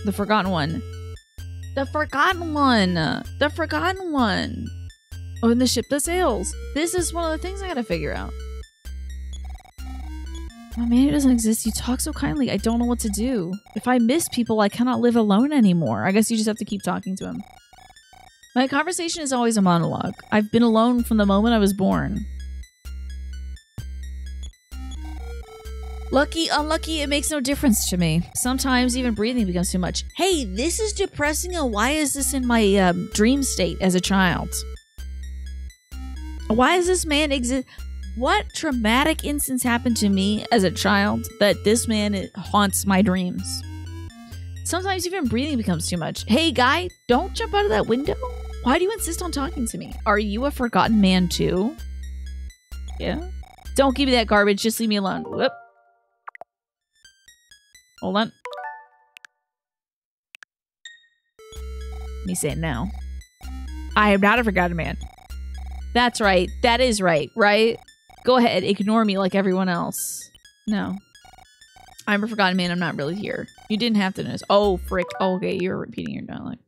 The forgotten one. The forgotten one. The forgotten one. Oh, and the ship that sails. This is one of the things I gotta figure out. Oh man, it doesn't exist. You talk so kindly. I don't know what to do. If I miss people, I cannot live alone anymore. I guess you just have to keep talking to him. My conversation is always a monologue. I've been alone from the moment I was born. Lucky, unlucky, it makes no difference to me. Sometimes even breathing becomes too much. Hey, this is depressing, and why is this in my dream state as a child? Why does this man exist? What traumatic instance happened to me as a child that this man haunts my dreams? Sometimes even breathing becomes too much. Hey guy, don't jump out of that window. Why do you insist on talking to me? Are you a forgotten man too? Yeah. Don't give me that garbage. Just leave me alone. Whoop. Hold on. Let me say it now. I am not a forgotten man. That's right. That is right, right? Go ahead. Ignore me like everyone else. No. I'm a forgotten man. I'm not really here. You didn't have to notice. Oh, frick. Oh, okay, you're repeating your dialogue.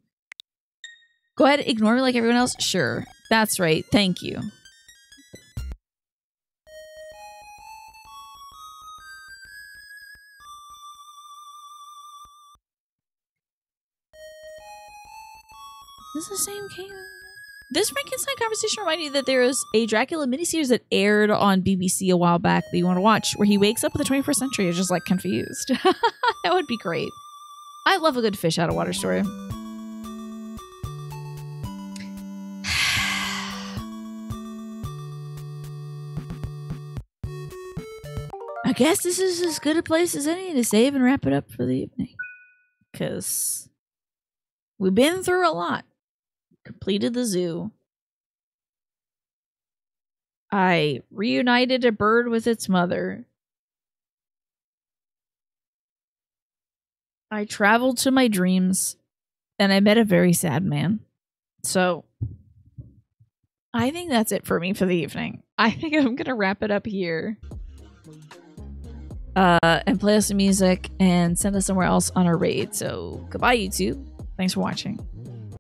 Go ahead. Ignore me like everyone else? Sure. That's right. Thank you. Is this the same game? This Frankenstein conversation reminded me that there is a Dracula miniseries that aired on BBC a while back that you want to watch, where he wakes up in the 21st century and is just like confused. That would be great. I love a good fish out of water story. I guess this is as good a place as any to save and wrap it up for the evening. Because we've been through a lot. Completed the zoo. I reunited a bird with its mother. I traveled to my dreams. And I met a very sad man. So I think that's it for me for the evening. I think I'm going to wrap it up here. And play us some music and send us somewhere else on our raid. So goodbye, YouTube. Thanks for watching.